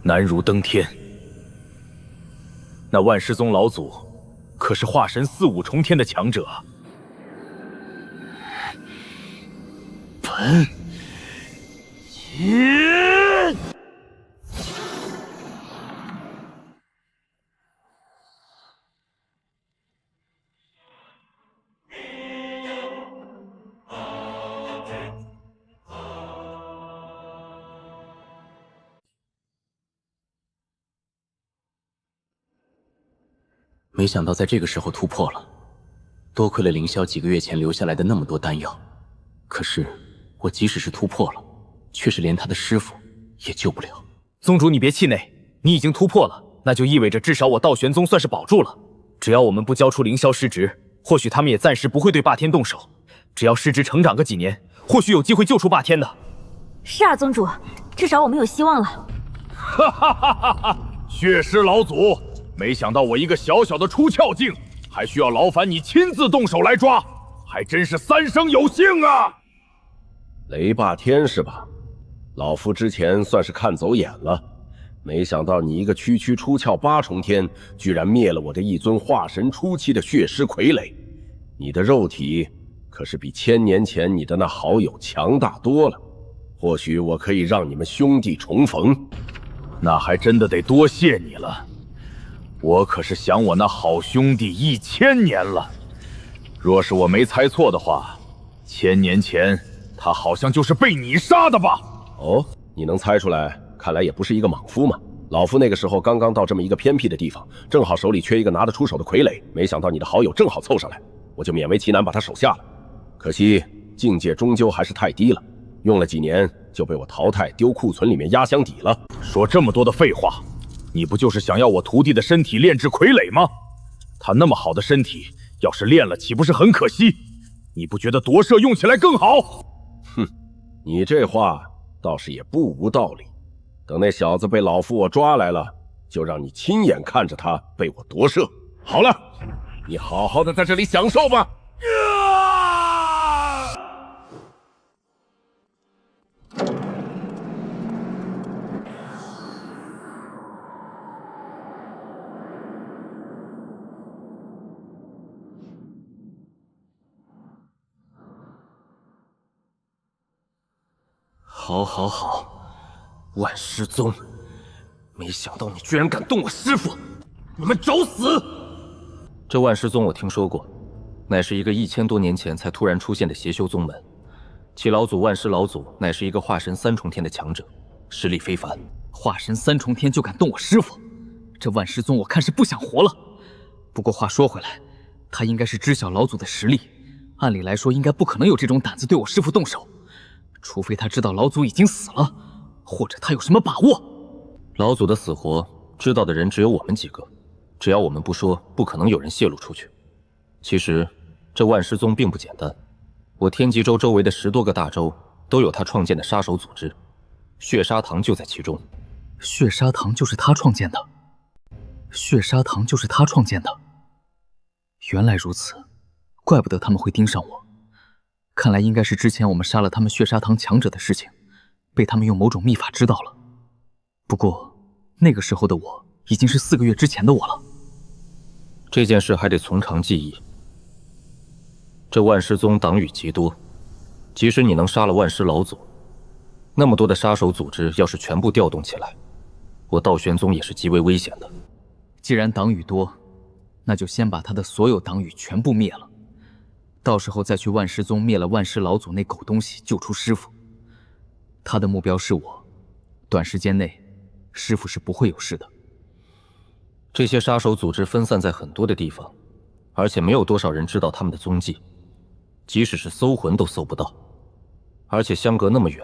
Speaker 5: 难如登天。那万师宗老祖可是化神4、5重天的强者啊！
Speaker 16: 本爷，
Speaker 2: 没想到在这个时候突破了，多亏了凌霄几个月前留下来的那么多丹药。可是我即使是突破了，却是连他的师父也救不了。
Speaker 1: 宗主，你别气馁，你已经突破了，那就意味着至少我道玄宗算是保住了。只要我们不交出凌霄师侄，或许他们也暂时不会对霸天动手。只要师侄成长个几年，或许有机会救出霸天的。
Speaker 15: 是啊，宗主，至少我们有希望了。
Speaker 16: 哈哈哈哈哈！血尸老祖，没想到我一个小小的出窍境，还需要劳烦你亲自动手来抓，还真是三生有幸啊！
Speaker 4: 雷霸天是吧？老夫之前算是看走眼了，没想到你一个区区出窍8重天，居然灭了我的一尊化神初期的血尸傀儡。你的肉体可是比1000年前你的那好友强大多了，或许我可以让你们兄弟重逢。
Speaker 16: 那还真的得多谢你了。我可是想我那好兄弟1000年了。若是我没猜错的话，1000年前他好像就是被你杀的吧？
Speaker 4: 哦，你能猜出来，看来也不是一个莽夫嘛。老夫那个时候刚刚到这么一个偏僻的地方，正好手里缺一个拿得出手的傀儡，没想到你的好友正好凑上来，我就勉为其难把他手下了。可惜境界终究还是太低了，用了几年就被我淘汰，丢库存里面压箱底了。
Speaker 16: 说这么多的废话，你不就是想要我徒弟的身体炼制傀儡吗？他那么好的身体，要是炼了，岂不是很可惜？你不觉得夺舍用起来更好？
Speaker 4: 哼，你这话倒是也不无道理。等那小子被老夫我抓来了，就让你亲眼看着他被我夺舍。好了，你好好的在这里享受吧。
Speaker 8: 好，好，好，万师宗，没想到你居然敢动我师父，你们找死！
Speaker 2: 这万师宗我听说过，乃是一个1000多年前才突然出现的邪修宗门，其老祖万师老祖乃是一个化神3重天的强者，实力非凡。
Speaker 6: 化神3重天就敢动我师父，这万师宗我看是不想活了。不过话说回来，他应该是知晓老祖的实力，按理来说应该不可能有这种胆子对我师父动手。除非他知道老祖已经死了，或者他有什么把握。
Speaker 2: 老祖的死活，知道的人只有我们几个，只要我们不说，不可能有人泄露出去。其实，这万师宗并不简单，我天极州周围的10多个大洲都有他创建的杀手组织，血砂堂就在其中。
Speaker 6: 血砂堂就是他创建的，血砂堂就是他创建的。原来如此，怪不得他们会盯上我。看来应该是之前我们杀了他们血砂堂强者的事情，被他们用某种秘法知道了。不过那个时候的我，已经是4个月之前的我了。
Speaker 2: 这件事还得从长计议。这万师宗党羽极多，即使你能杀了万师老祖，那么多的杀手组织要是全部调动起来，我道玄宗也是极为危险的。
Speaker 6: 既然党羽多，那就先把他的所有党羽全部灭了。到时候再去万师宗灭了万师老祖那狗东西，救出师父。他的目标是我，短时间内，师父是不会有事的。
Speaker 2: 这些杀手组织分散在很多的地方，而且没有多少人知道他们的踪迹，即使是搜魂都搜不到。而且相隔那么远，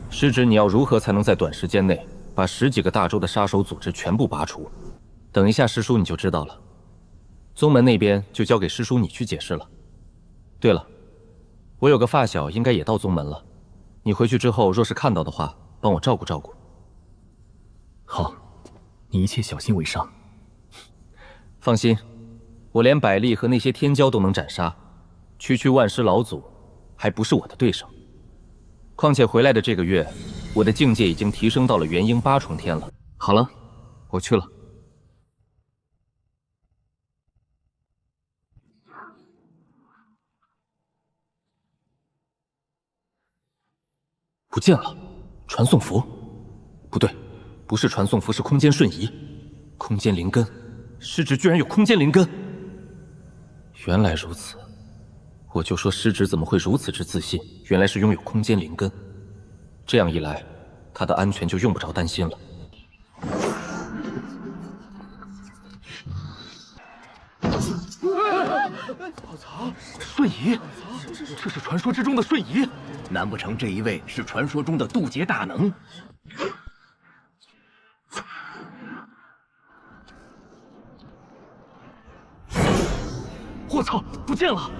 Speaker 2: 师侄你要如何才能在短时间内把10几个大洲的杀手组织全部拔除？等一下师叔你就知道了。宗门那边就交给师叔你去解释了。对了，我有个发小应该也到宗门了，你回去之后若是看到的话，帮我照顾照顾。
Speaker 8: 好，你一切小心为上。
Speaker 2: 放心，我连百丽和那些天骄都能斩杀，区万师老祖还不是我的对手。况且回来的这个月，我的境界已经提升到了元婴8重天了。
Speaker 6: 好了，我去了。
Speaker 2: 不见了，传送符，不对，不是传送符，是空间瞬移，空间灵根，师侄居然有空间灵根。原来如此，我就说师侄怎么会如此之自信，原来是拥有空间灵根。这样一来，他的安全就用不着担心了。
Speaker 8: 瞬移，这是传说之中的瞬移。
Speaker 18: 难不成这一位是传说中的渡劫大能？
Speaker 8: 我操，不见了！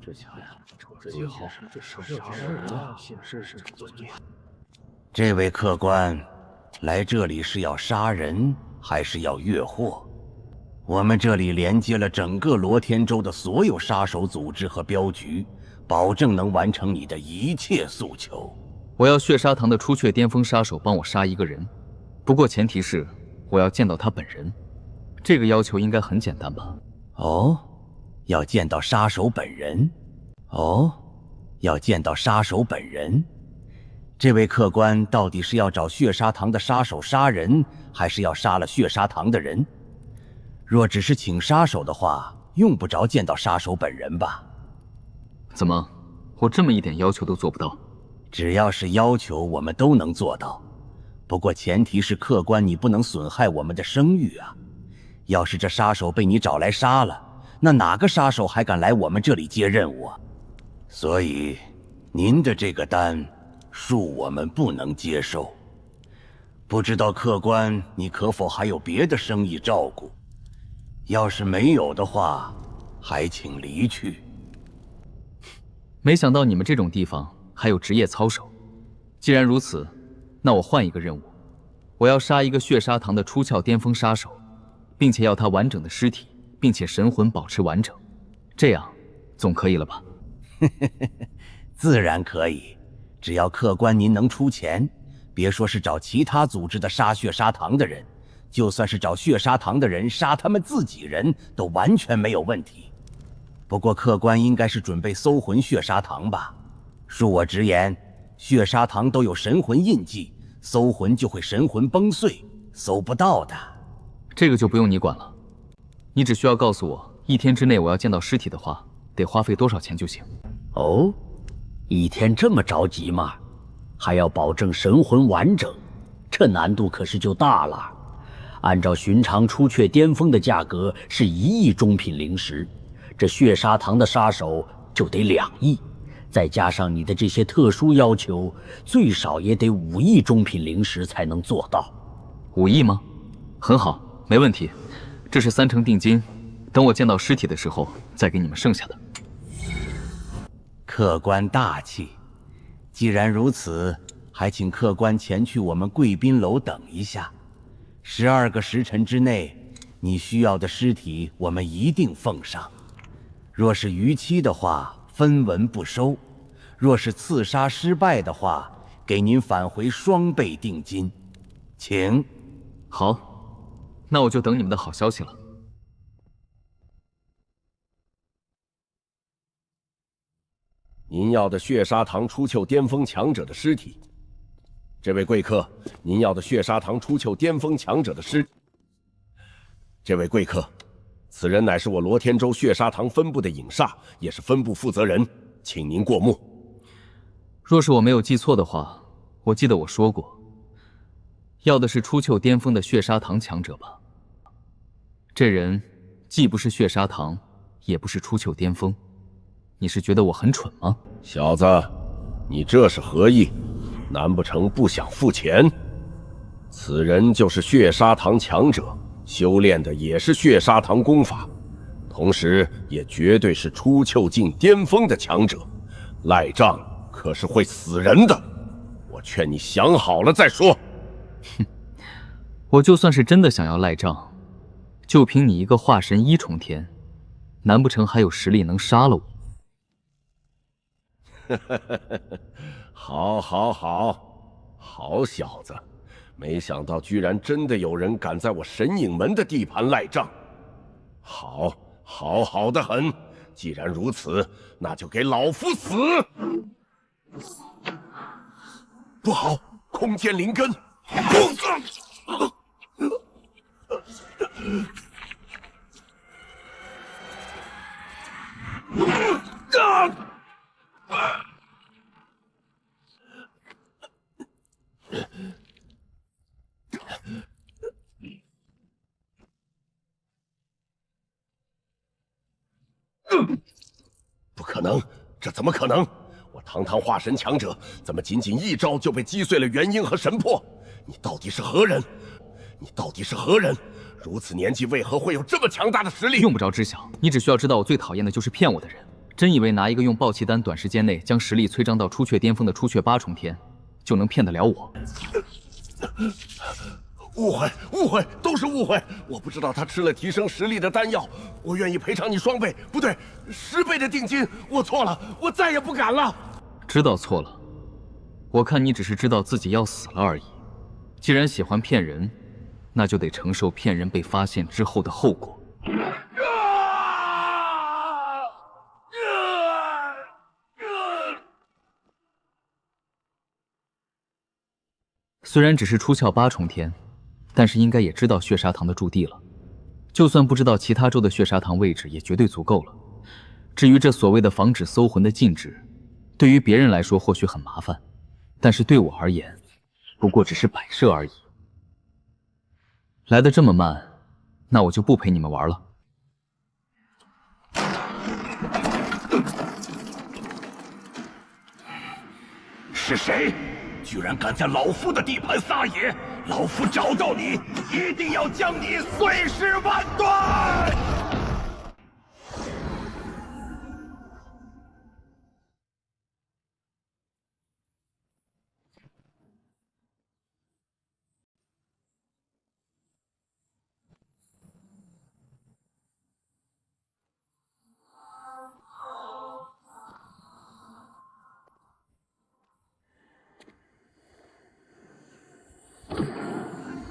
Speaker 18: 这家呀，这几号，这什么人啊？显示是作孽。
Speaker 3: 这位客官，来这里是要杀人，还是要越货？我们这里连接了整个罗天州的所有杀手组织和镖局，保证能完成你的一切诉求。
Speaker 6: 我要血砂堂的初雀巅峰杀手帮我杀一个人，不过前提是我要见到他本人。这个要求应该很简单吧？
Speaker 3: 哦，要见到杀手本人，哦，要见到杀手本人。这位客官到底是要找血砂堂的杀手杀人，还是要杀了血砂堂的人？若只是请杀手的话，用不着见到杀手本人吧？
Speaker 6: 怎么，我这么一点要求都做不到？
Speaker 3: 只要是要求，我们都能做到。不过前提是客官你不能损害我们的声誉啊！要是这杀手被你找来杀了，那哪个杀手还敢来我们这里接任务啊？所以，您的这个单，恕我们不能接受。不知道客官你可否还有别的生意照顾？要是没有的话，还请离去。
Speaker 6: 没想到你们这种地方还有职业操守。既然如此，那我换一个任务，我要杀一个血砂堂的出鞘巅峰杀手，并且要他完整的尸体，并且神魂保持完整，这样总可以了吧？
Speaker 3: 自然可以，只要客官您能出钱，别说是找其他组织的杀血砂堂的人，就算是找血砂堂的人杀他们自己人都完全没有问题。不过客官应该是准备搜魂血砂堂吧？恕我直言，血砂堂都有神魂印记，搜魂就会神魂崩碎，搜不到的。
Speaker 6: 这个就不用你管了，你只需要告诉我1天之内我要见到尸体的话，得花费多少钱就行。
Speaker 17: 哦，1天这么着急吗？还要保证神魂完整，这难度可是就大了。按照寻常出雀巅峰的价格是1亿中品灵石，这血砂堂的杀手就得2亿，再加上你的这些特殊要求，最少也得5亿中品灵石才能做到。
Speaker 6: 5亿吗？很好，没问题。这是3成定金，等我见到尸体的时候再给你们剩下的。
Speaker 3: 客官大气，既然如此，还请客官前去我们贵宾楼等一下。12个时辰之内，你需要的尸体我们一定奉上。若是逾期的话，分文不收；若是刺杀失败的话，给您返回双倍定金。请。
Speaker 6: 好，那我就等你们的好消息了。
Speaker 4: 您要的血砂堂出鞘巅峰强者的尸体。这位贵客，您要的血砂堂出鞘巅峰强者的尸。这位贵客，此人乃是我罗天州血砂堂分部的影煞，也是分部负责人，请您过目。
Speaker 6: 若是我没有记错的话，我记得我说过，要的是出鞘巅峰的血砂堂强者吧？这人既不是血砂堂，也不是出鞘巅峰。你是觉得我很蠢吗？
Speaker 4: 小子，你这是何意？难不成不想付钱？此人就是血砂堂强者，修炼的也是血砂堂功法，同时也绝对是出鞘境巅峰的强者。赖账可是会死人的，我劝你想好了再说。
Speaker 6: 哼，我就算是真的想要赖账，就凭你一个化神1重天，难不成还有实力能杀了我？
Speaker 4: 好，好小子，没想到居然真的有人敢在我神影门的地盘赖账。好的很，既然如此，那就给老夫死！不好，空间灵根！不可能，这怎么可能？我堂堂化神强者，怎么仅仅1招就被击碎了元婴和神魄？你到底是何人？如此年纪，为何会有这么强大的实力？
Speaker 6: 用不着知晓，你只需要知道我最讨厌的就是骗我的人。真以为拿一个用暴气丹短时间内将实力催涨到出雀巅峰的出雀8重天，就能骗得了我？
Speaker 4: 误会，都是误会！我不知道他吃了提升实力的丹药，我愿意赔偿你2倍，不对，10倍的定金。我错了，我再也不敢了。
Speaker 6: 知道错了，我看你只是知道自己要死了而已。既然喜欢骗人，那就得承受骗人被发现之后的后果。虽然只是出窍8重天，但是应该也知道血砂堂的驻地了。就算不知道其他州的血砂堂位置，也绝对足够了。至于这所谓的防止搜魂的禁制，对于别人来说或许很麻烦，但是对我而言，不过只是摆设而已。来得这么慢，那我就不陪你们玩了。
Speaker 3: 是谁？居然敢在老夫的地盘撒野！老夫找到你，一定要将你碎尸万段！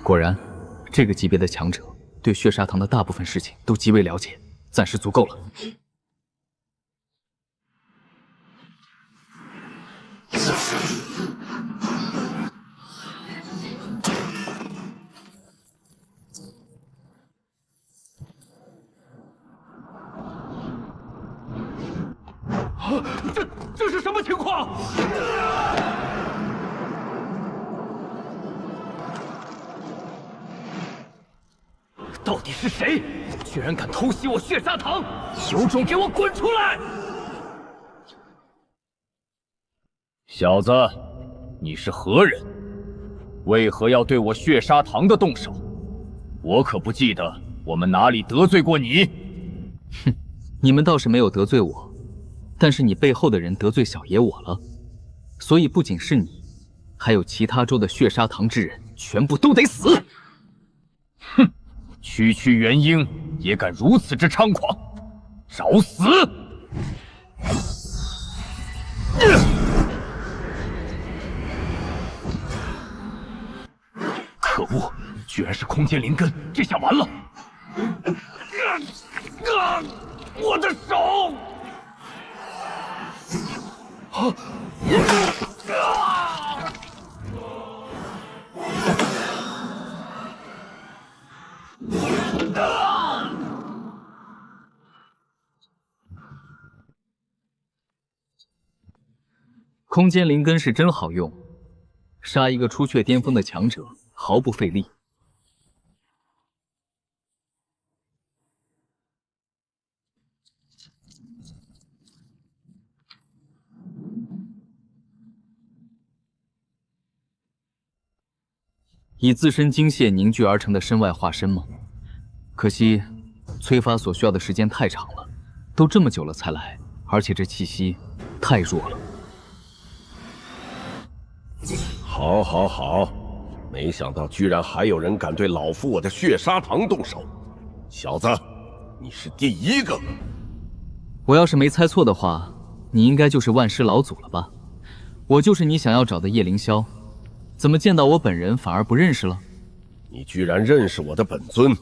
Speaker 6: 果然，这个级别的强者对血砂堂的大部分事情都极为了解，暂时足够了。
Speaker 3: 这是什么情况？到底是谁？居然敢偷袭我血砂堂！有种给我滚出来！
Speaker 1: 小子，你是何人？为何要对我血砂堂的动手？我可不记得我们哪里得罪过你。
Speaker 6: 哼，你们倒是没有得罪我，但是你背后的人得罪小爷我了，所以不仅是你，还有其他州的血砂堂之人，全部都得死！
Speaker 1: 哼！区区元婴也敢如此之猖狂，找死！可恶，居然是空间灵根，这下完了！
Speaker 3: 我的手！
Speaker 6: 空间灵根是真好用，杀一个初雀巅峰的强者毫不费力。以自身精血凝聚而成的身外化身吗？可惜催发所需要的时间太长了，都这么久了才来，而且这气息太弱了。
Speaker 4: 好，好，好！没想到居然还有人敢对老夫我的血砂堂动手，小子，你是第一个。
Speaker 6: 我要是没猜错的话，你应该就是万尸老祖了吧？我就是你想要找的叶凌霄，怎么见到我本人反而不认识了？
Speaker 4: 你居然认识我的本尊，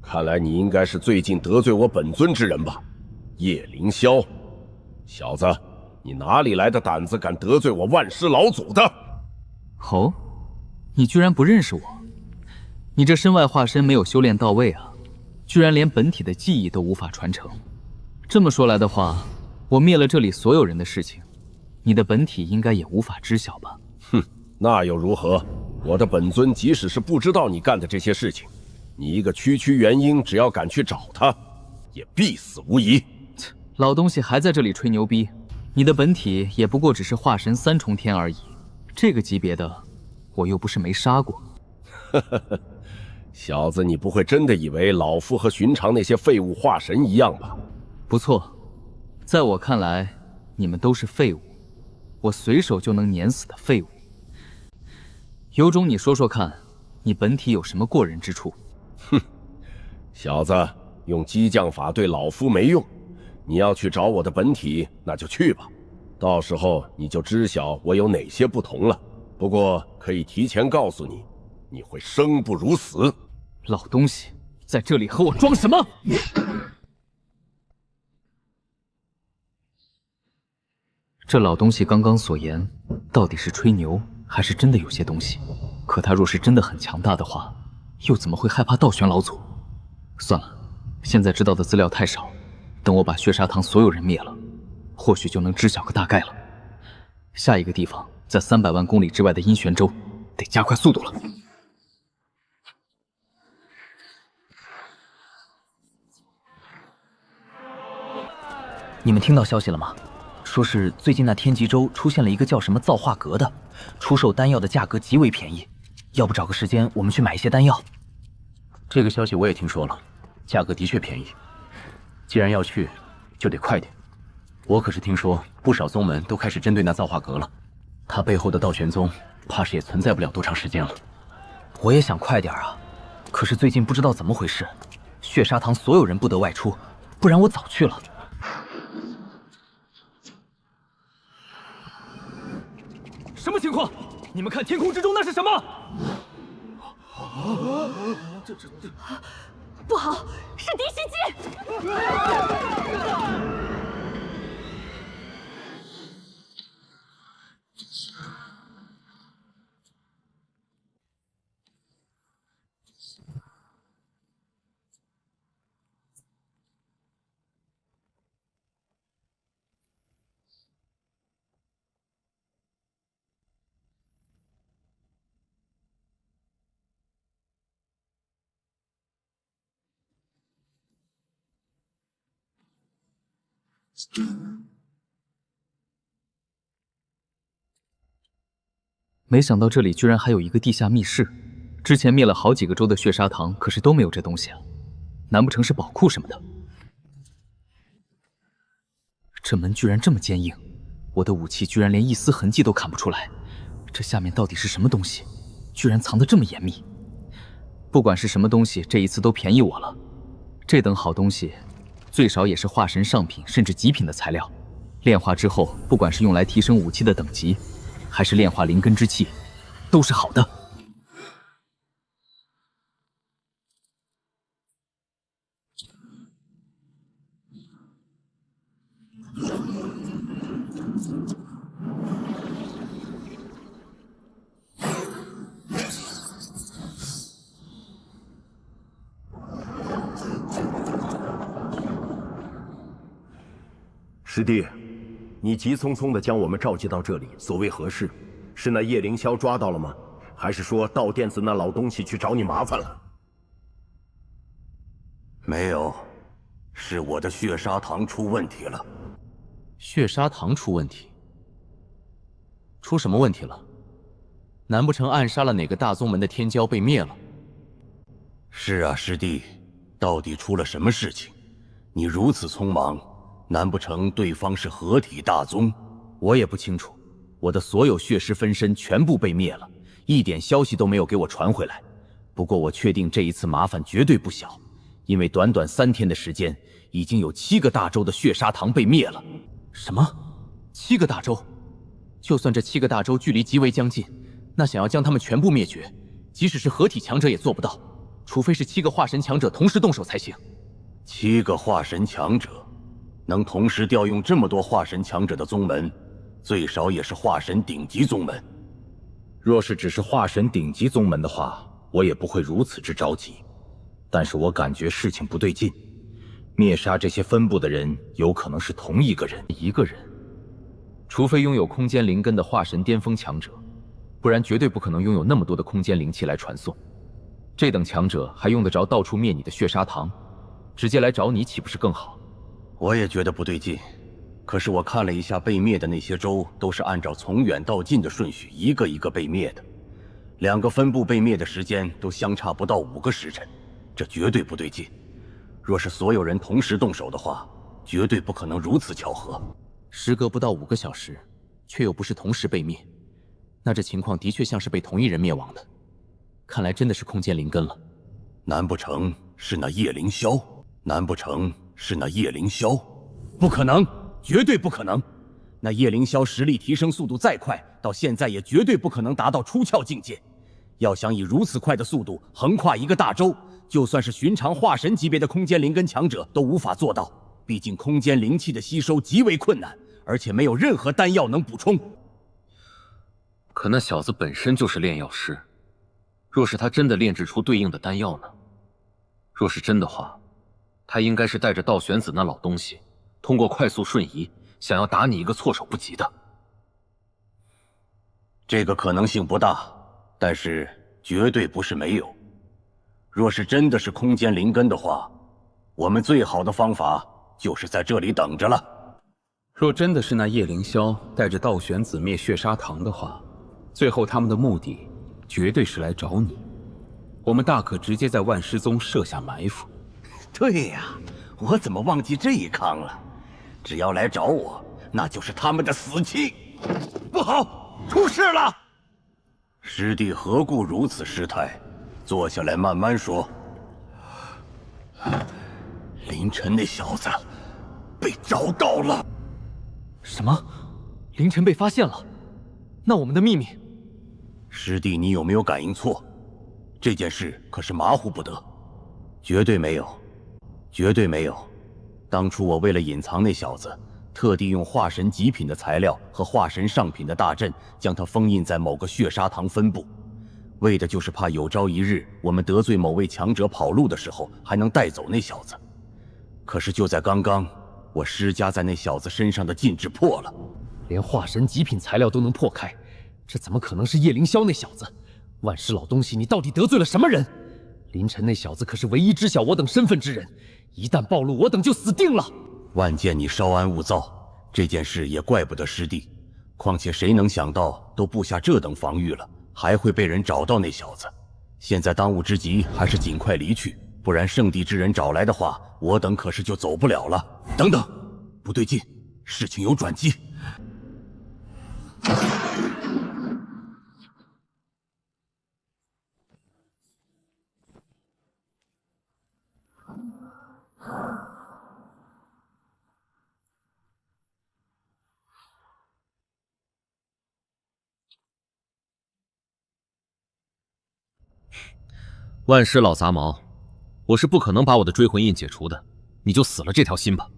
Speaker 4: 看来你应该是最近得罪我本尊之人吧？叶凌霄，小子，你哪里来的胆子敢得罪我万尸老祖的？
Speaker 6: 哦，你居然不认识我？你这身外化身没有修炼到位啊，居然连本体的记忆都无法传承。这么说来的话，我灭了这里所有人的事情，你的本体应该也无法知晓吧？
Speaker 4: 哼，那又如何？我的本尊即使是不知道你干的这些事情，你一个区区元婴，只要敢去找他，也必死无疑。
Speaker 6: 老东西还在这里吹牛逼，你的本体也不过只是化神3重天而已，这个级别的，我又不是没杀过。
Speaker 4: 小子，你不会真的以为老夫和寻常那些废物化神一样吧？
Speaker 6: 不错，在我看来，你们都是废物，我随手就能碾死的废物。有种你说说看，你本体有什么过人之处？
Speaker 4: 哼，小子，用激将法对老夫没用，你要去找我的本体，那就去吧，到时候你就知晓我有哪些不同了。不过可以提前告诉你，你会生不如死。
Speaker 6: 老东西，在这里和我装什么？这老东西刚刚所言，到底是吹牛，还是真的有些东西？可他若是真的很强大的话，又怎么会害怕道玄老祖？算了，现在知道的资料太少，等我把血砂堂所有人灭了，或许就能知晓个大概了。下一个地方在300万公里之外的阴玄州，得加快速度了。
Speaker 19: 你们听到消息了吗？说是最近那天极州出现了一个叫什么造化阁的，出售丹药的价格极为便宜，要不找个时间我们去买一些丹药？
Speaker 2: 这个消息我也听说了，价格的确便宜。既然要去，就得快点。我可是听说不少宗门都开始针对那造化阁了，他背后的道玄宗怕是也存在不了多长时间了。
Speaker 19: 我也想快点啊，可是最近不知道怎么回事，血砂堂所有人不得外出，不然我早去了。
Speaker 13: 什么情况？你们看天空之中那是什么？
Speaker 15: 不好，是敌袭击！
Speaker 6: 没想到这里居然还有一个地下密室。之前灭了好几个州的血砂堂，可是都没有这东西啊，难不成是宝库什么的？这门居然这么坚硬，我的武器居然连一丝痕迹都看不出来。这下面到底是什么东西？居然藏得这么严密。不管是什么东西，这一次都便宜我了。这等好东西，最少也是化神上品甚至极品的材料。炼化之后，不管是用来提升武器的等级，还是炼化灵根之气，都是好的。
Speaker 4: 师弟，你急匆匆地将我们召集到这里，所为何事？是那叶凌霄抓到了吗？还是说道店子那老东西去找你麻烦了？
Speaker 3: 没有，是我的血砂堂出问题了。
Speaker 2: 血砂堂出问题？出什么问题了？难不成暗杀了哪个大宗门的天骄被灭了？
Speaker 3: 是啊，师弟，到底出了什么事情？你如此匆忙，难不成对方是合体大宗？
Speaker 1: 我也不清楚，我的所有血尸分身全部被灭了，一点消息都没有给我传回来。不过我确定这一次麻烦绝对不小，因为短短3天的时间，已经有7个大洲的血砂堂被灭了。
Speaker 2: 什么？7个大洲？就算这7个大洲距离极为将近，那想要将他们全部灭绝，即使是合体强者也做不到，除非是7个化神强者同时动手才行。
Speaker 3: 7个化神强者，能同时调用这么多化神强者的宗门，最少也是化神顶级宗门。
Speaker 1: 若是只是化神顶级宗门的话，我也不会如此之着急。但是我感觉事情不对劲，灭杀这些分部的人有可能是同一个人。
Speaker 6: 除非拥有空间灵根的化神巅峰强者，不然绝对不可能拥有那么多的空间灵气来传送。这等强者还用得着到处灭你的血砂堂？直接来找你岂不是更好？
Speaker 3: 我也觉得不对劲，可是我看了一下被灭的那些州，都是按照从远到近的顺序一个一个被灭的，2个分部被灭的时间都相差不到5个时辰，这绝对不对劲。若是所有人同时动手的话，绝对不可能如此巧合。
Speaker 2: 时隔不到5个小时，却又不是同时被灭，那这情况的确像是被同一人灭亡的。看来真的是空间灵根了。
Speaker 3: 难不成是那叶凌霄？难不成是那叶凌霄？不可能，绝对不可能！那叶凌霄实力提升速度再快，到现在也绝对不可能达到出窍境界。要想以如此快的速度横跨一个大洲，就算是寻常化神级别的空间灵根强者都无法做到。毕竟空间灵气的吸收极为困难，而且没有任何丹药能补充。
Speaker 13: 可那小子本身就是炼药师，
Speaker 2: 若是他真的炼制出对应的丹药呢？若是真的话，他应该是带着道玄子那老东西，通过快速瞬移，想要打你一个措手不及的。
Speaker 3: 这个可能性不大，但是绝对不是没有。若是真的是空间灵根的话，我们最好的方法就是在这里等着了。
Speaker 20: 若真的是那叶凌霄带着道玄子灭血砂堂的话，最后他们的目的绝对是来找你。我们大可直接在万师宗设下埋伏。
Speaker 3: 对呀，我怎么忘记这一康了？只要来找我，那就是他们的死期。不好，出事了！师弟何故如此失态？坐下来慢慢说。林晨那小子被找到了。
Speaker 13: 什么？凌晨被发现了？那我们的秘密……
Speaker 3: 师弟，你有没有感应错？这件事可是马虎不得。绝对没有，绝对没有。当初我为了隐藏那小子，特地用化神极品的材料和化神上品的大阵，将他封印在某个血砂堂分部，为的就是怕有朝一日我们得罪某位强者跑路的时候，还能带走那小子。可是就在刚刚，我施加在那小子身上的禁制破了，
Speaker 13: 连化神极品材料都能破开，这怎么可能是叶凌霄那小子？万师老东西，你到底得罪了什么人？林晨那小子可是唯一知晓我等身份之人，一旦暴露，我等就死定了。
Speaker 3: 万剑，你稍安勿躁，这件事也怪不得师弟。况且谁能想到，都布下这等防御了，还会被人找到那小子。现在当务之急还是尽快离去，不然圣地之人找来的话，我等可是就走不了了。等等，不对劲，事情有转机。
Speaker 11: 万师老杂毛，我是不可能把我的追魂印解除的，你就死了这条心吧。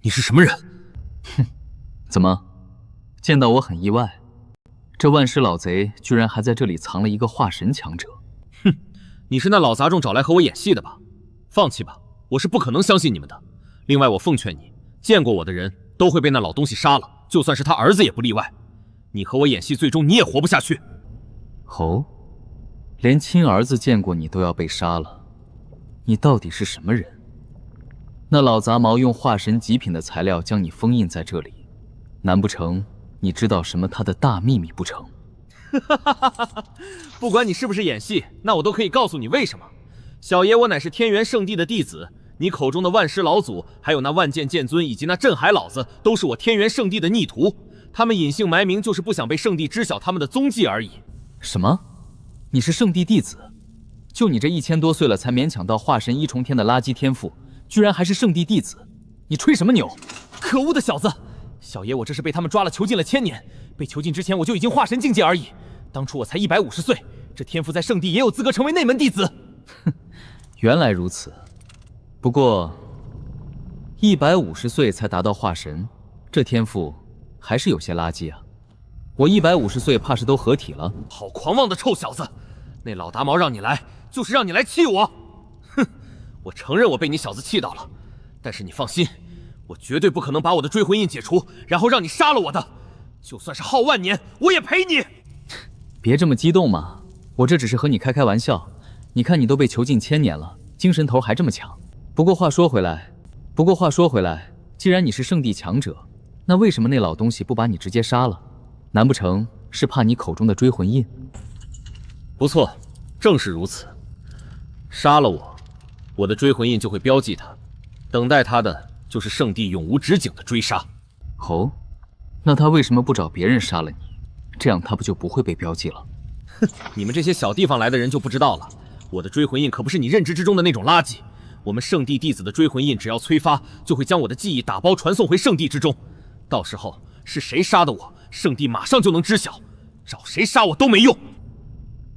Speaker 11: 你是什么人？
Speaker 6: 哼，怎么，见到我很意外？这万师老贼居然还在这里藏了一个化神强者。
Speaker 11: 哼，你是那老杂种找来和我演戏的吧？放弃吧，我是不可能相信你们的。另外，我奉劝你，见过我的人都会被那老东西杀了，就算是他儿子也不例外。你和我演戏，最终你也活不下去。
Speaker 6: 哦，连亲儿子见过你都要被杀了，你到底是什么人？那老杂毛用化神极品的材料将你封印在这里，难不成你知道什么他的大秘密不成？
Speaker 11: 不管你是不是演戏，那我都可以告诉你为什么。小爷我乃是天元圣地的弟子，你口中的万师老祖，还有那万剑剑尊以及那镇海老子，都是我天元圣地的逆徒。他们隐姓埋名，就是不想被圣地知晓他们的踪迹而已。
Speaker 6: 什么？你是圣地弟子？就你这1000多岁了才勉强到化神1重天的垃圾天赋，居然还是圣地弟子？你吹什么牛？
Speaker 13: 可恶的小子！小爷我这是被他们抓了，囚禁了1000年。被囚禁之前我就已经化神境界而已。当初我才150岁，这天赋在圣地也有资格成为内门弟子。
Speaker 6: 哼，原来如此。不过150岁才达到化神，这天赋还是有些垃圾啊。我150岁怕是都合体了。
Speaker 11: 好狂妄的臭小子！那老达毛让你来，就是让你来气我。哼，我承认我被你小子气到了，但是你放心，我绝对不可能把我的追魂印解除，然后让你杀了我的。就算是耗万年，我也陪你。
Speaker 6: 别这么激动嘛，我这只是和你开开玩笑。你看你都被囚禁1000年了，精神头还这么强。不过话说回来，既然你是圣地强者，那为什么那老东西不把你直接杀了？难不成是怕你口中的追魂印？
Speaker 11: 不错，正是如此。杀了我，我的追魂印就会标记他，等待他的就是圣地永无止境的追杀。
Speaker 6: 哦，那他为什么不找别人杀了你？这样他不就不会被标记了？
Speaker 11: 哼，你们这些小地方来的人就不知道了，我的追魂印可不是你认知之中的那种垃圾。我们圣地弟子的追魂印只要催发，就会将我的记忆打包传送回圣地之中，到时候是谁杀的我，圣地马上就能知晓，找谁杀我都没用。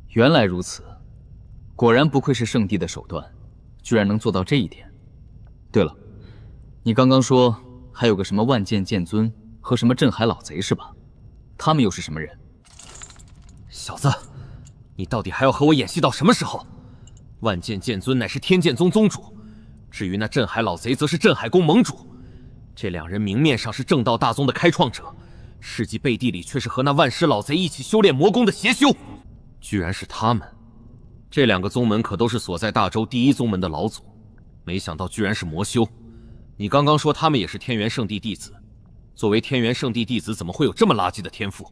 Speaker 6: 原来如此，果然不愧是圣地的手段，居然能做到这一点。对了，你刚刚说还有个什么万剑剑尊和什么镇海老贼是吧？他们又是什么人？
Speaker 11: 小子，你到底还要和我演戏到什么时候？万剑剑尊乃是天剑宗宗主，至于那镇海老贼，则是镇海宫盟主。这两人明面上是正道大宗的开创者，实际背地里却是和那万尸老贼一起修炼魔功的邪修。居然是他们！这两个宗门可都是所在大洲第一宗门的老祖，没想到居然是魔修。你刚刚说他们也是天元圣地弟子，作为天元圣地弟子，怎么会有这么垃圾的天赋？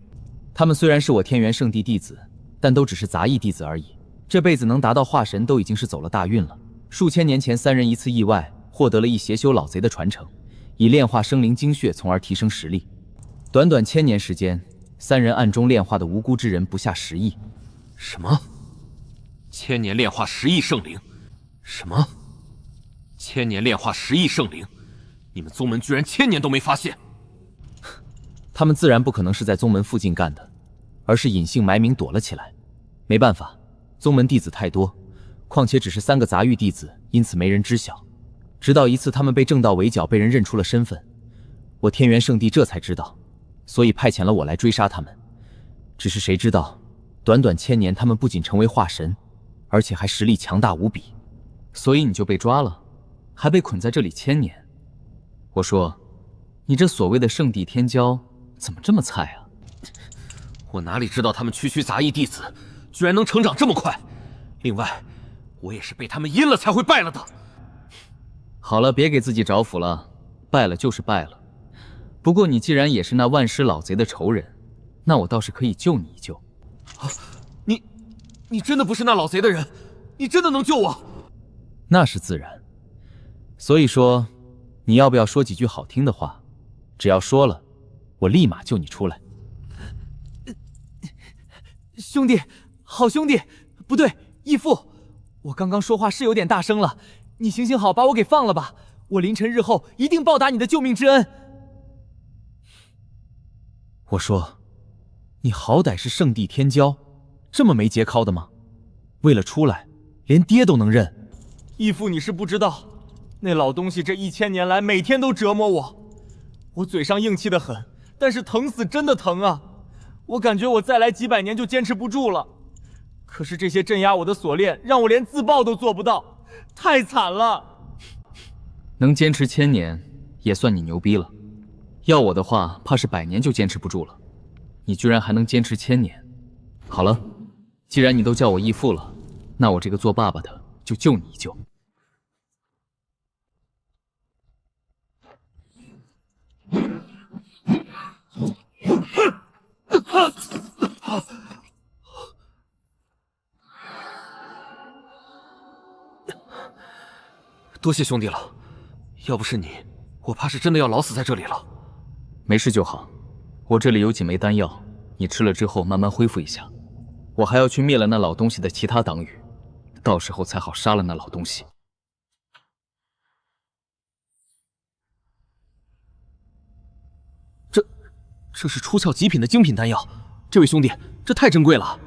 Speaker 6: 他们虽然是我天元圣地弟子，但都只是杂役弟子而已。这辈子能达到化神，都已经是走了大运了。数千年前，三人一次意外获得了一邪修老贼的传承，以炼化生灵精血，从而提升实力。短短1000年时间，三人暗中炼化的无辜之人不下10亿。
Speaker 11: 什么？1000年炼化10亿圣灵？什么？1000年炼化10亿圣灵？你们宗门居然1000年都没发现？
Speaker 6: 他们自然不可能是在宗门附近干的，而是隐姓埋名躲了起来。没办法，宗门弟子太多，况且只是3个杂域弟子，因此没人知晓。直到一次他们被正道围剿，被人认出了身份，我天元圣地这才知道，所以派遣了我来追杀他们。只是谁知道，短短1000年，他们不仅成为化神，而且还实力强大无比。所以你就被抓了，还被捆在这里1000年。我说，你这所谓的圣地天骄怎么这么菜啊？
Speaker 11: 我哪里知道他们区区杂役弟子居然能成长这么快？另外，我也是被他们阴了才会败了的。
Speaker 6: 好了，别给自己找辅了，败了就是败了。不过你既然也是那万尸老贼的仇人，那我倒是可以救你一救。
Speaker 11: 你真的不是那老贼的人？你真的能救我？
Speaker 6: 那是自然。所以说，你要不要说几句好听的话？只要说了，我立马救你出来。
Speaker 13: 兄弟，好兄弟，不对，义父，我刚刚说话是有点大声了，你行行好，把我给放了吧，我凌晨日后一定报答你的救命之恩。
Speaker 6: 我说，你好歹是圣地天骄，这么没节操的吗？为了出来，连爹都能认。
Speaker 13: 义父，你是不知道，那老东西这1000年来每天都折磨我，我嘴上硬气得很，但是疼死真的疼啊！我感觉我再来几百年就坚持不住了。可是这些镇压我的锁链，让我连自爆都做不到，太惨了。
Speaker 6: 能坚持1000年，也算你牛逼了。要我的话，怕是100年就坚持不住了。你居然还能坚持1000年！好了，既然你都叫我义父了，那我这个做爸爸的就救你一救。
Speaker 11: 多谢兄弟了，要不是你，我怕是真的要老死在这里了。
Speaker 6: 没事就好，我这里有几枚丹药，你吃了之后慢慢恢复一下。我还要去灭了那老东西的其他党羽，到时候才好杀了那老东西。
Speaker 11: 这是出鞘极品的精品丹药，这位兄弟，这太珍贵了。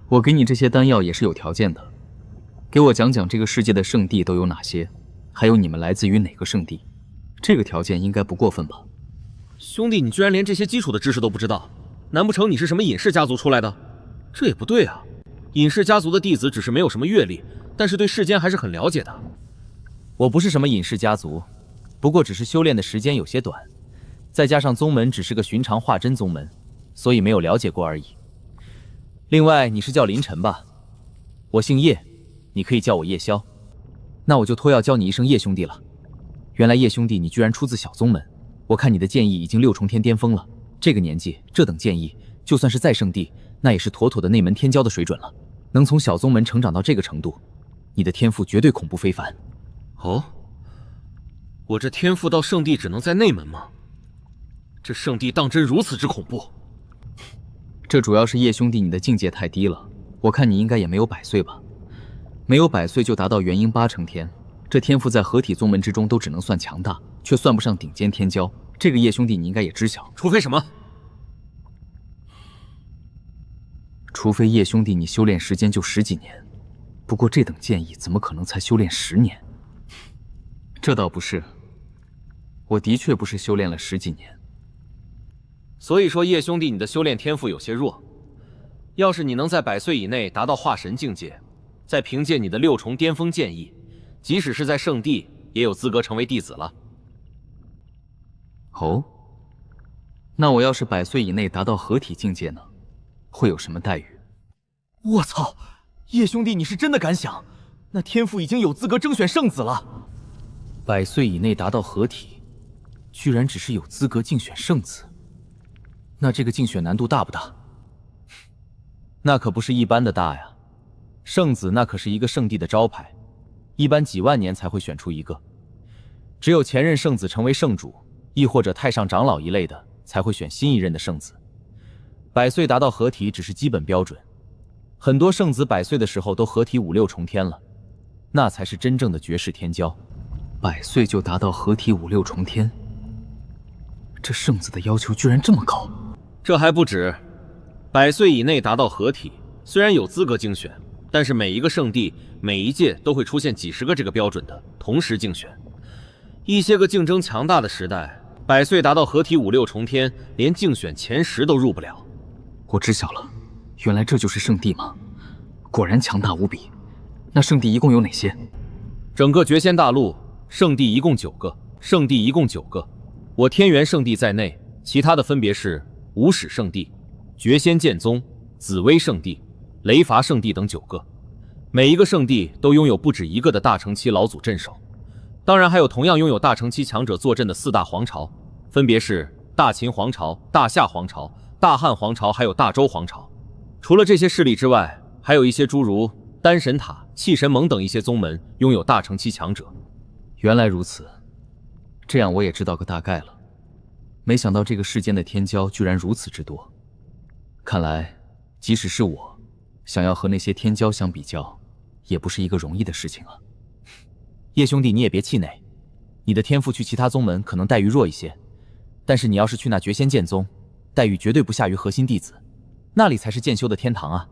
Speaker 6: 我给你这些丹药也是有条件的，给我讲讲这个世界的圣地都有哪些，还有你们来自于哪个圣地，这个条件应该不过分吧？
Speaker 11: 兄弟，你居然连这些基础的知识都不知道，难不成你是什么隐士家族出来的？这也不对啊，隐士家族的弟子只是没有什么阅历，但是对世间还是很了解的。
Speaker 6: 我不是什么隐士家族，不过只是修炼的时间有些短，再加上宗门只是个寻常化真宗门，所以没有了解过而已。另外，你是叫林晨吧？我姓叶，你可以叫我叶宵。那我就托要叫你一声叶兄弟了。原来叶兄弟你居然出自小宗门，我看你的剑意已经6重天巅峰了，这个年纪这等剑意，就算是在圣地，那也是妥妥的内门天骄的水准了。能从小宗门成长到这个程度，你的天赋绝对恐怖非凡。
Speaker 11: 哦，我这天赋到圣地只能在内门吗？这圣地当真如此之恐怖？
Speaker 6: 这主要是叶兄弟你的境界太低了，我看你应该也没有100岁吧？没有100岁就达到元婴8成天，这天赋在合体宗门之中都只能算强大，却算不上顶尖天骄。这个叶兄弟你应该也知晓。
Speaker 11: 除非什么？
Speaker 6: 除非叶兄弟你修炼时间就10几年，不过这等剑意怎么可能才修炼10年？这倒不是，我的确不是修炼了10几年。
Speaker 11: 所以说叶兄弟你的修炼天赋有些弱，要是你能在100岁以内达到化神境界，再凭借你的6重巅峰剑意，即使是在圣地，也有资格成为弟子了。
Speaker 6: 哦，那我要是100岁以内达到合体境界呢，会有什么待遇？
Speaker 13: 我操，叶兄弟，你是真的敢想？那天父已经有资格征选圣子了。
Speaker 6: 100岁以内达到合体，居然只是有资格竞选圣子，那这个竞选难度大不大？那可不是一般的大呀！圣子那可是一个圣地的招牌，一般几万年才会选出一个，只有前任圣子成为圣主，亦或者太上长老一类的，才会选新一任的圣子。100岁达到合体只是基本标准，很多圣子100岁的时候都合体5、6重天了，那才是真正的绝世天骄。100岁就达到合体5、6重天，这圣子的要求居然这么高！
Speaker 11: 这还不止，100岁以内达到合体，虽然有资格竞选，但是每一个圣地每一届都会出现几十个这个标准的同时竞选。一些个竞争强大的时代，100岁达到合体5、6重天，连竞选前10都入不了。
Speaker 6: 我知晓了，原来这就是圣地吗？果然强大无比。那圣地一共有哪些？
Speaker 11: 整个绝仙大陆，圣地一共9个，我天元圣地在内，其他的分别是无始圣地、绝仙剑宗、紫薇圣地、雷伐圣地等9个。每一个圣地都拥有不止一个的大乘期老祖镇守，当然还有同样拥有大乘期强者坐镇的4大皇朝，分别是大秦皇朝、大夏皇朝、大汉皇朝还有大周皇朝。除了这些势力之外，还有一些诸如丹神塔、气神盟等一些宗门拥有大乘期强者。
Speaker 6: 原来如此，这样我也知道个大概了。没想到这个世间的天骄居然如此之多，看来即使是我想要和那些天骄相比较，也不是一个容易的事情啊。叶兄弟，你也别气馁，你的天赋去其他宗门可能待遇弱一些，但是你要是去那绝仙剑宗，待遇绝对不下于核心弟子，那里才是剑修的天堂啊。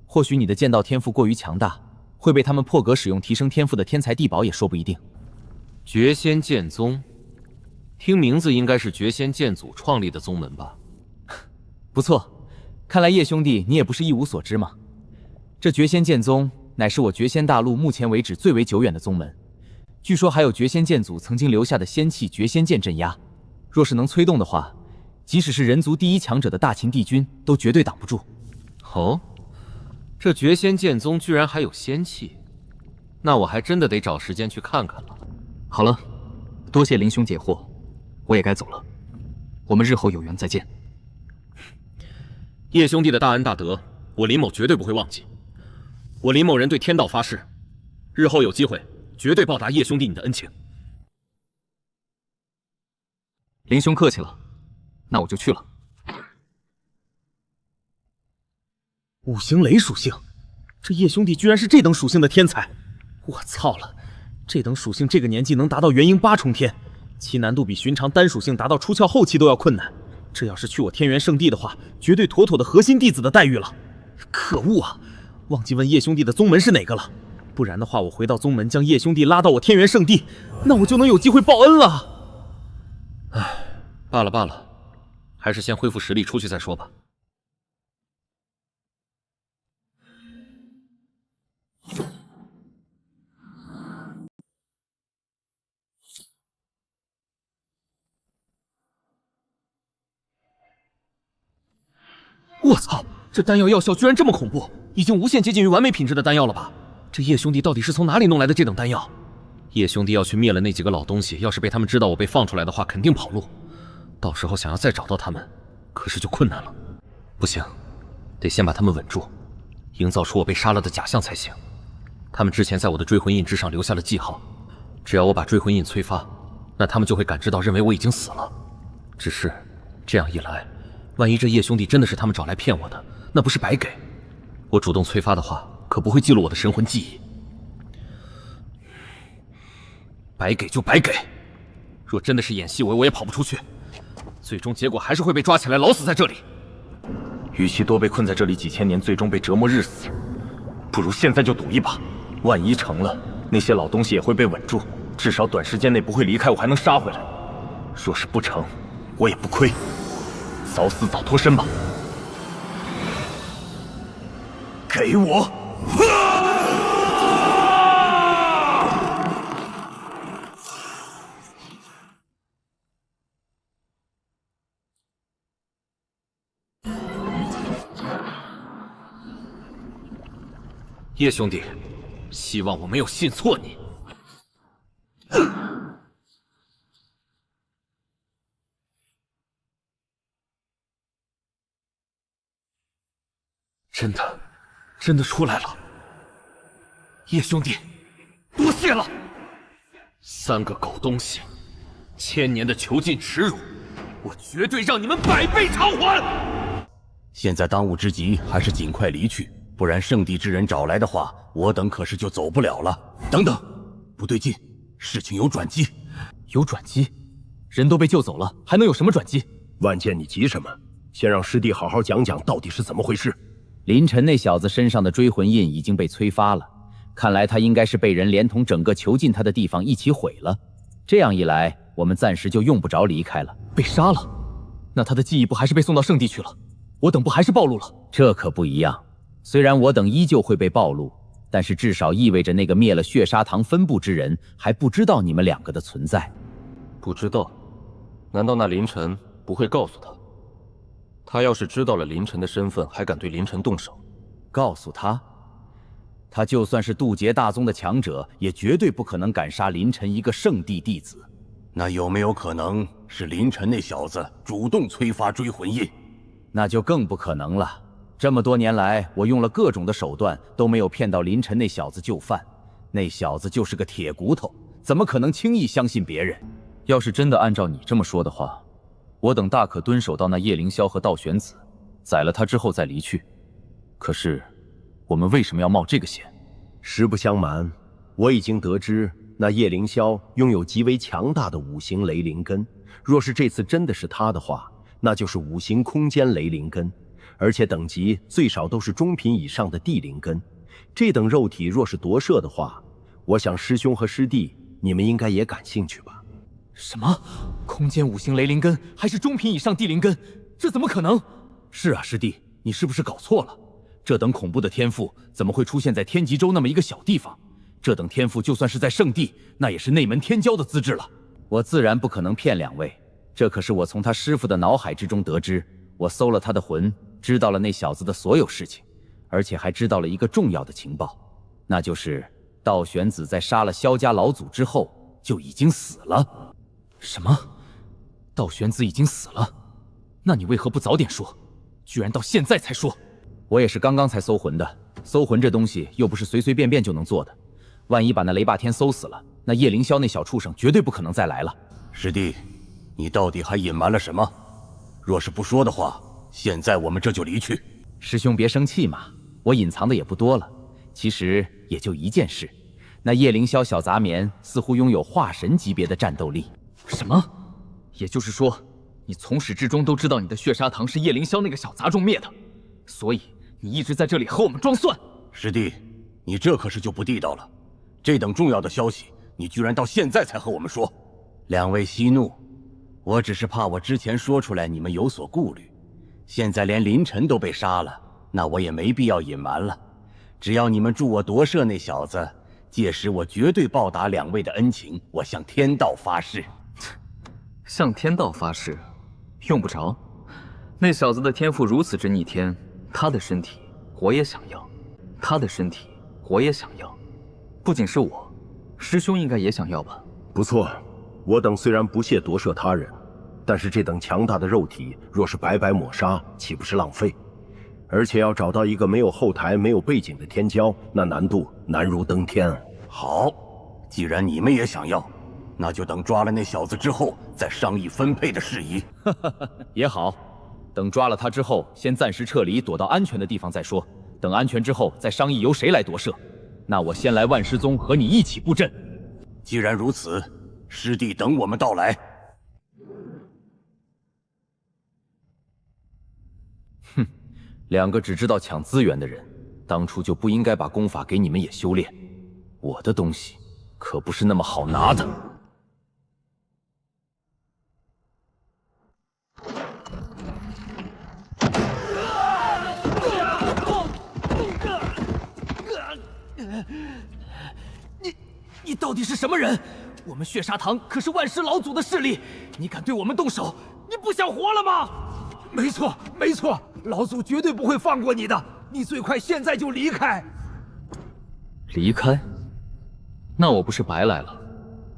Speaker 6: 或许你的剑道天赋过于强大，会被他们破格使用提升天赋的天才地宝也说不一定。
Speaker 11: 绝仙剑宗，听名字应该是绝仙剑祖创立的宗门吧？
Speaker 6: 不错，看来叶兄弟你也不是一无所知嘛。这绝仙剑宗乃是我绝仙大陆目前为止最为久远的宗门，据说还有绝仙剑祖曾经留下的仙气绝仙剑镇压，若是能催动的话，即使是人族第一强者的大秦帝君都绝对挡不住。
Speaker 11: 哦，这绝仙剑宗居然还有仙气，那我还真的得找时间去看看了。
Speaker 6: 好了，多谢林兄解惑，我也该走了，我们日后有缘再见。
Speaker 11: 叶兄弟的大恩大德，我林某绝对不会忘记。我林某人对天道发誓，日后有机会绝对报答叶兄弟你的恩情。
Speaker 6: 林兄客气了，那我就去了。
Speaker 9: 五行雷属性，这叶兄弟居然是这等属性的天才！我操了，这等属性这个年纪能达到元婴8重天，其难度比寻常单属性达到出窍后期都要困难。这要是去我天元圣地的话，绝对妥妥的核心弟子的待遇了。可恶啊，忘记问叶兄弟的宗门是哪个了，不然的话，我回到宗门将叶兄弟拉到我天元圣地，那我就能有机会报恩了。
Speaker 11: 唉，罢了罢了，还是先恢复实力出去再说吧。
Speaker 9: 我操，这丹药药效居然这么恐怖，已经无限接近于完美品质的丹药了吧？这叶兄弟到底是从哪里弄来的这等丹药？
Speaker 11: 叶兄弟要去灭了那几个老东西，要是被他们知道我被放出来的话，肯定跑路。到时候想要再找到他们，可是就困难了。不行，得先把他们稳住，营造出我被杀了的假象才行。他们之前在我的追魂印之上留下了记号，只要我把追魂印催发，那他们就会感知到，认为我已经死了。只是这样一来，万一这叶兄弟真的是他们找来骗我的，那不是白给？我主动催发的话，可不会记录我的神魂记忆。白给就白给，若真的是演戏，我也跑不出去，最终结果还是会被抓起来，老死在这里。
Speaker 5: 与其多被困在这里几千年，最终被折磨日死，不如现在就赌一把，万一成了，那些老东西也会被稳住，至少短时间内不会离开，我还能杀回来。若是不成，我也不亏，早死早脱身吧。
Speaker 4: 给我！
Speaker 11: 叶兄弟，希望我没有信错你。真的出来了。叶兄弟，多谢了。三个狗东西，1000年的囚禁耻辱，我绝对让你们100倍偿还。
Speaker 3: 现在当务之急还是尽快离去，不然圣地之人找来的话，我等可是就走不了了。等等，不对劲，事情有转机。
Speaker 13: 有转机？人都被救走了，还能有什么转机？
Speaker 4: 万剑，你急什么？先让师弟好好讲讲到底是怎么回事。
Speaker 1: 林晨那小子身上的追魂印已经被催发了，看来他应该是被人连同整个囚禁他的地方一起毁了。这样一来，我们暂时就用不着离开了。
Speaker 13: 被杀了？那他的记忆不还是被送到圣地去了？我等不还是暴露了？
Speaker 1: 这可不一样。虽然我等依旧会被暴露，但是至少意味着那个灭了血砂堂分部之人还不知道你们2个的存在。
Speaker 21: 不知道？难道那林晨不会告诉他？他要是知道了林晨的身份，还敢对林晨动手？
Speaker 1: 告诉他？他就算是渡劫大宗的强者，也绝对不可能敢杀林晨一个圣地弟子。
Speaker 3: 那有没有可能是林晨那小子主动催发追魂印？
Speaker 1: 那就更不可能了。这么多年来，我用了各种的手段，都没有骗到林晨那小子就范。那小子就是个铁骨头，怎么可能轻易相信别人？
Speaker 13: 要是真的按照你这么说的话，我等大可蹲守到那叶凌霄和道玄子，宰了他之后再离去。可是，我们为什么要冒这个险？
Speaker 4: 实不相瞒，我已经得知那叶凌霄拥有极为强大的5行雷灵根。若是这次真的是他的话，那就是5行空间雷灵根，而且等级最少都是中品以上的地灵根。这等肉体若是夺舍的话，我想师兄和师弟你们应该也感兴趣吧？
Speaker 13: 什么？空间5行雷灵根还是中品以上地灵根？这怎么可能？
Speaker 1: 是啊，师弟，你是不是搞错了？这等恐怖的天赋怎么会出现在天极州那么一个小地方？这等天赋就算是在圣地，那也是内门天骄的资质了。我自然不可能骗2位，这可是我从他师父的脑海之中得知。我搜了他的魂，知道了那小子的所有事情，而且还知道了一个重要的情报，那就是道玄子在杀了萧家老祖之后就已经死了。
Speaker 13: 什么？道玄子已经死了？那你为何不早点说？居然到现在才说！
Speaker 1: 我也是刚刚才搜魂的，搜魂这东西又不是随随便便就能做的，万一把那雷霸天搜死了，那叶凌霄那小畜生绝对不可能再来了。
Speaker 3: 师弟，你到底还隐瞒了什么？若是不说的话，现在我们这就离去。
Speaker 1: 师兄别生气嘛，我隐藏的也不多了，其实也就一件事，那叶凌霄小杂棉似乎拥有化神级别的战斗力。
Speaker 13: 什么？也就是说，你从始至终都知道你的血砂堂是叶凌霄那个小杂种灭的，所以你一直在这里和我们装蒜。
Speaker 3: 师弟，你这可是就不地道了，这等重要的消息，你居然到现在才和我们说。2位息怒，我只是怕我之前说出来你们有所顾虑，现在连林晨都被杀了，那我也没必要隐瞒了。只要你们助我夺舍那小子，届时我绝对报答2位的恩情，我向天道发誓。
Speaker 6: 向天道发誓，用不着。那小子的天赋如此之逆天，他的身体我也想要，他的身体我也想要，不仅是我，师兄应该也想要吧？
Speaker 4: 不错，我等虽然不屑夺舍他人，但是这等强大的肉体，若是白白抹杀，岂不是浪费？而且要找到一个没有后台、没有背景的天骄，那难度难如登天。
Speaker 3: 好，既然你们也想要，那就等抓了那小子之后再商议分配的事宜。
Speaker 1: 也好，等抓了他之后，先暂时撤离，躲到安全的地方再说。等安全之后，再商议由谁来夺舍。那我先来万师宗和你一起布阵。
Speaker 3: 既然如此，师弟等我们到来。
Speaker 1: 哼，2个只知道抢资源的人，当初就不应该把功法给你们也修炼。我的东西可不是那么好拿的。
Speaker 13: 你到底是什么人？我们血砂堂可是万尸老祖的势力，你敢对我们动手，你不想活了吗？
Speaker 14: 没错，没错，老祖绝对不会放过你的，你最快现在就离开。
Speaker 6: 离开？那我不是白来了？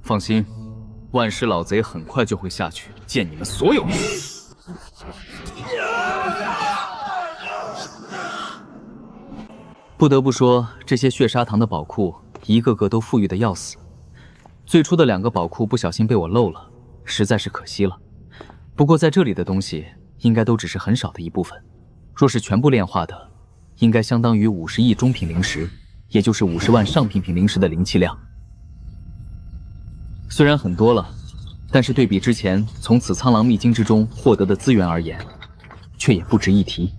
Speaker 6: 放心，万尸老贼很快就会下去见你们所有人。不得不说，这些血砂堂的宝库一个个都富裕的要死。最初的2个宝库不小心被我漏了，实在是可惜了。不过在这里的东西应该都只是很少的一部分，若是全部炼化的，应该相当于50亿中品灵石，也就是50万上品灵石的灵气量。虽然很多了，但是对比之前从此苍狼秘境之中获得的资源而言，却也不值一提。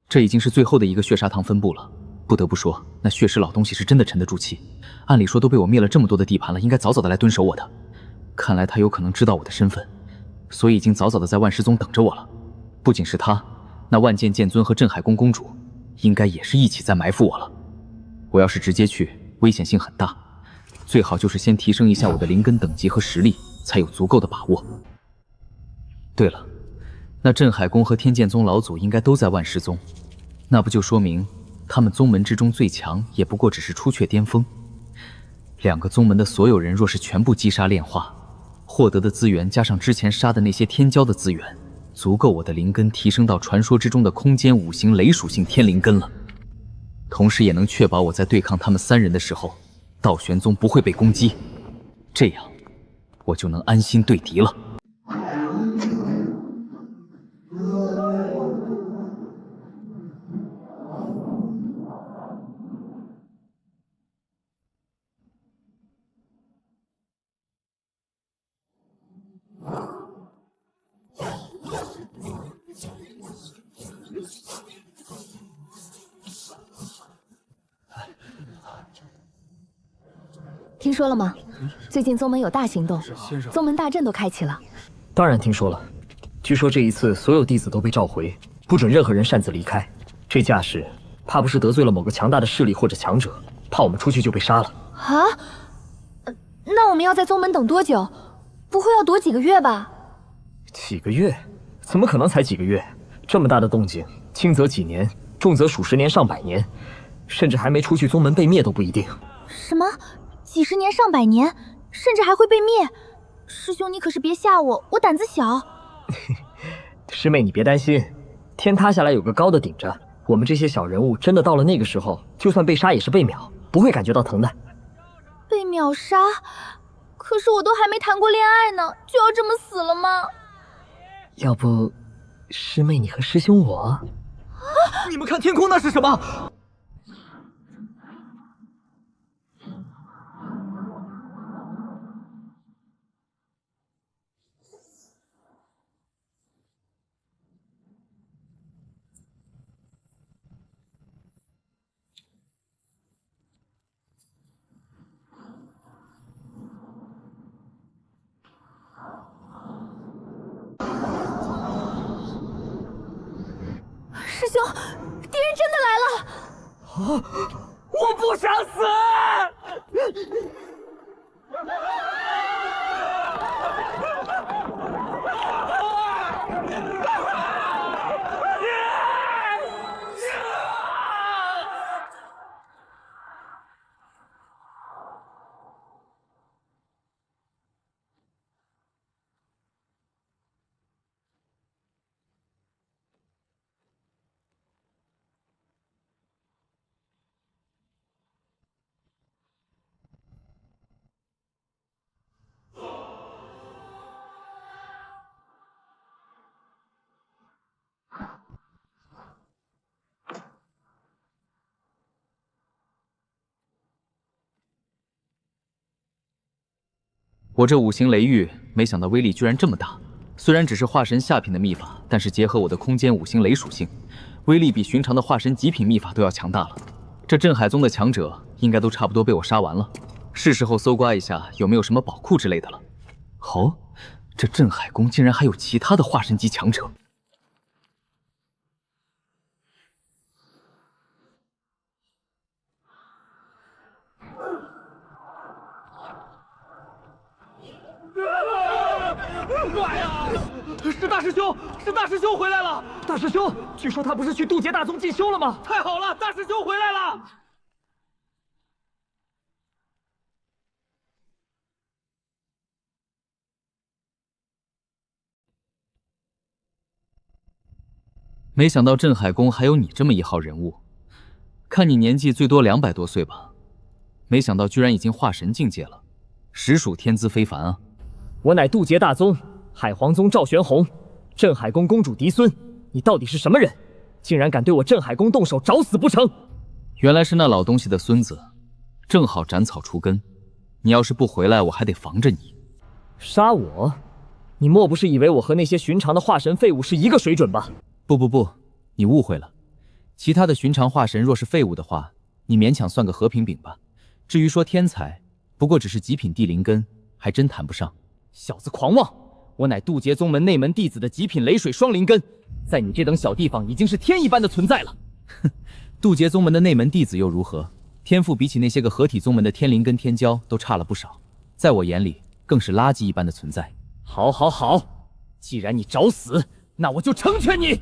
Speaker 6: 这已经是最后的一个血砂堂分部了。不得不说，那血尸老东西是真的沉得住气。按理说都被我灭了这么多的地盘了，应该早早的来蹲守我的。看来他有可能知道我的身份，所以已经早早的在万尸宗等着我了。不仅是他，那万剑剑尊和镇海宫公主，应该也是一起在埋伏我了。我要是直接去，危险性很大，最好就是先提升一下我的灵根等级和实力，才有足够的把握。对了，那镇海宫和天剑宗老祖应该都在万尸宗，那不就说明他们宗门之中最强也不过只是初雀巅峰。2个宗门的所有人若是全部击杀炼化，获得的资源加上之前杀的那些天骄的资源，足够我的灵根提升到传说之中的空间5行雷属性天灵根了。同时也能确保我在对抗他们3人的时候，道玄宗不会被攻击，这样我就能安心对敌了。
Speaker 7: 听说了吗？最近宗门有大行动，宗门大阵都开启了。
Speaker 10: 当然听说了，据说这一次所有弟子都被召回，不准任何人擅自离开。这架势，怕不是得罪了某个强大的势力或者强者，怕我们出去就被杀了。
Speaker 15: 啊？那我们要在宗门等多久？不会要躲几个月吧？
Speaker 10: 几个月？怎么可能才几个月？这么大的动静，轻则几年，重则数十年、上百年，甚至还没出去宗门被灭都不一定。
Speaker 15: 什么？几十年、上百年，甚至还会被灭？师兄，你可是别吓我，我胆子小。
Speaker 10: 师妹，你别担心，天塌下来有个高的顶着，我们这些小人物真的到了那个时候，就算被杀也是被秒，不会感觉到疼的。
Speaker 15: 被秒杀？可是我都还没谈过恋爱呢，就要这么死了吗？
Speaker 10: 要不，师妹你和师兄我……啊！
Speaker 13: 你们看天空那是什么？
Speaker 15: 师兄，敌人真的来了！
Speaker 14: 啊！我不想死！
Speaker 6: 我这5行雷域，没想到威力居然这么大。虽然只是化神下品的秘法，但是结合我的空间5行雷属性，威力比寻常的化神极品秘法都要强大了。这镇海宗的强者应该都差不多被我杀完了，是时候搜刮一下有没有什么宝库之类的了。哦，这镇海宫竟然还有其他的化神级强者！
Speaker 10: 快呀！是大师兄，是大师兄回来了！大师兄，据说他不是去渡劫大宗进修了吗？太好了，大师兄回来了！
Speaker 6: 没想到镇海宫还有你这么一号人物，看你年纪最多200多岁吧，没想到居然已经化神境界了，实属天资非凡啊！
Speaker 10: 我乃渡劫大宗海皇宗赵玄宏，镇海宫公主嫡孙，你到底是什么人？竟然敢对我镇海宫动手，找死不成？
Speaker 6: 原来是那老东西的孙子，正好斩草除根。你要是不回来，我还得防着你。
Speaker 10: 杀我？你莫不是以为我和那些寻常的化神废物是一个水准吧？
Speaker 6: 不，你误会了。其他的寻常化神若是废物的话，你勉强算个和平饼吧。至于说天才，不过只是极品地灵根，还真谈不上。
Speaker 10: 小子狂妄！我乃渡劫宗门内门弟子的极品雷水双灵根，在你这等小地方已经是天一般的存在了。
Speaker 6: 哼，渡劫宗门的内门弟子又如何？天赋比起那些个合体宗门的天灵根天骄都差了不少，在我眼里更是垃圾一般的存在。
Speaker 10: 好，既然你找死，那我就成全你。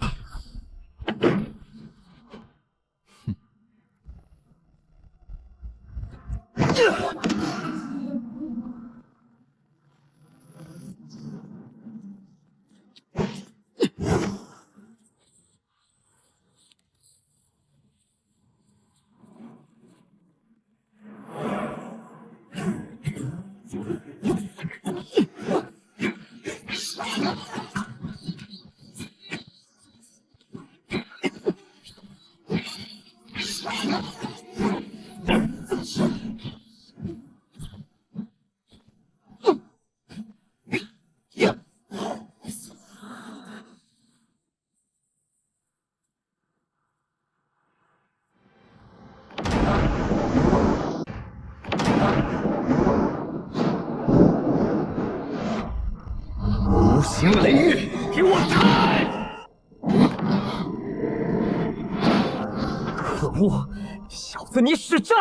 Speaker 10: 无形雷域，给我开！可恶，小子你使诈！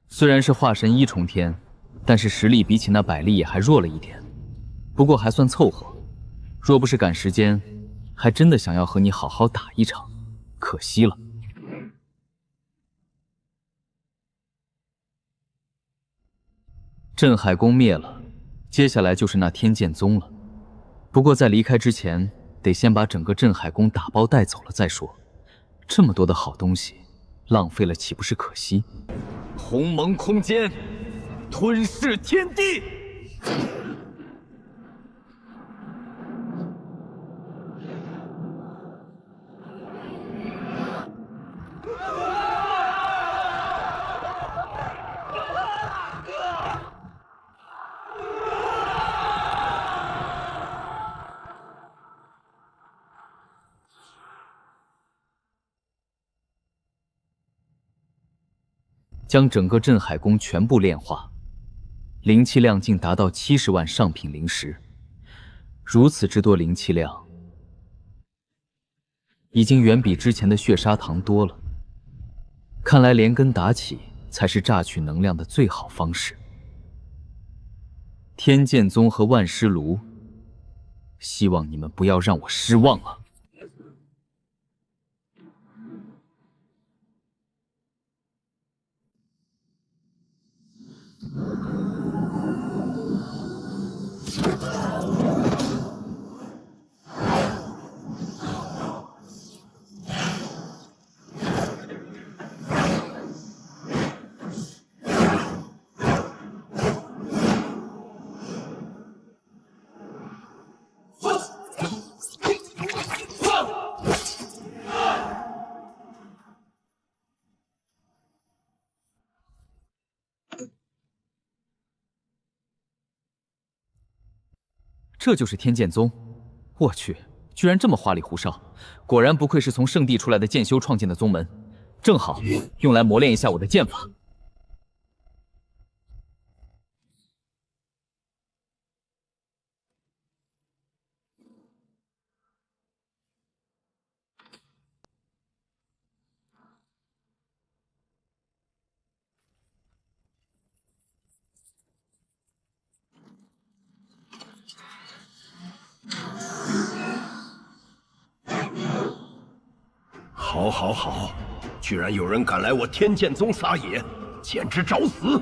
Speaker 6: 虽然是化神1重天，但是实力比起那百丽也还弱了一点，不过还算凑合。若不是赶时间，还真的想要和你好好打一场，可惜了。镇海宫灭了，接下来就是那天剑宗了。不过在离开之前，得先把整个镇海宫打包带走了再说。这么多的好东西，浪费了岂不是可惜？
Speaker 10: 鸿蒙空间，吞噬天地！
Speaker 6: 将整个镇海宫全部炼化，灵气量竟达到70万上品灵石。如此之多灵气量，已经远比之前的血砂堂多了。看来连根打起才是榨取能量的最好方式。天剑宗和万尸炉，希望你们不要让我失望啊！这就是天剑宗，我去，居然这么花里胡哨，果然不愧是从圣地出来的剑修创建的宗门。正好用来磨练一下我的剑法。
Speaker 4: 好，好，好！居然有人敢来我天剑宗撒野，简直找死！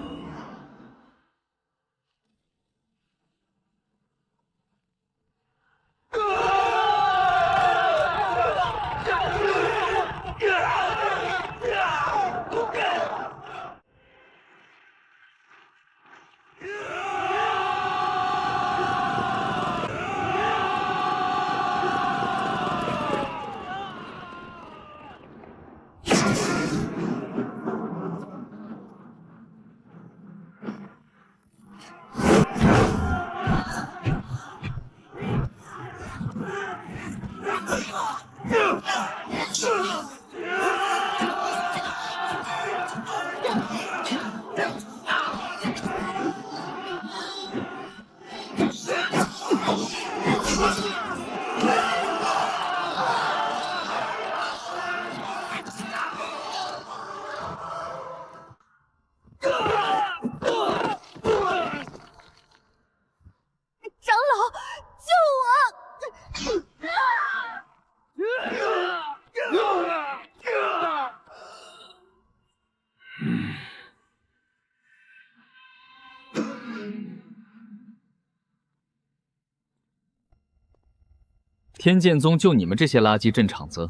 Speaker 6: 天剑宗就你们这些垃圾镇场子，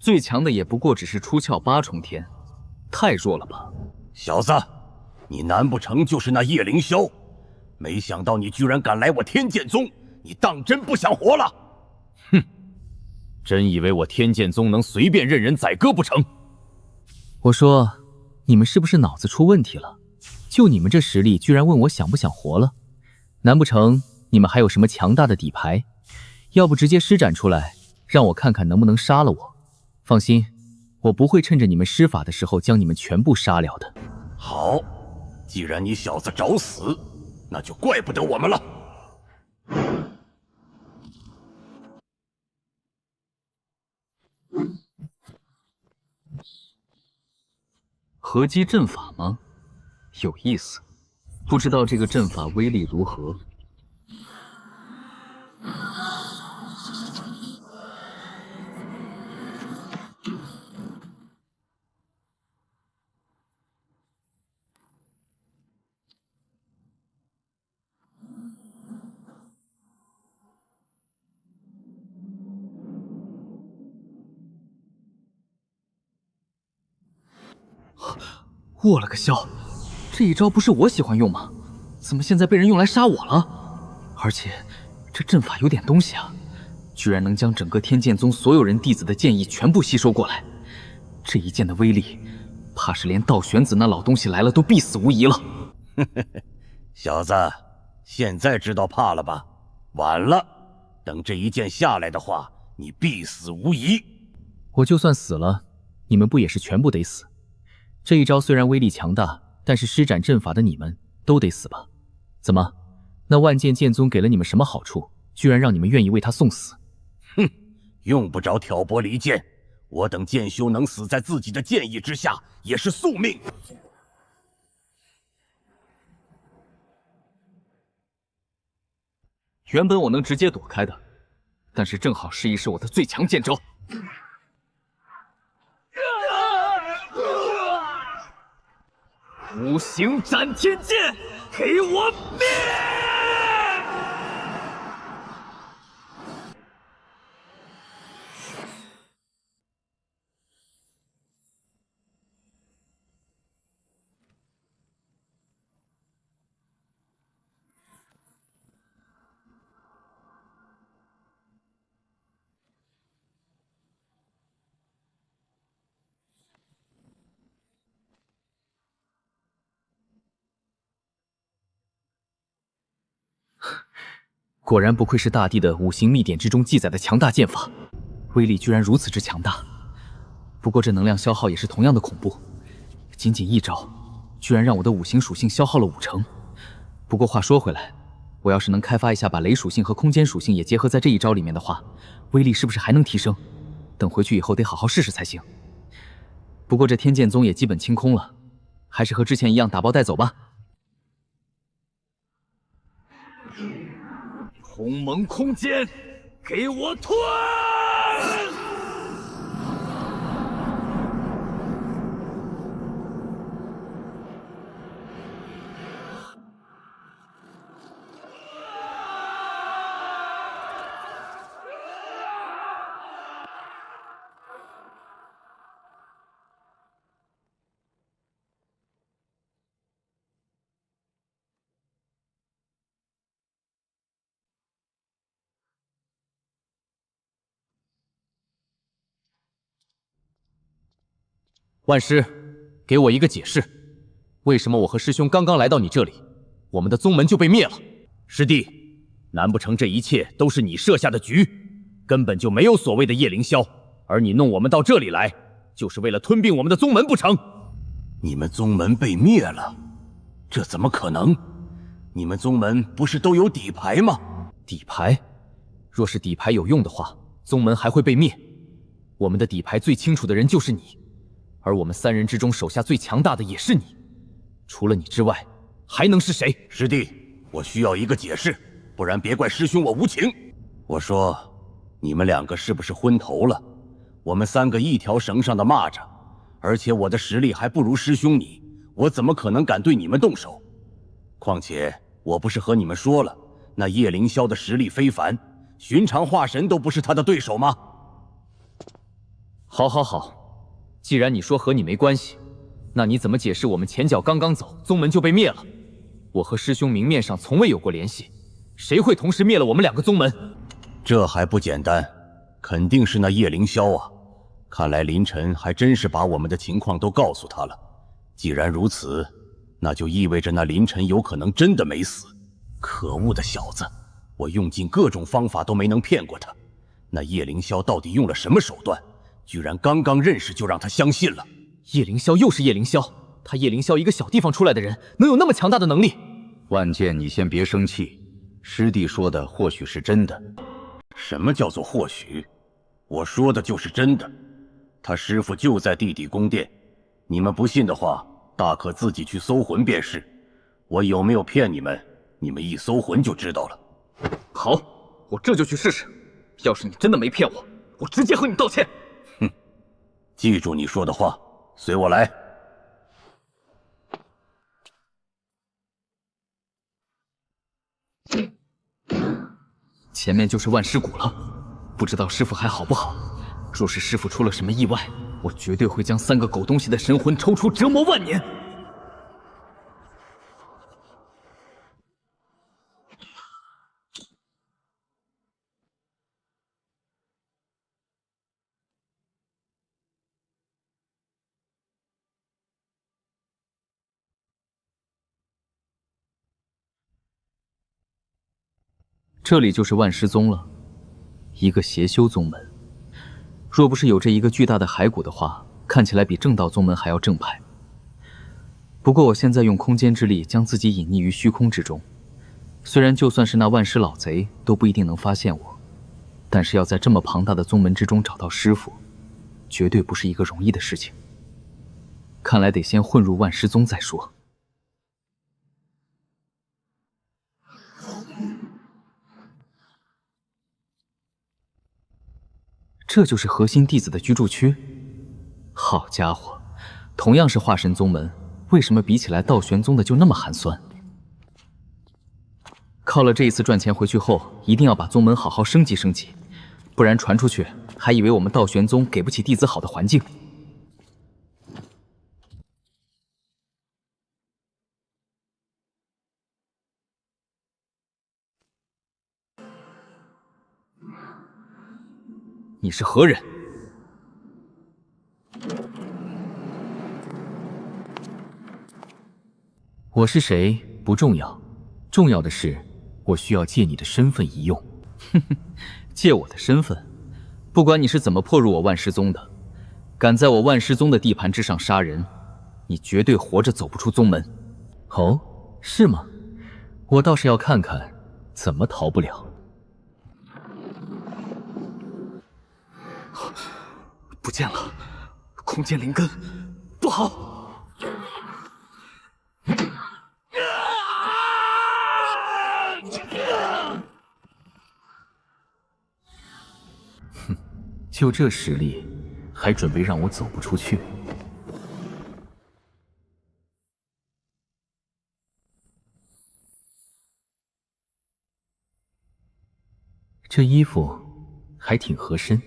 Speaker 6: 最强的也不过只是出鞘8重天，太弱了吧？
Speaker 3: 小子，你难不成就是那叶凌霄？没想到你居然敢来我天剑宗，你当真不想活了？
Speaker 1: 哼，真以为我天剑宗能随便任人宰割不成？
Speaker 6: 我说，你们是不是脑子出问题了？就你们这实力，居然问我想不想活了？难不成你们还有什么强大的底牌？要不直接施展出来，让我看看能不能杀了我。放心，我不会趁着你们施法的时候将你们全部杀了的。
Speaker 3: 好，既然你小子找死，那就怪不得我们了。
Speaker 6: 合击阵法吗？有意思，不知道这个阵法威力如何。我了个肖！这一招不是我喜欢用吗？怎么现在被人用来杀我了？而且这阵法有点东西啊，居然能将整个天剑宗所有人弟子的剑意全部吸收过来。这一剑的威力，怕是连道玄子那老东西来了都必死无疑了。
Speaker 3: 小子，现在知道怕了吧？晚了，等这一剑下来的话，你必死无疑。
Speaker 6: 我就算死了，你们不也是全部得死？这一招虽然威力强大，但是施展阵法的你们都得死吧？怎么，那万剑剑宗给了你们什么好处，居然让你们愿意为他送死？
Speaker 3: 哼，用不着挑拨离间，我等剑修能死在自己的剑意之下，也是宿命。
Speaker 6: 原本我能直接躲开的，但是正好试一试我的最强剑招。无形斩天剑，给我灭！果然不愧是大帝的五行秘典之中记载的强大剑法，威力居然如此之强大。不过这能量消耗也是同样的恐怖，仅仅一招，居然让我的五行属性消耗了50%。不过话说回来，我要是能开发一下把雷属性和空间属性也结合在这一招里面的话，威力是不是还能提升？等回去以后得好好试试才行。不过这天剑宗也基本清空了，还是和之前一样打包带走吧。
Speaker 16: 鸿蒙空间，给我吞！
Speaker 2: 万师，给我一个解释，为什么我和师兄刚刚来到你这里，我们的宗门就被灭了？
Speaker 1: 师弟，难不成这一切都是你设下的局？根本就没有所谓的叶凌霄，而你弄我们到这里来，就是为了吞并我们的宗门不成？
Speaker 3: 你们宗门被灭了，这怎么可能？你们宗门不是都有底牌吗？
Speaker 2: 底牌？若是底牌有用的话，宗门还会被灭？我们的底牌最清楚的人就是你。而我们3人之中，手下最强大的也是你，除了你之外，还能是谁？
Speaker 3: 师弟，我需要一个解释，不然别怪师兄我无情。我说，你们2个是不是昏头了？我们3个一条绳上的蚂蚱，而且我的实力还不如师兄你，我怎么可能敢对你们动手？况且我不是和你们说了，那叶凌霄的实力非凡，寻常化神都不是他的对手吗？
Speaker 2: 好，好，好。既然你说和你没关系，那你怎么解释我们前脚刚刚走，宗门就被灭了？我和师兄明面上从未有过联系，谁会同时灭了我们2个宗门？
Speaker 3: 这还不简单，肯定是那叶凌霄啊！看来林晨还真是把我们的情况都告诉他了。既然如此，那就意味着那林晨有可能真的没死。可恶的小子，我用尽各种方法都没能骗过他。那叶凌霄到底用了什么手段？居然刚刚认识就让他相信了。
Speaker 2: 叶凌霄又是叶凌霄，他叶凌霄一个小地方出来的人，能有那么强大的能力？
Speaker 3: 万剑，你先别生气，师弟说的或许是真的。什么叫做或许？我说的就是真的。他师父就在地底宫殿，你们不信的话，大可自己去搜魂便是。我有没有骗你们？你们一搜魂就知道了。
Speaker 6: 好，我这就去试试。要是你真的没骗我，我直接和你道歉。
Speaker 3: 记住你说的话，随我来。
Speaker 6: 前面就是万尸谷了，不知道师傅还好不好。若是师傅出了什么意外，我绝对会将3个狗东西的神魂抽出，折磨万年。这里就是万尸宗了，一个邪修宗门。若不是有这一个巨大的骸骨的话，看起来比正道宗门还要正派。不过我现在用空间之力将自己隐匿于虚空之中，虽然就算是那万尸老贼都不一定能发现我，但是要在这么庞大的宗门之中找到师傅，绝对不是一个容易的事情。看来得先混入万尸宗再说。这就是核心弟子的居住区。好家伙，同样是化神宗门，为什么比起来道玄宗的就那么寒酸？靠了这一次赚钱回去后，一定要把宗门好好升级升级，不然传出去还以为我们道玄宗给不起弟子好的环境。你是何人？
Speaker 8: 我是谁不重要，重要的是我需要借你的身份一用。
Speaker 6: 借我的身份？不管你是怎么破入我万尸宗的，敢在我万师宗的地盘之上杀人，你绝对活着走不出宗门。
Speaker 8: 哦，是吗？我倒是要看看怎么逃不了。
Speaker 13: 不见了，空间灵根，不好！
Speaker 8: 哼，就这实力，还准备让我走不出去？这衣服还挺合身。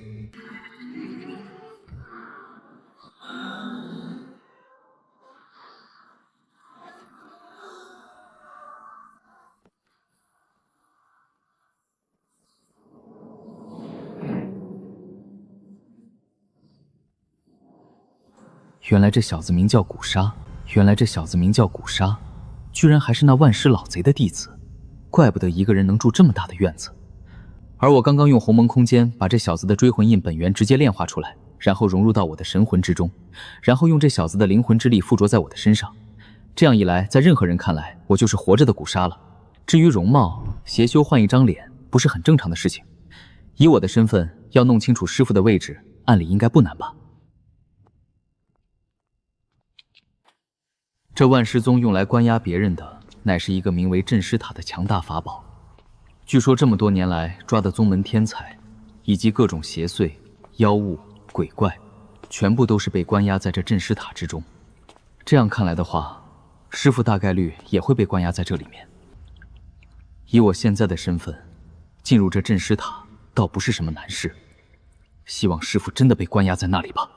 Speaker 6: 原来这小子名叫古沙，居然还是那万尸老贼的弟子，怪不得一个人能住这么大的院子。而我刚刚用鸿蒙空间把这小子的追魂印本源直接炼化出来，然后融入到我的神魂之中，然后用这小子的灵魂之力附着在我的身上。这样一来，在任何人看来，我就是活着的古沙了。至于容貌，邪修换一张脸，不是很正常的事情。以我的身份，要弄清楚师傅的位置，按理应该不难吧？这万师宗用来关押别人的，乃是一个名为镇尸塔的强大法宝。据说这么多年来抓的宗门天才，以及各种邪祟、妖物、鬼怪，全部都是被关押在这镇尸塔之中。这样看来的话，师傅大概率也会被关押在这里面。以我现在的身份，进入这镇尸塔倒不是什么难事。希望师傅真的被关押在那里吧。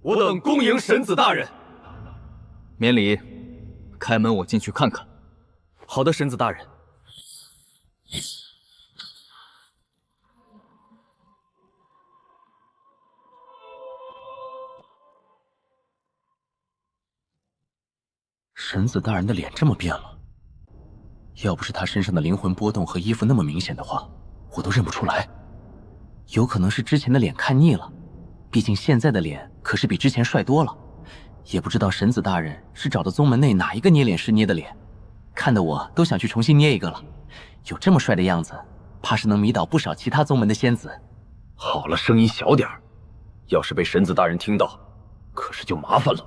Speaker 16: 我等恭迎神子大人。
Speaker 6: 免礼，开门，我进去看看。
Speaker 13: 好的，神子大人。
Speaker 2: 神子大人的脸这么变了，要不是他身上的灵魂波动和衣服那么明显的话，我都认不出来。有可能是之前的脸看腻了，毕竟现在的脸可是比之前帅多了。也不知道神子大人是找的宗门内哪一个捏脸师捏的脸，看得我都想去重新捏一个了。有这么帅的样子，怕是能迷倒不少其他宗门的仙子。
Speaker 1: 好了，声音小点儿，要是被神子大人听到，可是就麻烦了。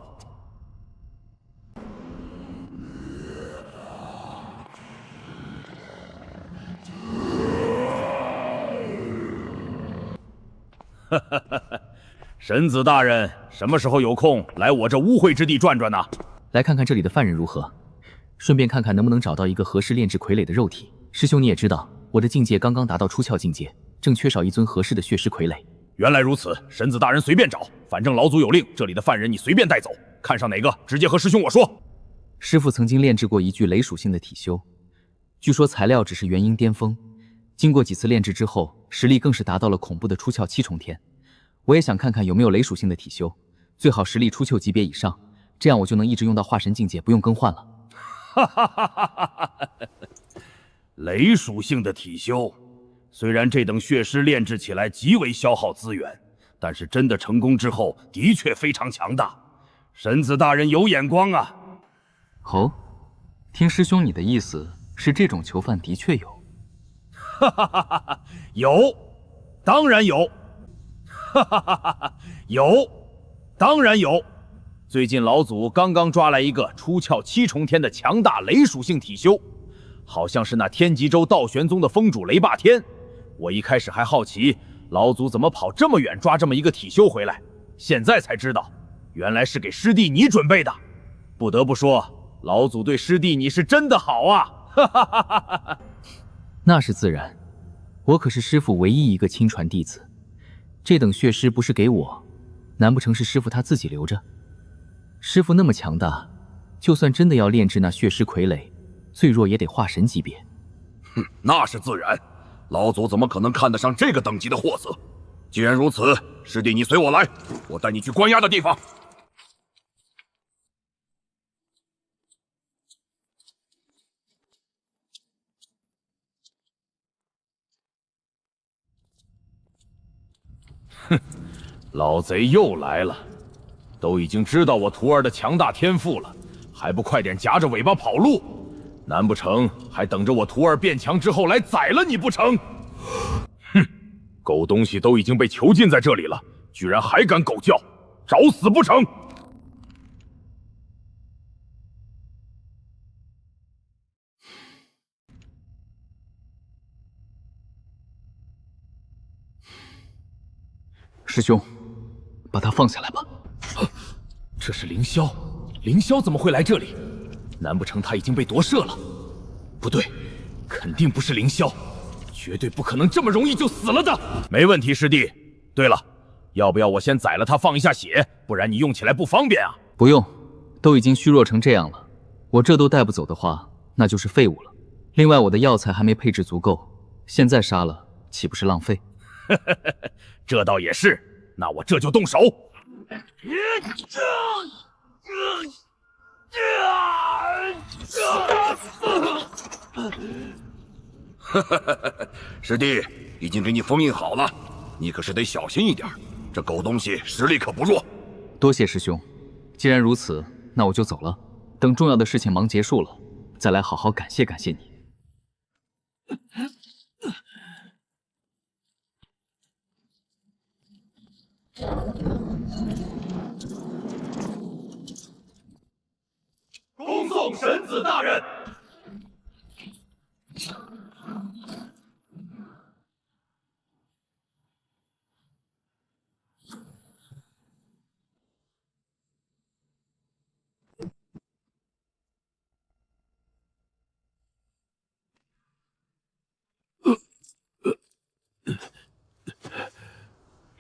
Speaker 16: 神子大人什么时候有空来我这污秽之地转转呢？
Speaker 6: 来看看这里的犯人如何，顺便看看能不能找到一个合适炼制傀儡的肉体。师兄你也知道，我的境界刚刚达到出窍境界，正缺少一尊合适的血尸傀儡。
Speaker 16: 原来如此，神子大人随便找，反正老祖有令，这里的犯人你随便带走，看上哪个直接和师兄我说。
Speaker 6: 师父曾经炼制过一具雷属性的体修，据说材料只是元婴巅峰，经过几次炼制之后，实力更是达到了恐怖的出窍7重天。我也想看看有没有雷属性的体修，最好实力出臼级别以上，这样我就能一直用到化神境界，不用更换了。
Speaker 16: 哈哈哈哈哈哈！雷属性的体修，虽然这等血尸炼制起来极为消耗资源，但是真的成功之后，的确非常强大。神子大人有眼光啊！
Speaker 6: 哦，听师兄你的意思是这种囚犯的确有？
Speaker 16: 哈哈哈哈哈！有，当然有。哈哈哈哈！有，当然有。最近老祖刚刚抓来一个出窍7重天的强大雷属性体修，好像是那天极州道玄宗的封主雷霸天。我一开始还好奇老祖怎么跑这么远抓这么一个体修回来，现在才知道，原来是给师弟你准备的。不得不说，老祖对师弟你是真的好啊！哈哈哈哈哈！
Speaker 6: 那是自然，我可是师父唯一一个亲传弟子。这等血尸不是给我，难不成是师父他自己留着？师父那么强大，就算真的要炼制那血尸傀儡，最弱也得化神级别。
Speaker 16: 哼，那是自然，老祖怎么可能看得上这个等级的货色？
Speaker 4: 既然如此，师弟你随我来，我带你去关押的地方。
Speaker 16: 哼，老贼又来了，都已经知道我徒儿的强大天赋了，还不快点夹着尾巴跑路？难不成还等着我徒儿变强之后来宰了你不成？哼，狗东西都已经被囚禁在这里了，居然还敢狗叫，找死不成？
Speaker 6: 师兄，把他放下来吧。
Speaker 16: 这是凌霄，凌霄怎么会来这里？难不成他已经被夺舍了？不对，肯定不是凌霄，绝对不可能这么容易就死了的。没问题，师弟。对了，要不要我先宰了他放一下血？不然你用起来不方便啊。
Speaker 6: 不用，都已经虚弱成这样了，我这都带不走的话，那就是废物了。另外，我的药材还没配置足够，现在杀了岂不是浪费？
Speaker 16: 这倒也是，那我这就动手。
Speaker 4: 师弟，已经给你封印好了，你可是得小心一点。这狗东西实力可不弱。
Speaker 6: 多谢师兄，既然如此，那我就走了。等重要的事情忙结束了，再来好好感谢感谢你。
Speaker 16: 恭送神子大人。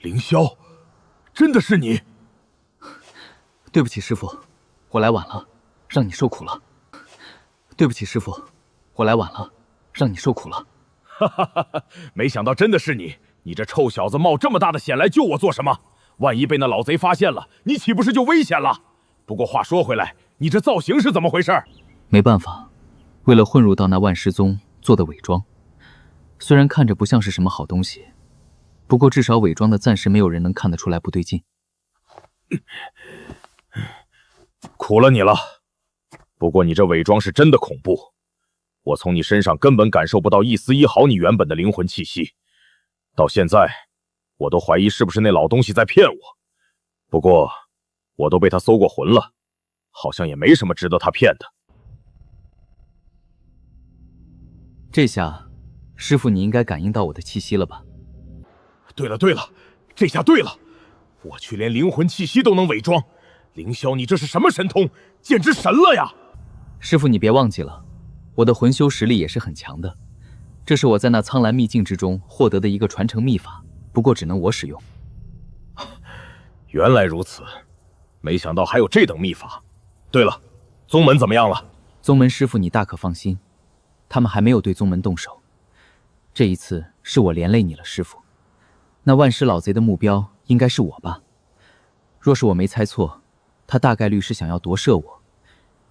Speaker 16: 凌霄，真的是你？
Speaker 6: 对不起，师傅，我来晚了，让你受苦了。对不起，师傅，我来晚了，让你受苦了。
Speaker 16: 哈哈哈哈！没想到真的是你！你这臭小子冒这么大的险来救我做什么？万一被那老贼发现了，你岂不是就危险了？不过话说回来，你这造型是怎么回事？
Speaker 6: 没办法，为了混入到那万师宗做的伪装，虽然看着不像是什么好东西。不过至少伪装的暂时没有人能看得出来不对劲。
Speaker 16: 苦了你了。不过你这伪装是真的恐怖，我从你身上根本感受不到一丝一毫你原本的灵魂气息。到现在，我都怀疑是不是那老东西在骗我。不过，我都被他搜过魂了，好像也没什么值得他骗的。
Speaker 6: 这下，师傅你应该感应到我的气息了吧？
Speaker 16: 对了对了，这下对了，我去连灵魂气息都能伪装，凌霄你这是什么神通？简直神了呀！
Speaker 6: 师傅你别忘记了，我的魂修实力也是很强的，这是我在那苍蓝秘境之中获得的一个传承秘法，不过只能我使用。
Speaker 16: 原来如此，没想到还有这等秘法。对了，宗门怎么样了？
Speaker 6: 宗门师傅你大可放心，他们还没有对宗门动手。这一次是我连累你了，师傅。那万尸老贼的目标应该是我吧？若是我没猜错，他大概率是想要夺舍我，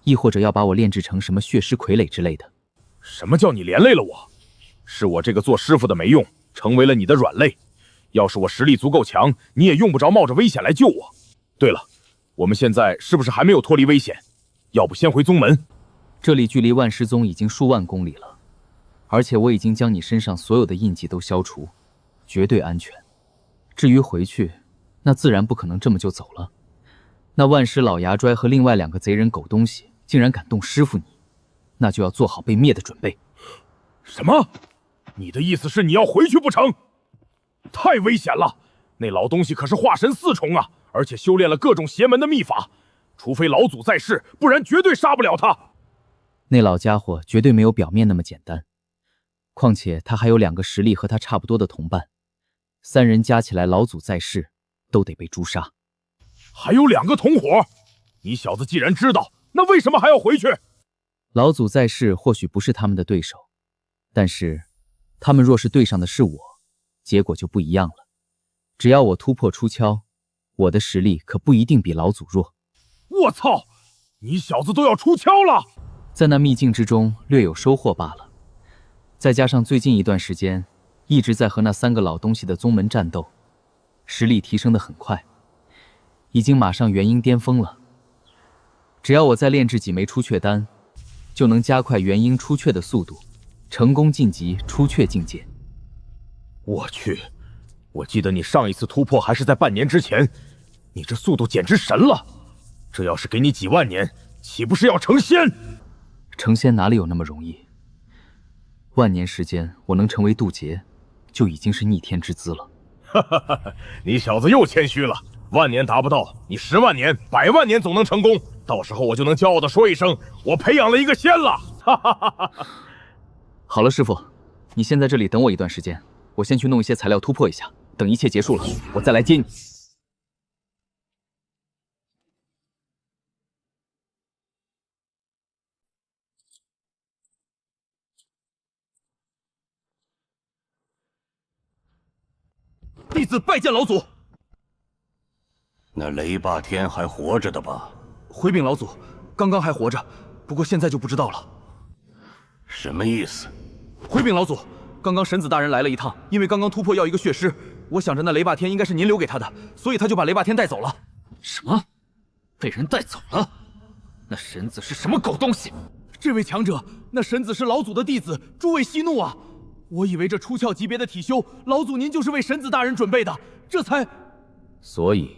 Speaker 6: 亦或者要把我炼制成什么血尸傀儡之类的。
Speaker 16: 什么叫你连累了我？是我这个做师傅的没用，成为了你的软肋。要是我实力足够强，你也用不着冒着危险来救我。对了，我们现在是不是还没有脱离危险？要不先回宗门？
Speaker 6: 这里距离万尸宗已经数万公里了，而且我已经将你身上所有的印记都消除，绝对安全。至于回去，那自然不可能这么就走了。那万尸老牙拽和另外2个贼人狗东西竟然敢动师傅你，那就要做好被灭的准备。
Speaker 16: 什么？你的意思是你要回去不成？太危险了！那老东西可是化神4重啊，而且修炼了各种邪门的秘法，除非老祖在世，不然绝对杀不了他。
Speaker 6: 那老家伙绝对没有表面那么简单，况且他还有2个实力和他差不多的同伴，3人加起来，老祖在世都得被诛杀。
Speaker 16: 还有2个同伙，你小子既然知道，那为什么还要回去？
Speaker 6: 老祖在世或许不是他们的对手，但是他们若是对上的是我，结果就不一样了。只要我突破出鞘，我的实力可不一定比老祖弱。
Speaker 16: 我操！你小子都要出鞘了！
Speaker 6: 在那秘境之中略有收获罢了，再加上最近一段时间一直在和那3个老东西的宗门战斗，实力提升得很快，已经马上元婴巅峰了。只要我再炼制几枚出雀丹，就能加快元婴出雀的速度，成功晋级出雀境界。
Speaker 16: 我去，我记得你上一次突破还是在半年之前，你这速度简直神了！这要是给你几万年，岂不是要成仙？
Speaker 6: 成仙哪里有那么容易？万年时间，我能成为渡劫，就已经是逆天之资了。
Speaker 16: 哈哈哈哈！你小子又谦虚了，万年达不到，你10万年、100万年总能成功。到时候我就能骄傲地说一声，我培养了一个仙了。哈哈哈哈！
Speaker 6: 好了，师傅，你先在这里等我一段时间，我先去弄一些材料突破一下。等一切结束了，我再来接你。
Speaker 16: 弟子拜见老祖。
Speaker 3: 那雷霸天还活着的吧？
Speaker 13: 回禀老祖，刚刚还活着，不过现在就不知道了。
Speaker 3: 什么意思？
Speaker 13: 回禀老祖，刚刚神子大人来了一趟，因为刚刚突破要一个血尸，我想着那雷霸天应该是您留给他的，所以他就把雷霸天带走了。
Speaker 6: 什么？被人带走了？那神子是什么狗东西？
Speaker 13: 这位强者，那神子是老祖的弟子，诸位息怒啊！我以为这出窍级别的体修，老祖您就是为神子大人准备的，这才……
Speaker 1: 所以，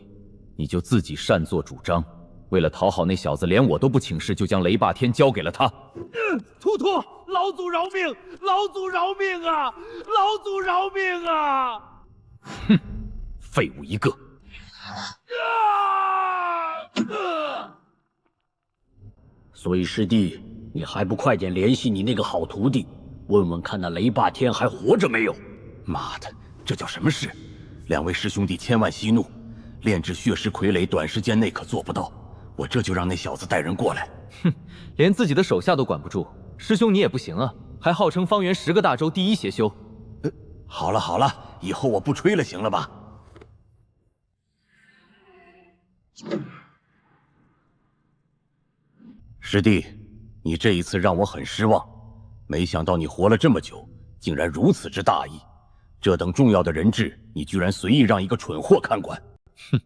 Speaker 1: 你就自己擅作主张，为了讨好那小子，连我都不请示，就将雷霸天交给了他。
Speaker 16: 突突，老祖饶命！老祖饶命啊！老祖饶命啊！
Speaker 1: 哼，废物一个！
Speaker 17: 所以师弟，你还不快点联系你那个好徒弟，问问看那雷霸天还活着没有？
Speaker 3: 妈的，这叫什么事？2位师兄弟千万息怒，炼制血尸傀儡短时间内可做不到。我这就让那小子带人过来。
Speaker 6: 哼，连自己的手下都管不住，师兄你也不行啊，还号称方圆10个大洲第一邪修。
Speaker 3: 好了好了，以后我不吹了，行了吧？师弟，你这一次让我很失望，没想到你活了这么久，竟然如此之大意。这等重要的人质，你居然随意让一个蠢货看管。
Speaker 2: 哼，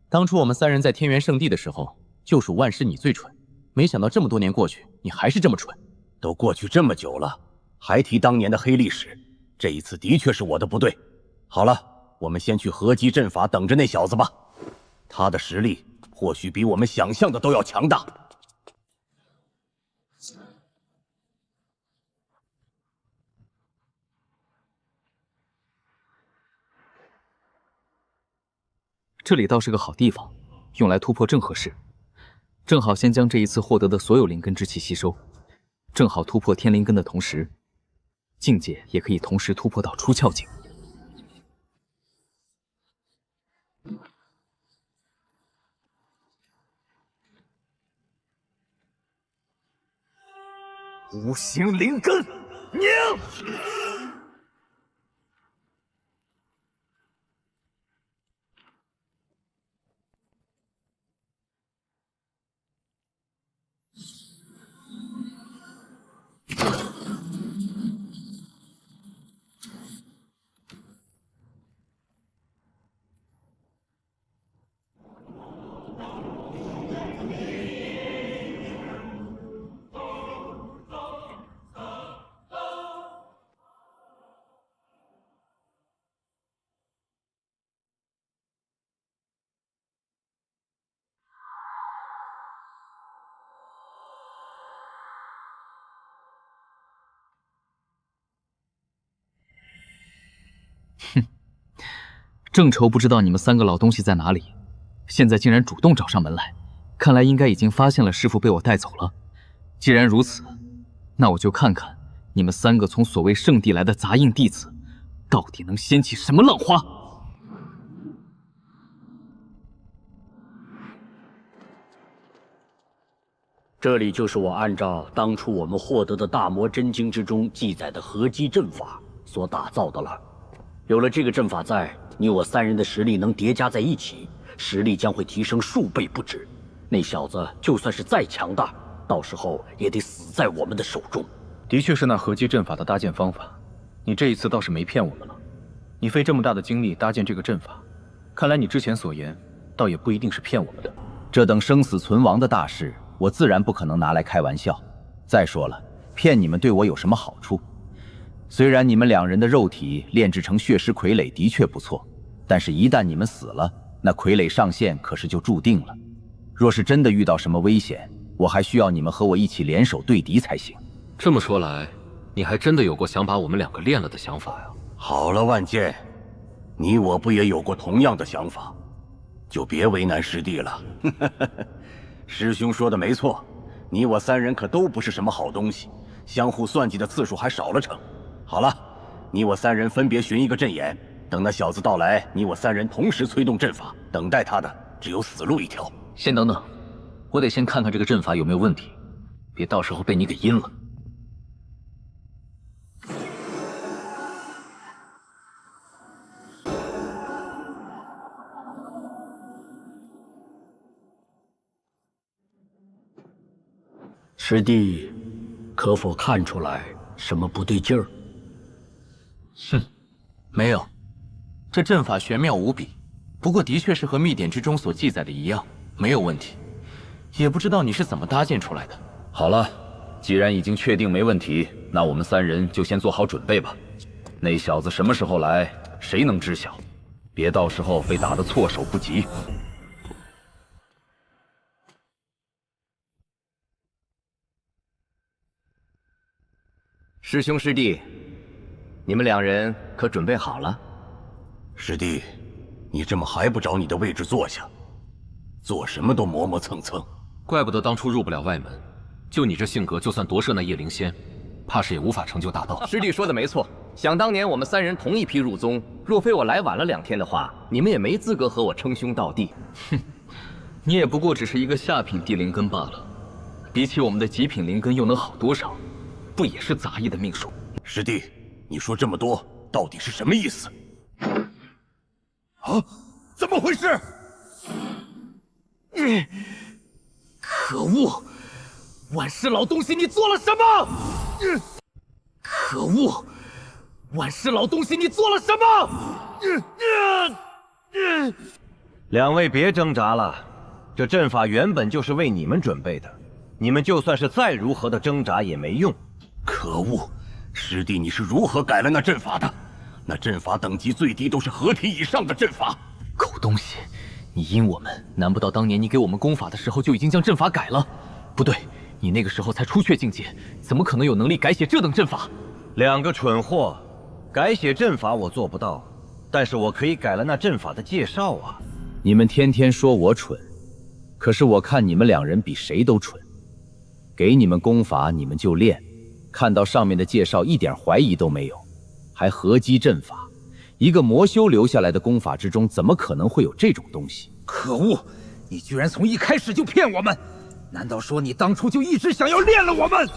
Speaker 2: 当初我们3人在天元圣地的时候，就属万师你最蠢，没想到这么多年过去，你还是这么蠢。
Speaker 3: 都过去这么久了，还提当年的黑历史，这一次的确是我的不对。好了，我们先去合击阵法等着那小子吧，他的实力或许比我们想象的都要强大。
Speaker 6: 这里倒是个好地方，用来突破正合适。正好先将这一次获得的所有灵根之气吸收，正好突破天灵根的同时，境界也可以同时突破到出窍境。
Speaker 14: 五行灵根，拧！
Speaker 6: 哼，正愁不知道你们3个老东西在哪里，现在竟然主动找上门来，看来应该已经发现了师傅被我带走了。既然如此，那我就看看你们3个从所谓圣地来的杂印弟子，到底能掀起什么浪花。
Speaker 17: 这里就是我按照当初我们获得的大魔真经之中记载的合击阵法所打造的了。有了这个阵法在，你我三人的实力能叠加在一起，实力将会提升数倍不止。那小子就算是再强大，到时候也得死在我们的手中。
Speaker 2: 的确是那合击阵法的搭建方法，你这一次倒是没骗我们了。你费这么大的精力搭建这个阵法，看来你之前所言，倒也不一定是骗我们的。
Speaker 1: 这等生死存亡的大事，我自然不可能拿来开玩笑。再说了，骗你们对我有什么好处？虽然你们两人的肉体炼制成血尸傀儡的确不错，但是一旦你们死了，那傀儡上线可是就注定了。若是真的遇到什么危险，我还需要你们和我一起联手对敌才行。
Speaker 21: 这么说来，你还真的有过想把我们两个炼了的想法呀？
Speaker 3: 好了，万剑，你我不也有过同样的想法？就别为难师弟了。师兄说的没错，你我三人可都不是什么好东西，相互算计的次数还少了成。好了，你我三人分别寻一个阵眼，等那小子到来，你我三人同时催动阵法，等待他的只有死路一条。
Speaker 19: 先等等，我得先看看这个阵法有没有问题，别到时候被你给阴了。
Speaker 17: 师弟，可否看出来什么不对劲儿？
Speaker 19: 哼，没有，这阵法玄妙无比，不过的确是和秘典之中所记载的一样，没有问题。也不知道你是怎么搭建出来的。
Speaker 1: 好了，既然已经确定没问题，那我们三人就先做好准备吧。那小子什么时候来，谁能知晓？别到时候被打得措手不及。
Speaker 2: 师兄师弟，你们两人可准备好了？
Speaker 3: 师弟，你这么还不找你的位置坐下，做什么都磨磨蹭蹭。
Speaker 21: 怪不得当初入不了外门，就你这性格，就算夺舍那叶灵仙，怕是也无法成就大道。
Speaker 2: 师弟说的没错，想当年我们三人同一批入宗，若非我来晚了2天的话，你们也没资格和我称兄道弟。
Speaker 6: 哼，你也不过只是一个下品地灵根罢了，比起我们的极品灵根又能好多少？不也是杂役的命数？
Speaker 3: 师弟，你说这么多，到底是什么意思？
Speaker 14: 啊，怎么回事？
Speaker 6: 可恶！万世老东西，你做了什么？可恶！万世老东西，你做了什么？
Speaker 12: 两位别挣扎了，这阵法原本就是为你们准备的，你们就算是再如何的挣扎也没用。
Speaker 3: 可恶！师弟，你是如何改了那阵法的？那阵法等级最低都是合体以上的阵法。
Speaker 6: 狗东西，你阴我们？难不道当年你给我们功法的时候就已经将阵法改了？不对，你那个时候才初雀境界，怎么可能有能力改写这等阵法？
Speaker 12: 两个蠢货，改写阵法我做不到，但是我可以改了那阵法的介绍啊。
Speaker 1: 你们天天说我蠢，可是我看你们两人比谁都蠢。给你们功法，你们就练。看到上面的介绍，一点怀疑都没有，还合击阵法。一个魔修留下来的功法之中，怎么可能会有这种东西？
Speaker 14: 可恶！你居然从一开始就骗我们！难道说你当初就一直想要练了我们？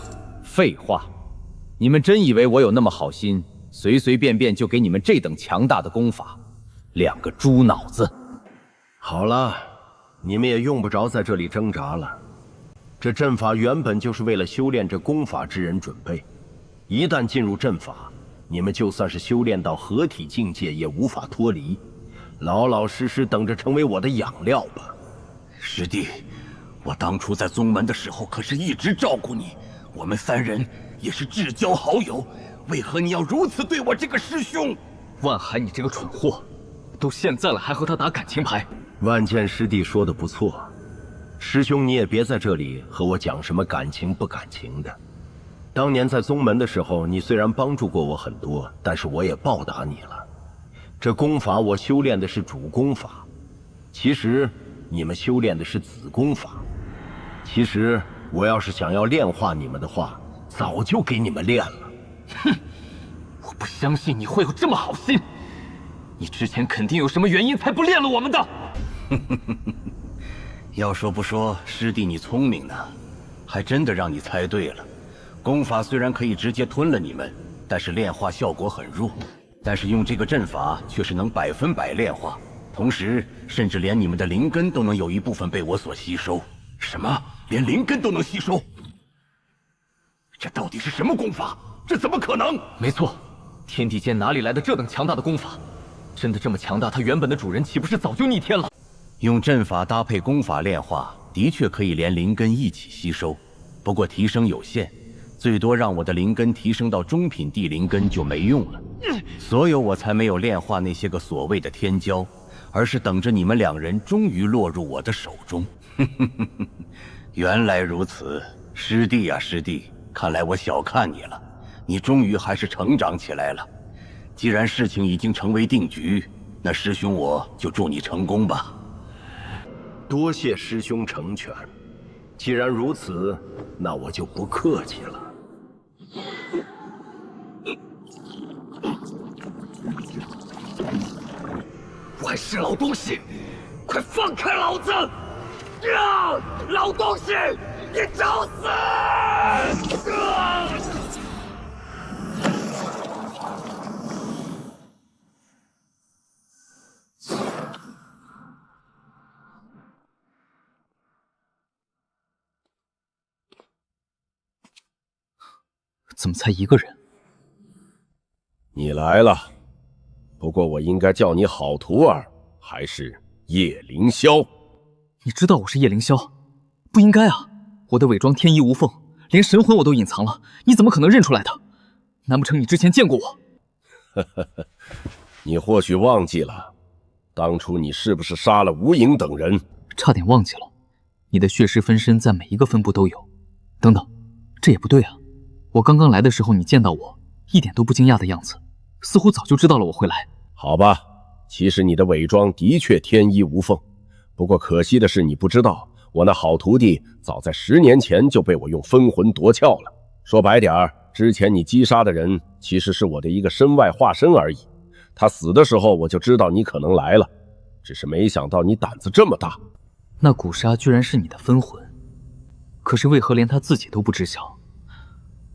Speaker 1: 废话！你们真以为我有那么好心，随随便便就给你们这等强大的功法？两个猪脑子！
Speaker 12: 好了，你们也用不着在这里挣扎了。这阵法原本就是为了修炼这功法之人准备，一旦进入阵法，你们就算是修炼到合体境界也无法脱离，老老实实等着成为我的养料吧。
Speaker 3: 师弟，我当初在宗门的时候可是一直照顾你，我们三人也是至交好友，为何你要如此对我这个师兄？
Speaker 6: 万海，你这个蠢货，都现在了还和他打感情牌？
Speaker 12: 万剑师弟说的不错。师兄，你也别在这里和我讲什么感情不感情的。当年在宗门的时候，你虽然帮助过我很多，但是我也报答你了。这功法我修炼的是主功法，其实你们修炼的是子功法。其实我要是想要炼化你们的话，早就给你们炼了。
Speaker 6: 哼，我不相信你会有这么好心，你之前肯定有什么原因才不炼了我们的。
Speaker 3: 要说不说，师弟你聪明呢，还真的让你猜对了。功法虽然可以直接吞了你们，但是炼化效果很弱。但是用这个阵法却是能100%炼化，同时甚至连你们的灵根都能有一部分被我所吸收。什么？连灵根都能吸收？这到底是什么功法？这怎么可能？
Speaker 2: 没错，天地间哪里来的这等强大的功法？真的这么强大，它原本的主人岂不是早就逆天了？
Speaker 3: 用阵法搭配功法炼化，的确可以连灵根一起吸收，不过提升有限，最多让我的灵根提升到中品地灵根就没用了。所以我才没有炼化那些个所谓的天骄，而是等着你们2人终于落入我的手中。原来如此，师弟啊师弟，看来我小看你了，你终于还是成长起来了。既然事情已经成为定局，那师兄我就祝你成功吧。
Speaker 12: 多谢师兄成全。既然如此，那我就不客气了。
Speaker 14: 坏事老东西，快放开老子！老东西，你找死！
Speaker 6: 怎么才一个人？
Speaker 4: 你来了，不过我应该叫你好徒儿，还是叶凌霄？
Speaker 6: 你知道我是叶凌霄？不应该啊！我的伪装天衣无缝，连神魂我都隐藏了，你怎么可能认出来的？难不成你之前见过我？
Speaker 4: 你或许忘记了，当初你是不是杀了吴影等人？
Speaker 6: 差点忘记了，你的血尸分身在每一个分部都有。等等，这也不对啊！我刚刚来的时候，你见到我一点都不惊讶的样子，似乎早就知道了我会来。
Speaker 4: 好吧，其实你的伪装的确天衣无缝，不过可惜的是，你不知道我那好徒弟早在10年前就被我用分魂夺窍了。说白点儿，之前你击杀的人其实是我的一个身外化身而已。他死的时候我就知道你可能来了，只是没想到你胆子这么大。
Speaker 6: 那古沙居然是你的分魂，可是为何连他自己都不知晓？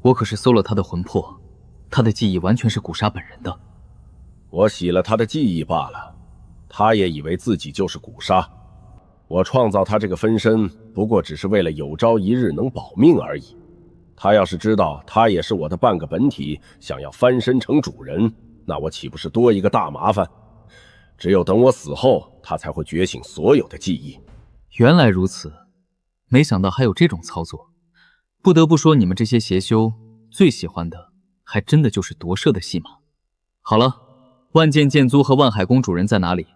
Speaker 6: 我可是搜了他的魂魄，他的记忆完全是古沙本人的。
Speaker 4: 我洗了他的记忆罢了，他也以为自己就是古沙。我创造他这个分身，不过只是为了有朝一日能保命而已。他要是知道他也是我的半个本体，想要翻身成主人，那我岂不是多一个大麻烦？只有等我死后，他才会觉醒所有的记忆。
Speaker 6: 原来如此，没想到还有这种操作。不得不说，你们这些邪修最喜欢的，还真的就是夺舍的戏码。好了，万剑剑租和万海宫主人在哪里？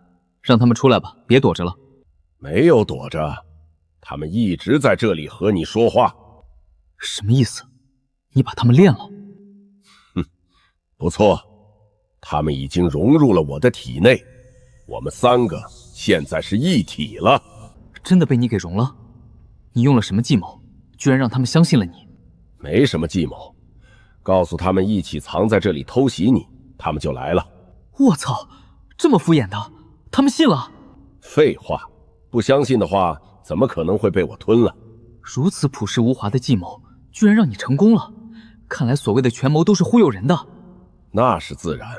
Speaker 6: 让他们出来吧，别躲着了。
Speaker 4: 没有躲着，他们一直在这里和你说话。
Speaker 6: 什么意思？你把他们炼了？
Speaker 4: 哼，不错，他们已经融入了我的体内，我们3个现在是一体了。
Speaker 6: 真的被你给融了？你用了什么计谋，居然让他们相信了你？
Speaker 4: 没什么计谋，告诉他们一起藏在这里偷袭你，他们就来了。
Speaker 6: 我操，这么敷衍的，他们信了？
Speaker 4: 废话，不相信的话，怎么可能会被我吞了？
Speaker 6: 如此朴实无华的计谋，居然让你成功了。看来所谓的权谋都是忽悠人的。
Speaker 4: 那是自然，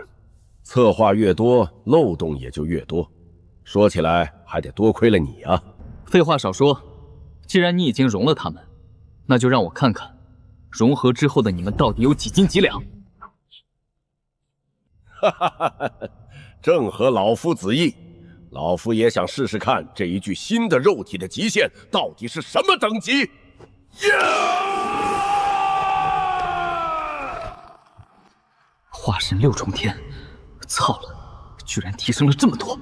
Speaker 4: 策划越多，漏洞也就越多。说起来，还得多亏了你啊。
Speaker 6: 废话少说，既然你已经融了他们，那就让我看看，融合之后的你们到底有几斤几两。
Speaker 4: 哈哈哈哈，正合老夫子意。老夫也想试试看这一具新的肉体的极限到底是什么等级。
Speaker 6: 化身6重天，操了，居然提升了这么多！